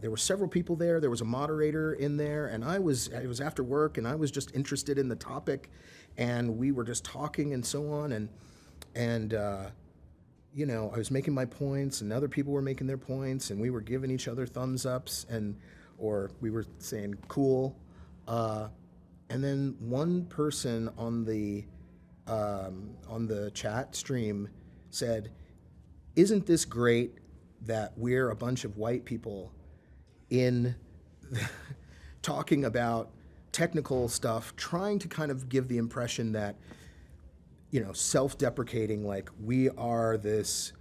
there were several people there. There was a moderator in there, and it was after work, and I was just interested in the topic, and we were just talking and so on, and I was making my points, and other people were making their points, and we were giving each other thumbs ups, or we were saying cool, and then one person on the chat stream said, "Isn't this great that we're a bunch of white people in talking about technical stuff, trying to kind of give the impression that, self-deprecating, like we are this,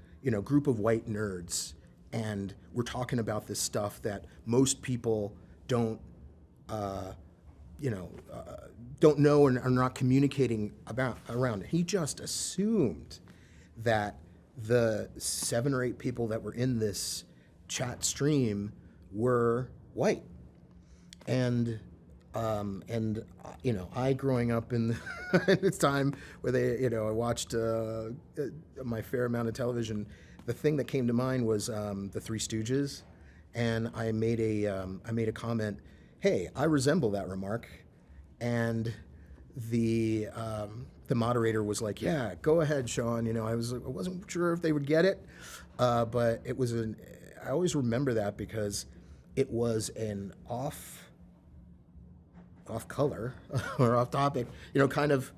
group of white nerds, and we're talking about this stuff that most people don't know and are not communicating around." He just assumed that the 7 or 8 people that were in this chat stream were white, and I growing up in this time where I watched my fair amount of television. The thing that came to mind was the Three Stooges, and I made a comment. Hey, I resemble that remark, and the moderator was like, "Yeah, go ahead, Sean." I wasn't sure if they would get it, but it was I always remember that because it was an off color or off topic, kind of,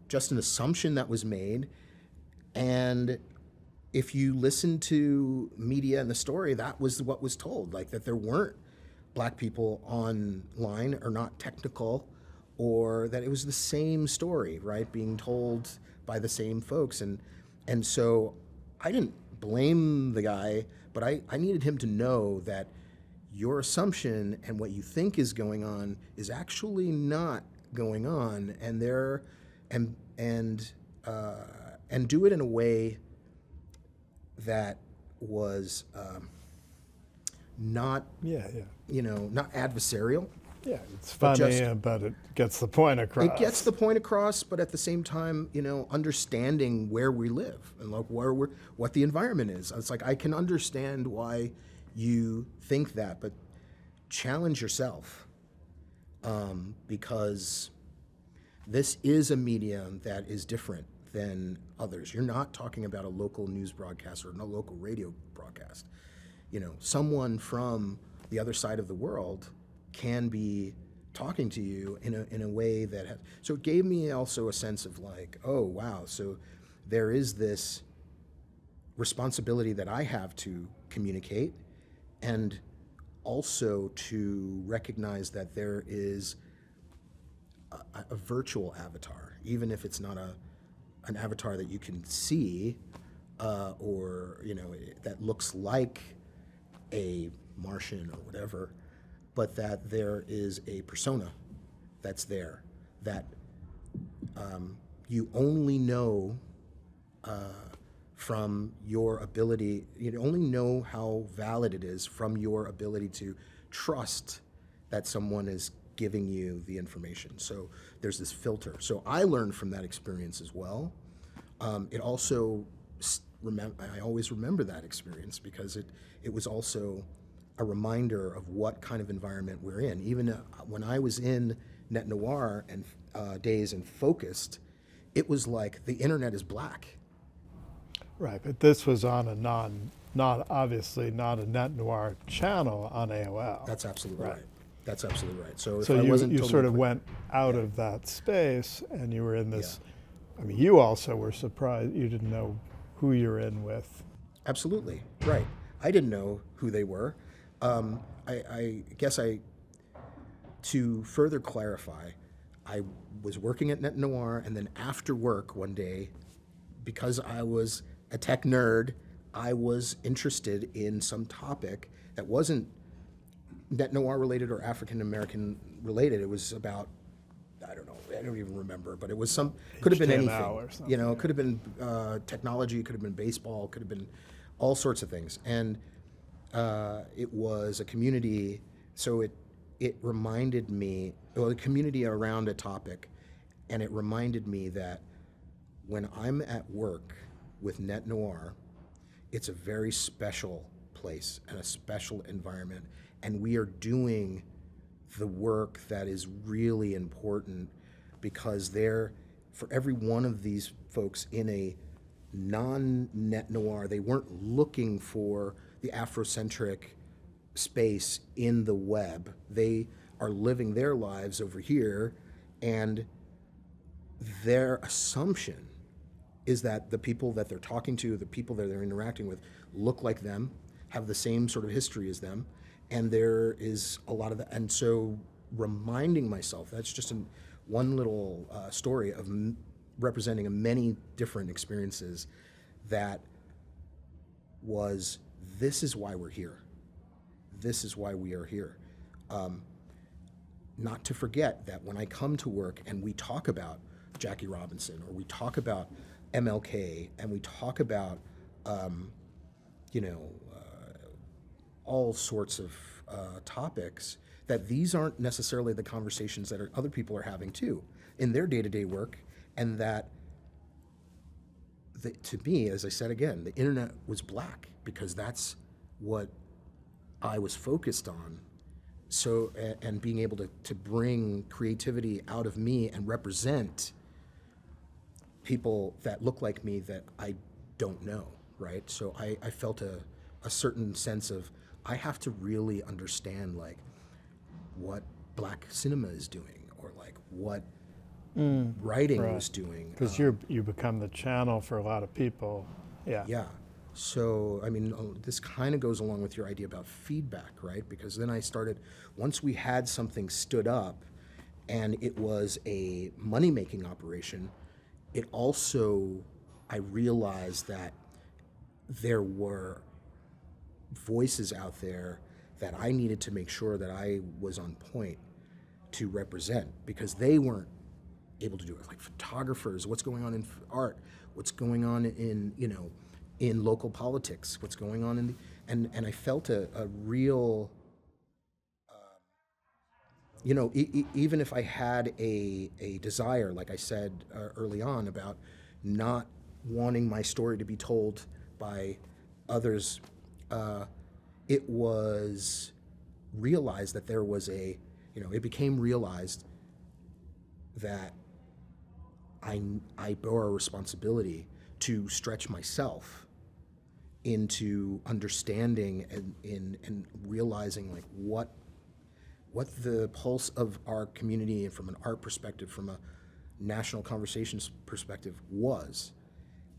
just an assumption that was made. And if you listen to media and the story, that was what was told, like that there weren't black people online or not technical, or that it was the same story, right, being told by the same folks. And so I didn't blame the guy, but I needed him to know that your assumption and what you think is going on is actually not going on, and and do it in a way that was not Yeah, not adversarial. yeah. It's But funny, just- but it gets the point across. It gets the point across, but at the same time, understanding where we live and like what the environment is. It's like I can understand why you think that, but challenge yourself, because this is a medium that is different than others. You're not talking about a local news broadcast or a local radio broadcast. Someone from the other side of the world can be talking to you in a way that has, so it gave me also a sense of like, oh wow, so there is this responsibility that I have to communicate, and also to recognize that there is a virtual avatar, even if it's not an avatar that you can see, or that looks like a Martian or whatever, but that there is a persona that's there that you only know from your ability, you only know how valid it is from your ability to trust that someone is giving you the information. So there's this filter. So I learned from that experience as well. It also, I always remember that experience because it was also a reminder of what kind of environment we're in. Even when I was in Net Noir and days and Focused, it was like the internet is black. Right, but this was on a not obviously not a Net Noir channel on AOL. That's absolutely right. That's absolutely right. So if So I wasn't you totally sort of clear- went out of that space, and you were in this. I mean, you also were surprised. You didn't know who you're in with. Absolutely, right. I didn't know who they were. I guess to further clarify, I was working at Net Noir, and then after work one day, because I was a tech nerd, I was interested in some topic that wasn't Net Noir related or African American related. It was about, I don't know, I don't even remember, but it was could have been HTML anything. or something. It could have been technology, it could have been baseball, it could have been all sorts of things. And it was a community, so it reminded me, well, the community around a topic, and it reminded me that when I'm at work with Net Noir, it's a very special place and a special environment, and we are doing the work that is really important because for every one of these folks in a non-Net Noir, they weren't looking for the Afrocentric space in the web. They are living their lives over here, and their assumption is that the people that they're talking to, the people that they're interacting with, look like them, have the same sort of history as them, and there is a lot of that. And so reminding myself, that's just one little story of representing many different experiences that was, this is why we're here. This is why we are here. Not to forget that when I come to work and we talk about Jackie Robinson, or we talk about MLK, and we talk about, all sorts of topics, that these aren't necessarily the conversations that other people are having too in their day-to-day work, and that to me, as I said again, the internet was black because that's what I was focused on. So, and being able to bring creativity out of me and represent people that look like me that I don't know, right? So I felt a certain sense of, I have to really understand like what black cinema is doing, or like what writing right. was doing. Because you become the channel for a lot of people. Yeah. Yeah. So, I mean, this kind of goes along with your idea about feedback, right? Because then I started, once we had something stood up and it was a money-making operation, it also, I realized that there were voices out there that I needed to make sure that I was on point to represent, because they weren't able to do it. Like photographers, what's going on in art, what's going on in, in local politics, what's going on in the, and I felt a real, even if I had a desire, like I said early on, about not wanting my story to be told by others, it was realized that there was it became realized that I bore a responsibility to stretch myself into understanding and realizing like what the pulse of our community, and from an art perspective, from a national conversations perspective, was.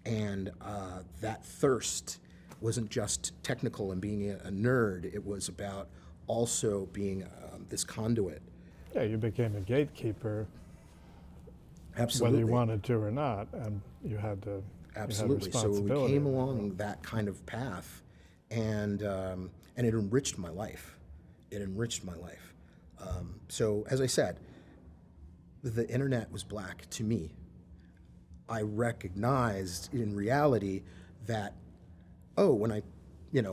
And that thirst wasn't just technical and being a nerd, it was about also being this conduit. Yeah, you became a gatekeeper, Absolutely. whether you wanted to or not, and you had to. Absolutely. You had So we responsibility. came along that kind of path, and it enriched my life. It enriched my life. So as I said, the internet was black to me. I recognized in reality that, when I,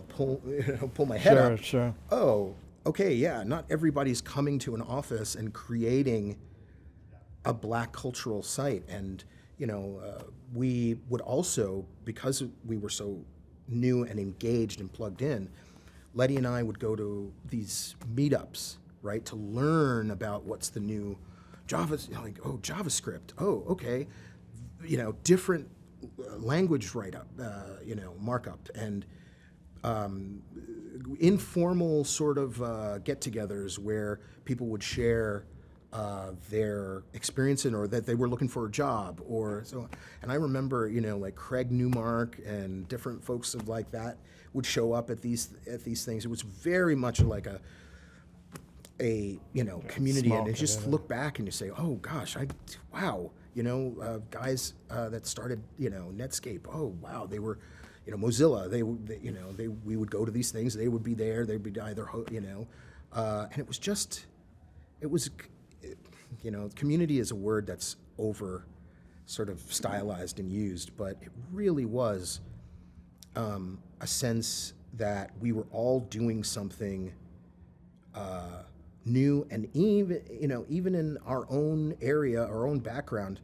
pull my head up, Sure. oh, okay, yeah, not everybody's coming to an office and creating a black cultural site. And, we would also, because we were so new and engaged and plugged in, Letty and I would go to these meetups, right, to learn about what's the new JavaScript. Oh, okay. Different language write-up, markup, and informal sort of get-togethers where people would share their experience or that they were looking for a job or so. And I remember, like Craig Newmark and different folks of like that would show up at these things. It was very much like a community, small and you just community. look back and you say, oh gosh, wow, guys that started, Netscape. Oh wow, they were, Mozilla. We would go to these things. They would be there. They'd be either, and it was just, community is a word that's over sort of stylized and used, but it really was a sense that we were all doing something new, and even in our own area, our own backyard,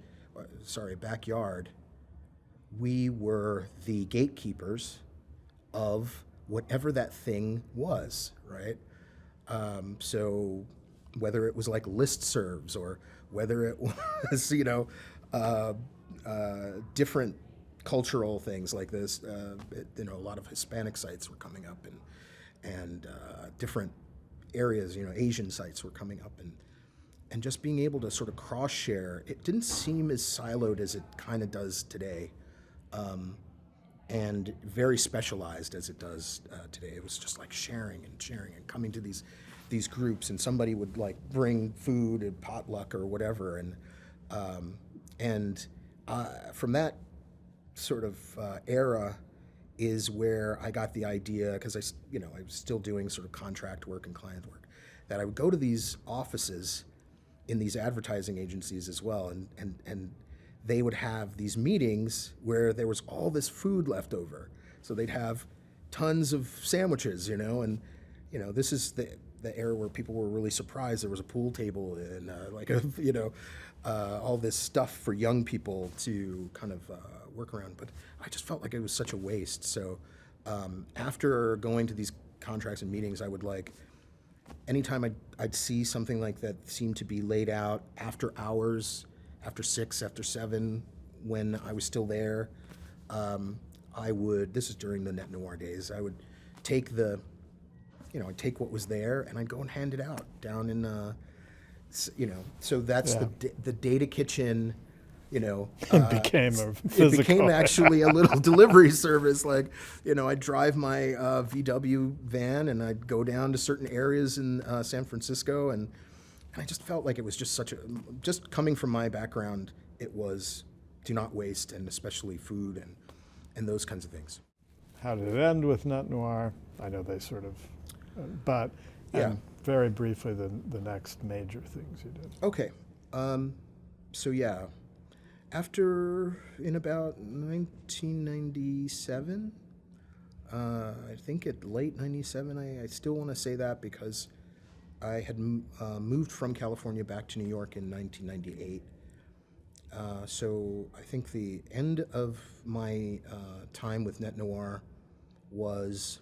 we were the gatekeepers of whatever that thing was, right? So whether it was like listservs or whether it was, different cultural things like this, a lot of Hispanic sites were coming up, and different areas, Asian sites were coming up, and just being able to sort of cross-share. It didn't seem as siloed as it kind of does today, and very specialized as it does today. It was just like sharing and coming to these groups, and somebody would like bring food and potluck or whatever, and from that sort of era is where I got the idea, because I was still doing sort of contract work and client work, that I would go to these offices in these advertising agencies as well, and they would have these meetings where there was all this food left over. So they'd have tons of sandwiches, and this is the era where people were really surprised there was a pool table and all this stuff for young people to kind of work around. But I just felt like it was such a waste. So after going to these contracts and meetings, I would anytime I'd see something like that seemed to be laid out after hours, after 6, after 7, when I was still there, this is during the Net Noir days, I would take I'd take what was there and I'd go and hand it out down in, so that's the Data Kitchen, It became a it physical. became actually a little delivery service. Like, I'd drive my VW van and I'd go down to certain areas in San Francisco, and I just felt like it was just just coming from my background, it was do not waste, and especially food and those kinds of things. How did it end with Net Noir? I know they sort of but Yeah. very briefly the next major things you did. Okay. So yeah, after in about 1997, I think at late 97, I still want to say that because I had moved from California back to New York in 1998. So I think the end of my time with Net Noir was,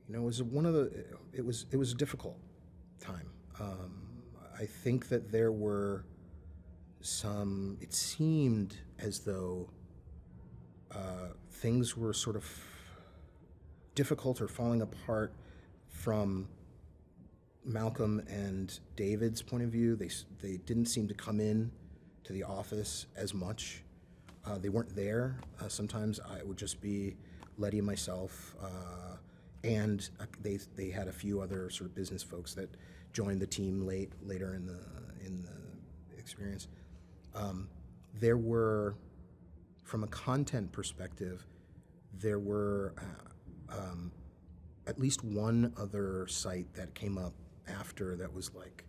was one of the, it was a difficult time. I think that there were some, it seemed as though things were sort of difficult or falling apart from Malcolm and David's point of view. They didn't seem to come in to the office as much. They weren't there. Sometimes I would just be Letty and myself, and they had a few other sort of business folks that joined the team later in the experience. There were, from a content perspective, there were at least one other site that came up after that was like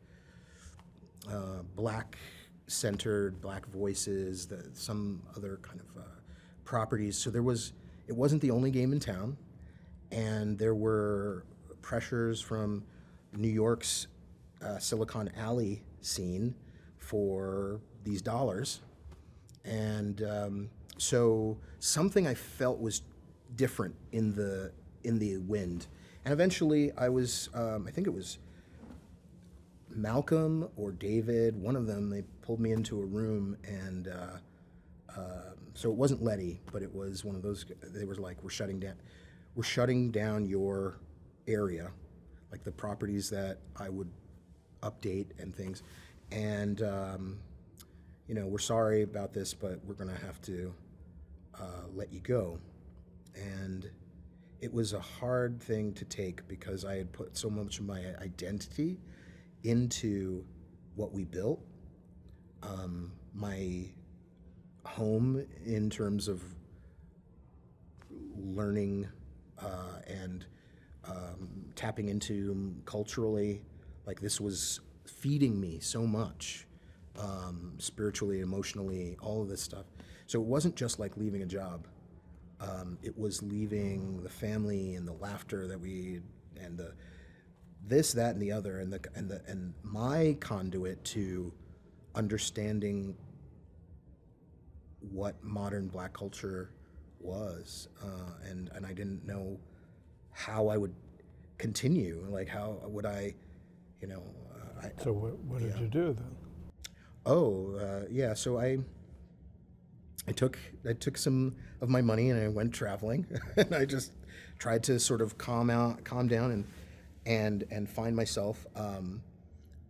black-centered, black voices, some other kind of properties. So it wasn't the only game in town, and there were pressures from New York's Silicon Alley scene for these dollars. And so something I felt was different in the wind. And eventually I was, I think it was Malcolm or David, one of them, they pulled me into a room, and so it wasn't Letty, but it was one of those, they were like, we're shutting down your area, like the properties that I would update and things. And, we're sorry about this, but we're gonna have to let you go. And it was a hard thing to take because I had put so much of my identity into what we built. My home in terms of learning and tapping into culturally, like this was feeding me so much, spiritually, emotionally, all of this stuff. So it wasn't just like leaving a job. It was leaving the family and the laughter that and the this, that, and the other, and my conduit to understanding what modern black culture was, and I didn't know how I would continue. Like, how would I, So what did you do then? So I took some of my money and I went traveling, and I just tried to sort of calm down and find myself.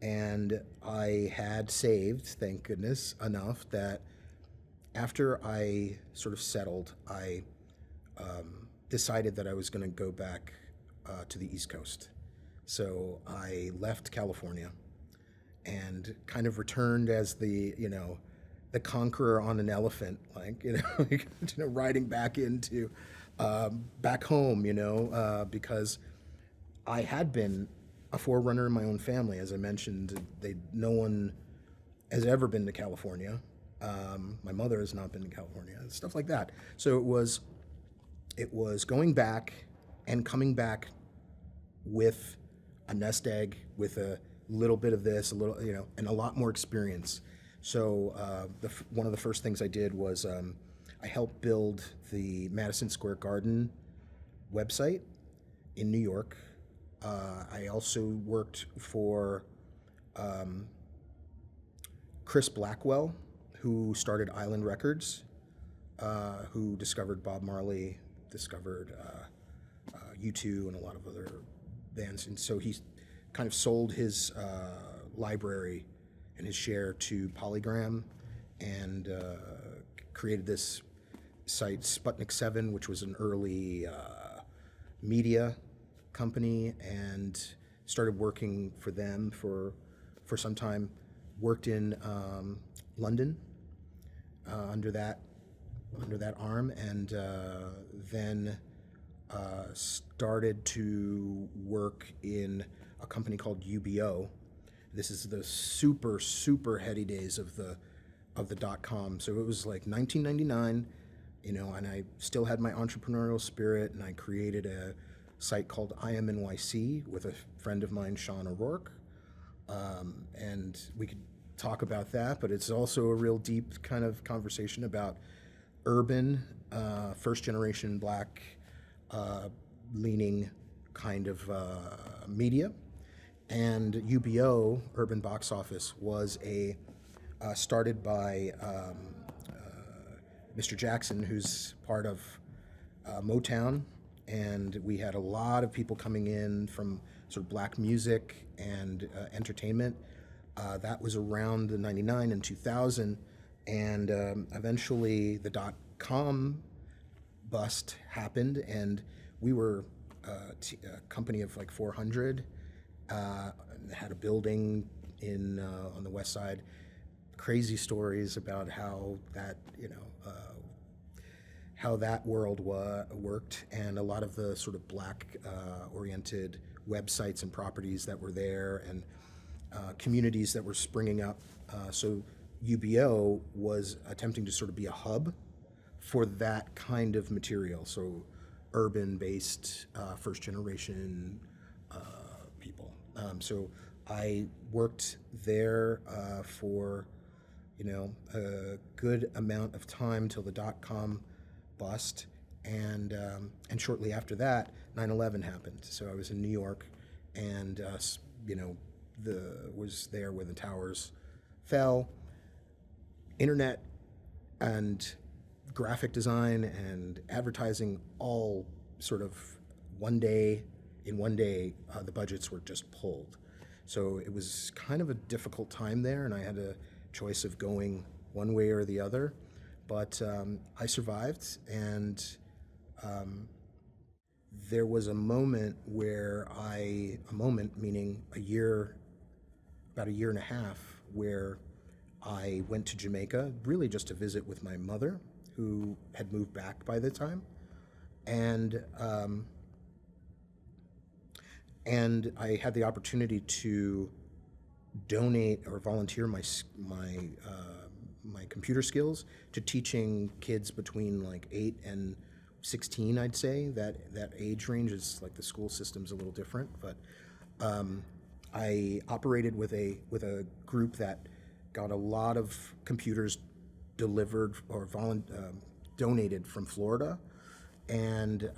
And I had saved, thank goodness, enough that after I sort of settled, I decided that I was going to go back to the East Coast. So I left California and kind of returned as the conqueror on an elephant, riding back into back home, because I had been a forerunner in my own family. As I mentioned, no one has ever been to California. My mother has not been to California, stuff like that. So it was going back and coming back with a nest egg, with a little bit of this, and a lot more experience. So one of the first things I did was I helped build the Madison Square Garden website in New York. I also worked for Chris Blackwell, who started Island Records, who discovered Bob Marley, discovered U2 and a lot of other bands. And so he kind of sold his library and his share to Polygram, and created this site, Sputnik 7, which was an early media company, and started working for them for some time. Worked in London under that arm, and then started to work in a company called UBO. This is the super heady days of the .com. So it was like 1999, and I still had my entrepreneurial spirit, and I created a site called IMNYC with a friend of mine, Sean O'Rourke, and we could talk about that. But it's also a real deep kind of conversation about urban, first generation Black leaning kind of media. And UBO, Urban Box Office, was started by Mr. Jackson, who's part of Motown, and we had a lot of people coming in from sort of Black music and entertainment. That was around the 99 and 2000, and eventually the .com bust happened, and we were a company of like 400, had a building on the west side. Crazy stories about how that how that world worked, and a lot of the sort of Black oriented websites and properties that were there, and communities that were springing up. So UBO was attempting to sort of be a hub for that kind of material. So urban-based, first-generation people. So I worked there for a good amount of time till the .com bust, and shortly after that, 9/11 happened. So I was in New York, and was there when the towers fell. Internet and graphic design and advertising all sort of in one day, the budgets were just pulled. So it was kind of a difficult time there, and I had a choice of going one way or the other. But I survived, and there was a moment where meaning about a year and a half, where I went to Jamaica, really just to visit with my mother, who had moved back by the time, and I had the opportunity to donate or volunteer my computer skills to teaching kids between like 8 and 16. I'd say that age range is like, the school system's a little different, but I operated with a group that got a lot of computers delivered or donated from Florida, and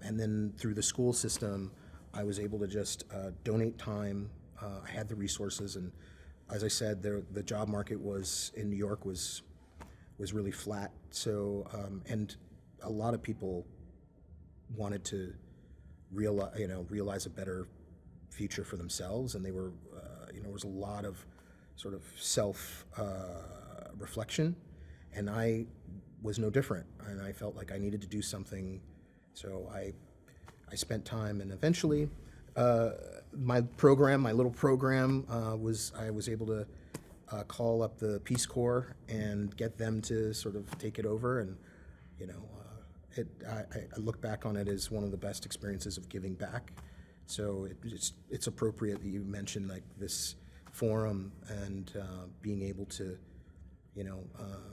then through the school system, I was able to just donate time. I had the resources, and as I said, the job market in New York was really flat. So and a lot of people wanted to realize a better future for themselves, and they were there was a lot of sort of self reflection, and I was no different, and I felt like I needed to do something. So I spent time, and eventually my little program I was able to call up the Peace Corps and get them to sort of take it over, and I look back on it as one of the best experiences of giving back. So it's appropriate that you mentioned like this forum, and being able to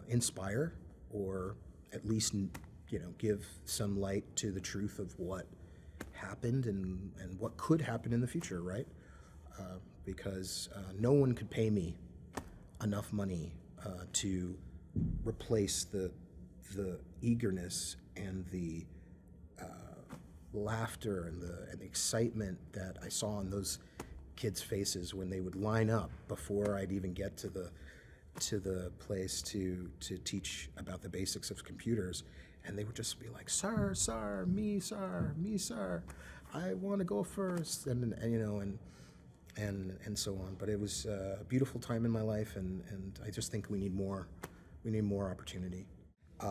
inspire, or at least give some light to the truth of what happened and what could happen in the future, right? Because no one could pay me enough money to replace the eagerness and the laughter and the excitement that I saw on those kids' faces when they would line up before I'd even get to the place to teach about the basics of computers, and they would just be like, sir, me, sir, I want to go first, and so on. But it was a beautiful time in my life, and I just think we need more opportunity.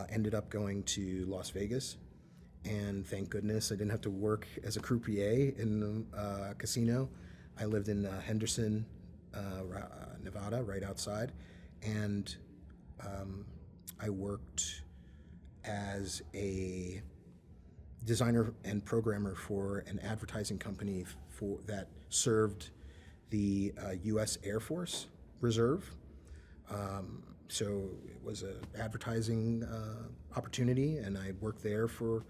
Ended up going to Las Vegas, and thank goodness I didn't have to work as a croupier in a casino. I lived in Henderson, Nevada, right outside, and I worked as a designer and programmer for an advertising company that served the U.S. Air Force Reserve. So it was an advertising opportunity, and I worked there for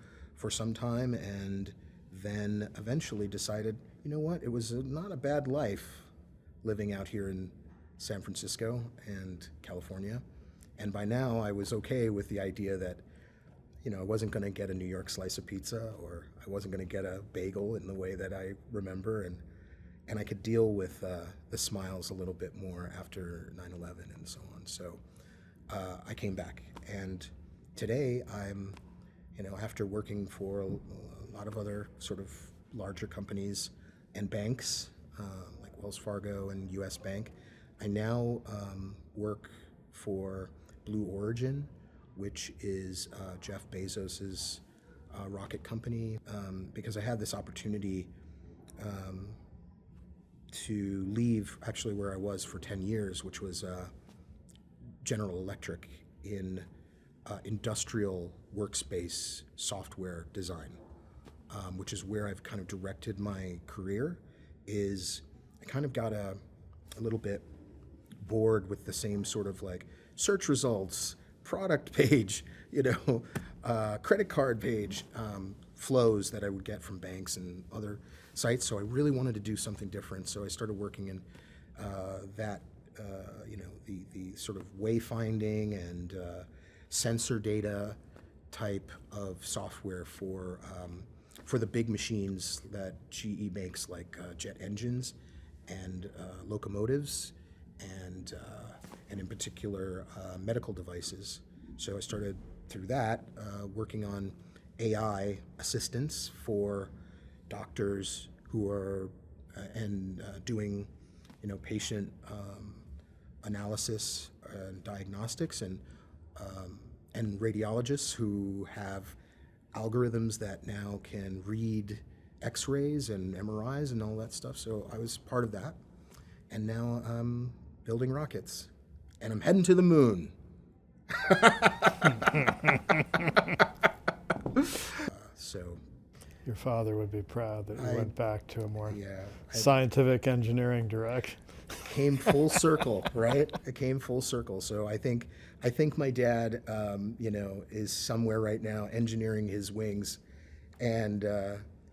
some time, and then eventually decided, you know what, it was not a bad life living out here in San Francisco and California. And by now I was okay with the idea that, you know, I wasn't going to get a New York slice of pizza, or I wasn't going to get a bagel in the way that I remember, and I could deal with the smiles a little bit more after 9/11 and so on. So I came back, and today I'm, you know, after working for a lot of other sort of larger companies and banks, like Wells Fargo and US Bank, I now work for Blue Origin, which is Jeff Bezos's rocket company, because I had this opportunity to leave actually where I was for 10 years, which was General Electric in industrial workspace software design, which is where I've kind of directed my career. I kind of got a little bit bored with the same sort of like search results, product page, you know, credit card page flows that I would get from banks and other sites. So I really wanted to do something different. So I started working in that, you know, the sort of wayfinding and sensor data type of software for the big machines that GE makes, like jet engines and locomotives, and in particular medical devices. So I started through that working on AI assistants for doctors who are doing, you know, patient analysis and diagnostics, and radiologists who have algorithms that now can read X-rays and MRIs and all that stuff. So I was part of that, and now I'm building rockets, and I'm heading to the moon. So Your father would be proud that you went back to a more I scientific engineering direction. came full circle, right? It came full circle. So I think my dad, you know, is somewhere right now engineering his wings, and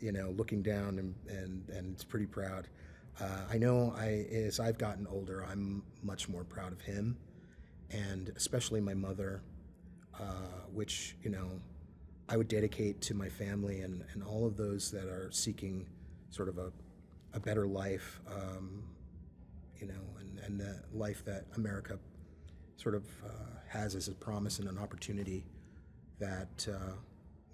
you know, looking down and is pretty proud. I know as I've gotten older, I'm much more proud of him, and especially my mother, which, you know, I would dedicate to my family and all of those that are seeking sort of a better life, you know, and the life that America sort of has as a promise and an opportunity that,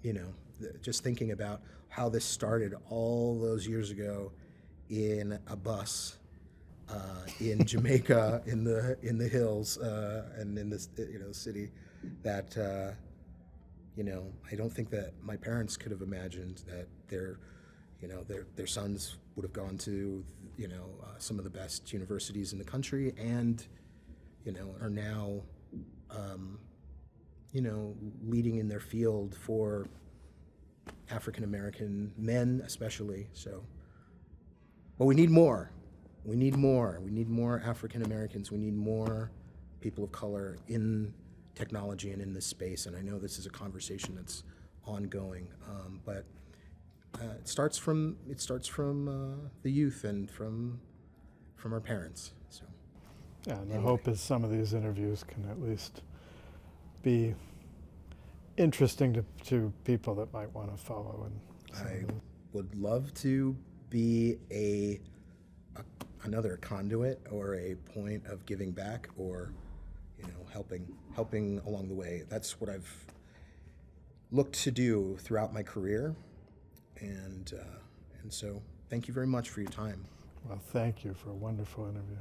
you know, just thinking about how this started all those years ago in a bus in Jamaica, in the hills, and in this, you know, city that, you know, I don't think that my parents could have imagined that their sons would have gone to, you know, some of the best universities in the country, and, you know, are now, you know, leading in their field for African American men, especially. So, but we need more. We need more. We need more African Americans. We need more people of color in technology and in this space. And I know this is a conversation that's ongoing, but it starts from the youth and from our parents. So, Yeah, and the anyway. hope is some of these interviews can at least be interesting to people that might want to follow. And I would love to be another conduit or a point of giving back, or, you know, helping along the way. That's what I've looked to do throughout my career, and so thank you very much for your time. Well, thank you for a wonderful interview.